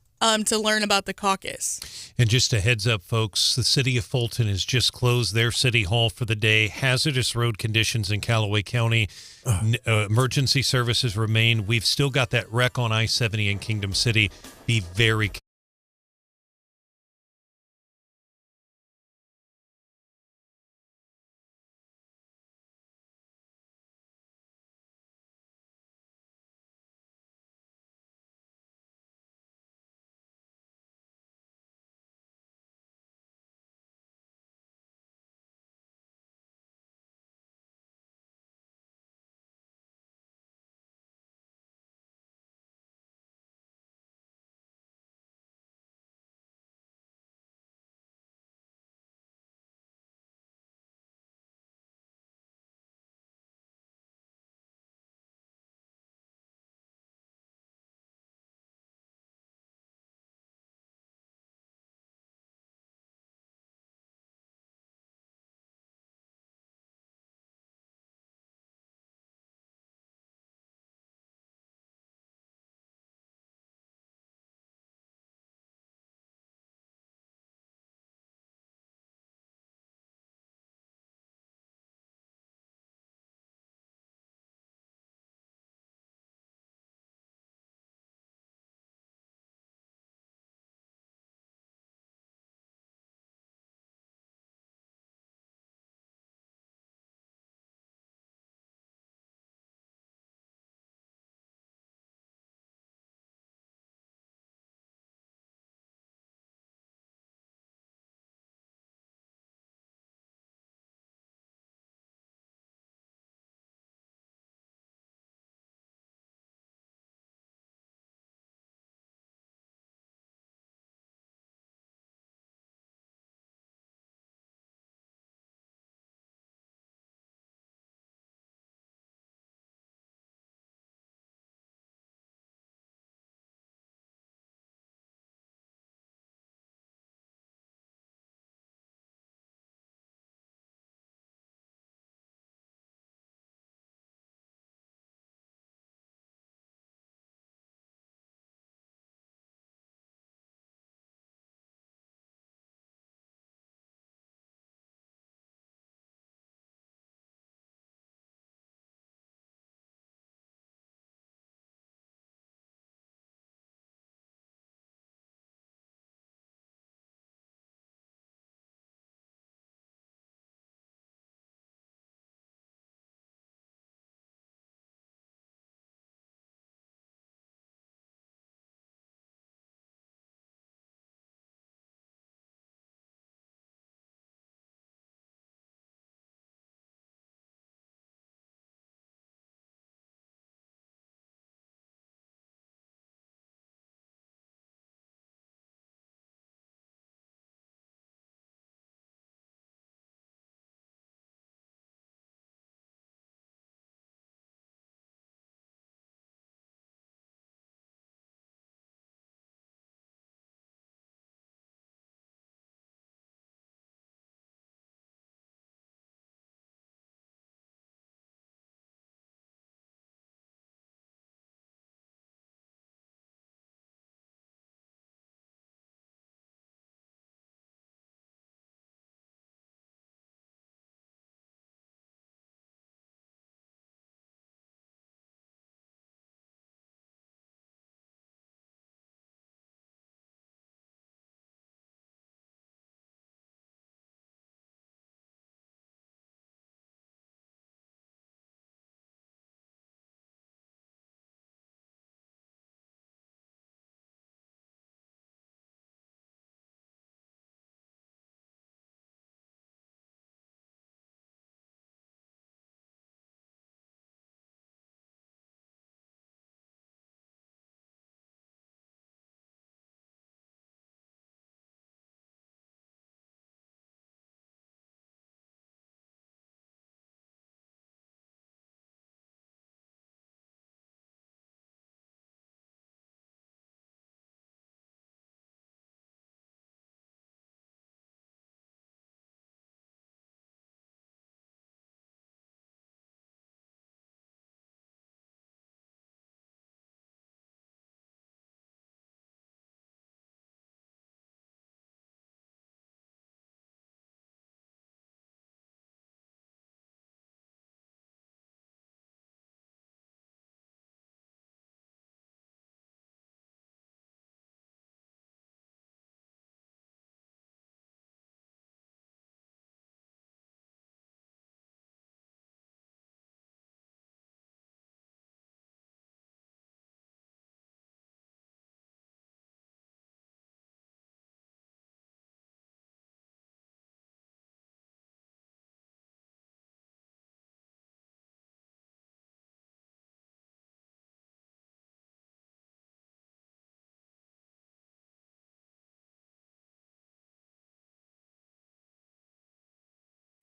To learn about the caucus. And just a heads up, folks, the city of Fulton has just closed their city hall for the day. Hazardous road conditions in Callaway County. Emergency services remain. We've still got that wreck on I-70 in Kingdom City. Be very careful.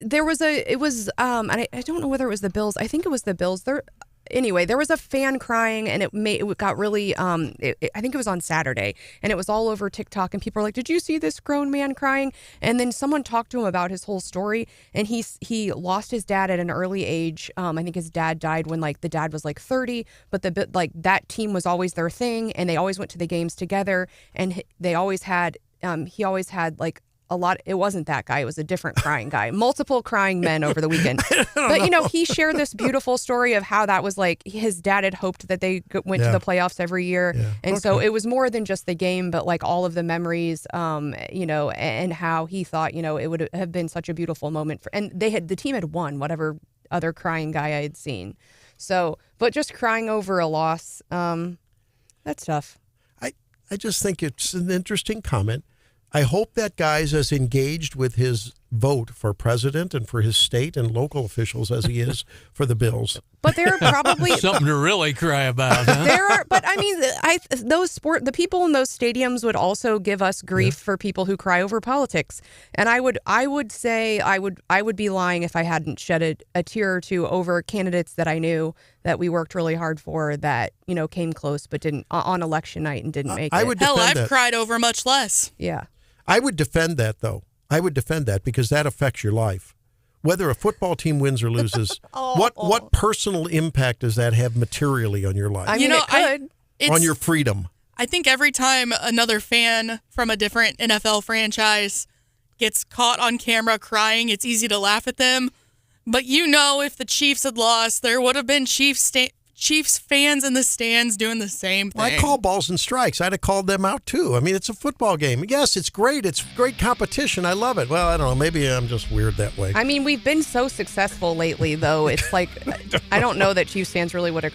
there was I don't know whether it was the Bills. I think it was the Bills. Anyway, there was a fan crying, and it got really. I think it was on Saturday, and it was all over TikTok, and people were like, "Did you see this grown man crying?" And then someone talked to him about his whole story, and he lost his dad at an early age. I think his dad died when the dad was 30, but that team was always their thing, and they always went to the games together, and they always had. He always had a lot. It wasn't that guy. It was a different crying guy. Multiple crying men over the weekend. But he shared this beautiful story of how that was his dad had hoped that they went to the playoffs every year, and so it was more than just the game, but all of the memories, and how he thought it would have been such a beautiful moment and the team had won whatever other crying guy I had seen. So, but just crying over a loss, that's tough. I just think it's an interesting comment. I hope that guy's as engaged with his vote for president and for his state and local officials as he is for the Bills. But there are probably something to really cry about. Huh? There are, but I mean, the people in those stadiums would also give us grief for people who cry over politics. And I would say I would be lying if I hadn't shed a tear or two over candidates that I knew that we worked really hard for that came close but didn't on election night and didn't make it. I've cried over much less. Yeah. I would defend that, though. I would defend that because that affects your life. Whether a football team wins or loses, what personal impact does that have materially on your life? I mean, it could. On your freedom. I think every time another fan from a different NFL franchise gets caught on camera crying, it's easy to laugh at them. But if the Chiefs had lost, there would have been Chiefs fans in the stands doing the same thing. Well, I call balls and strikes. I'd have called them out, too. I mean, it's a football game. Yes, it's great. It's great competition. I love it. Well, I don't know. Maybe I'm just weird that way. I mean, we've been so successful lately, though. It's I don't know that Chiefs fans really would have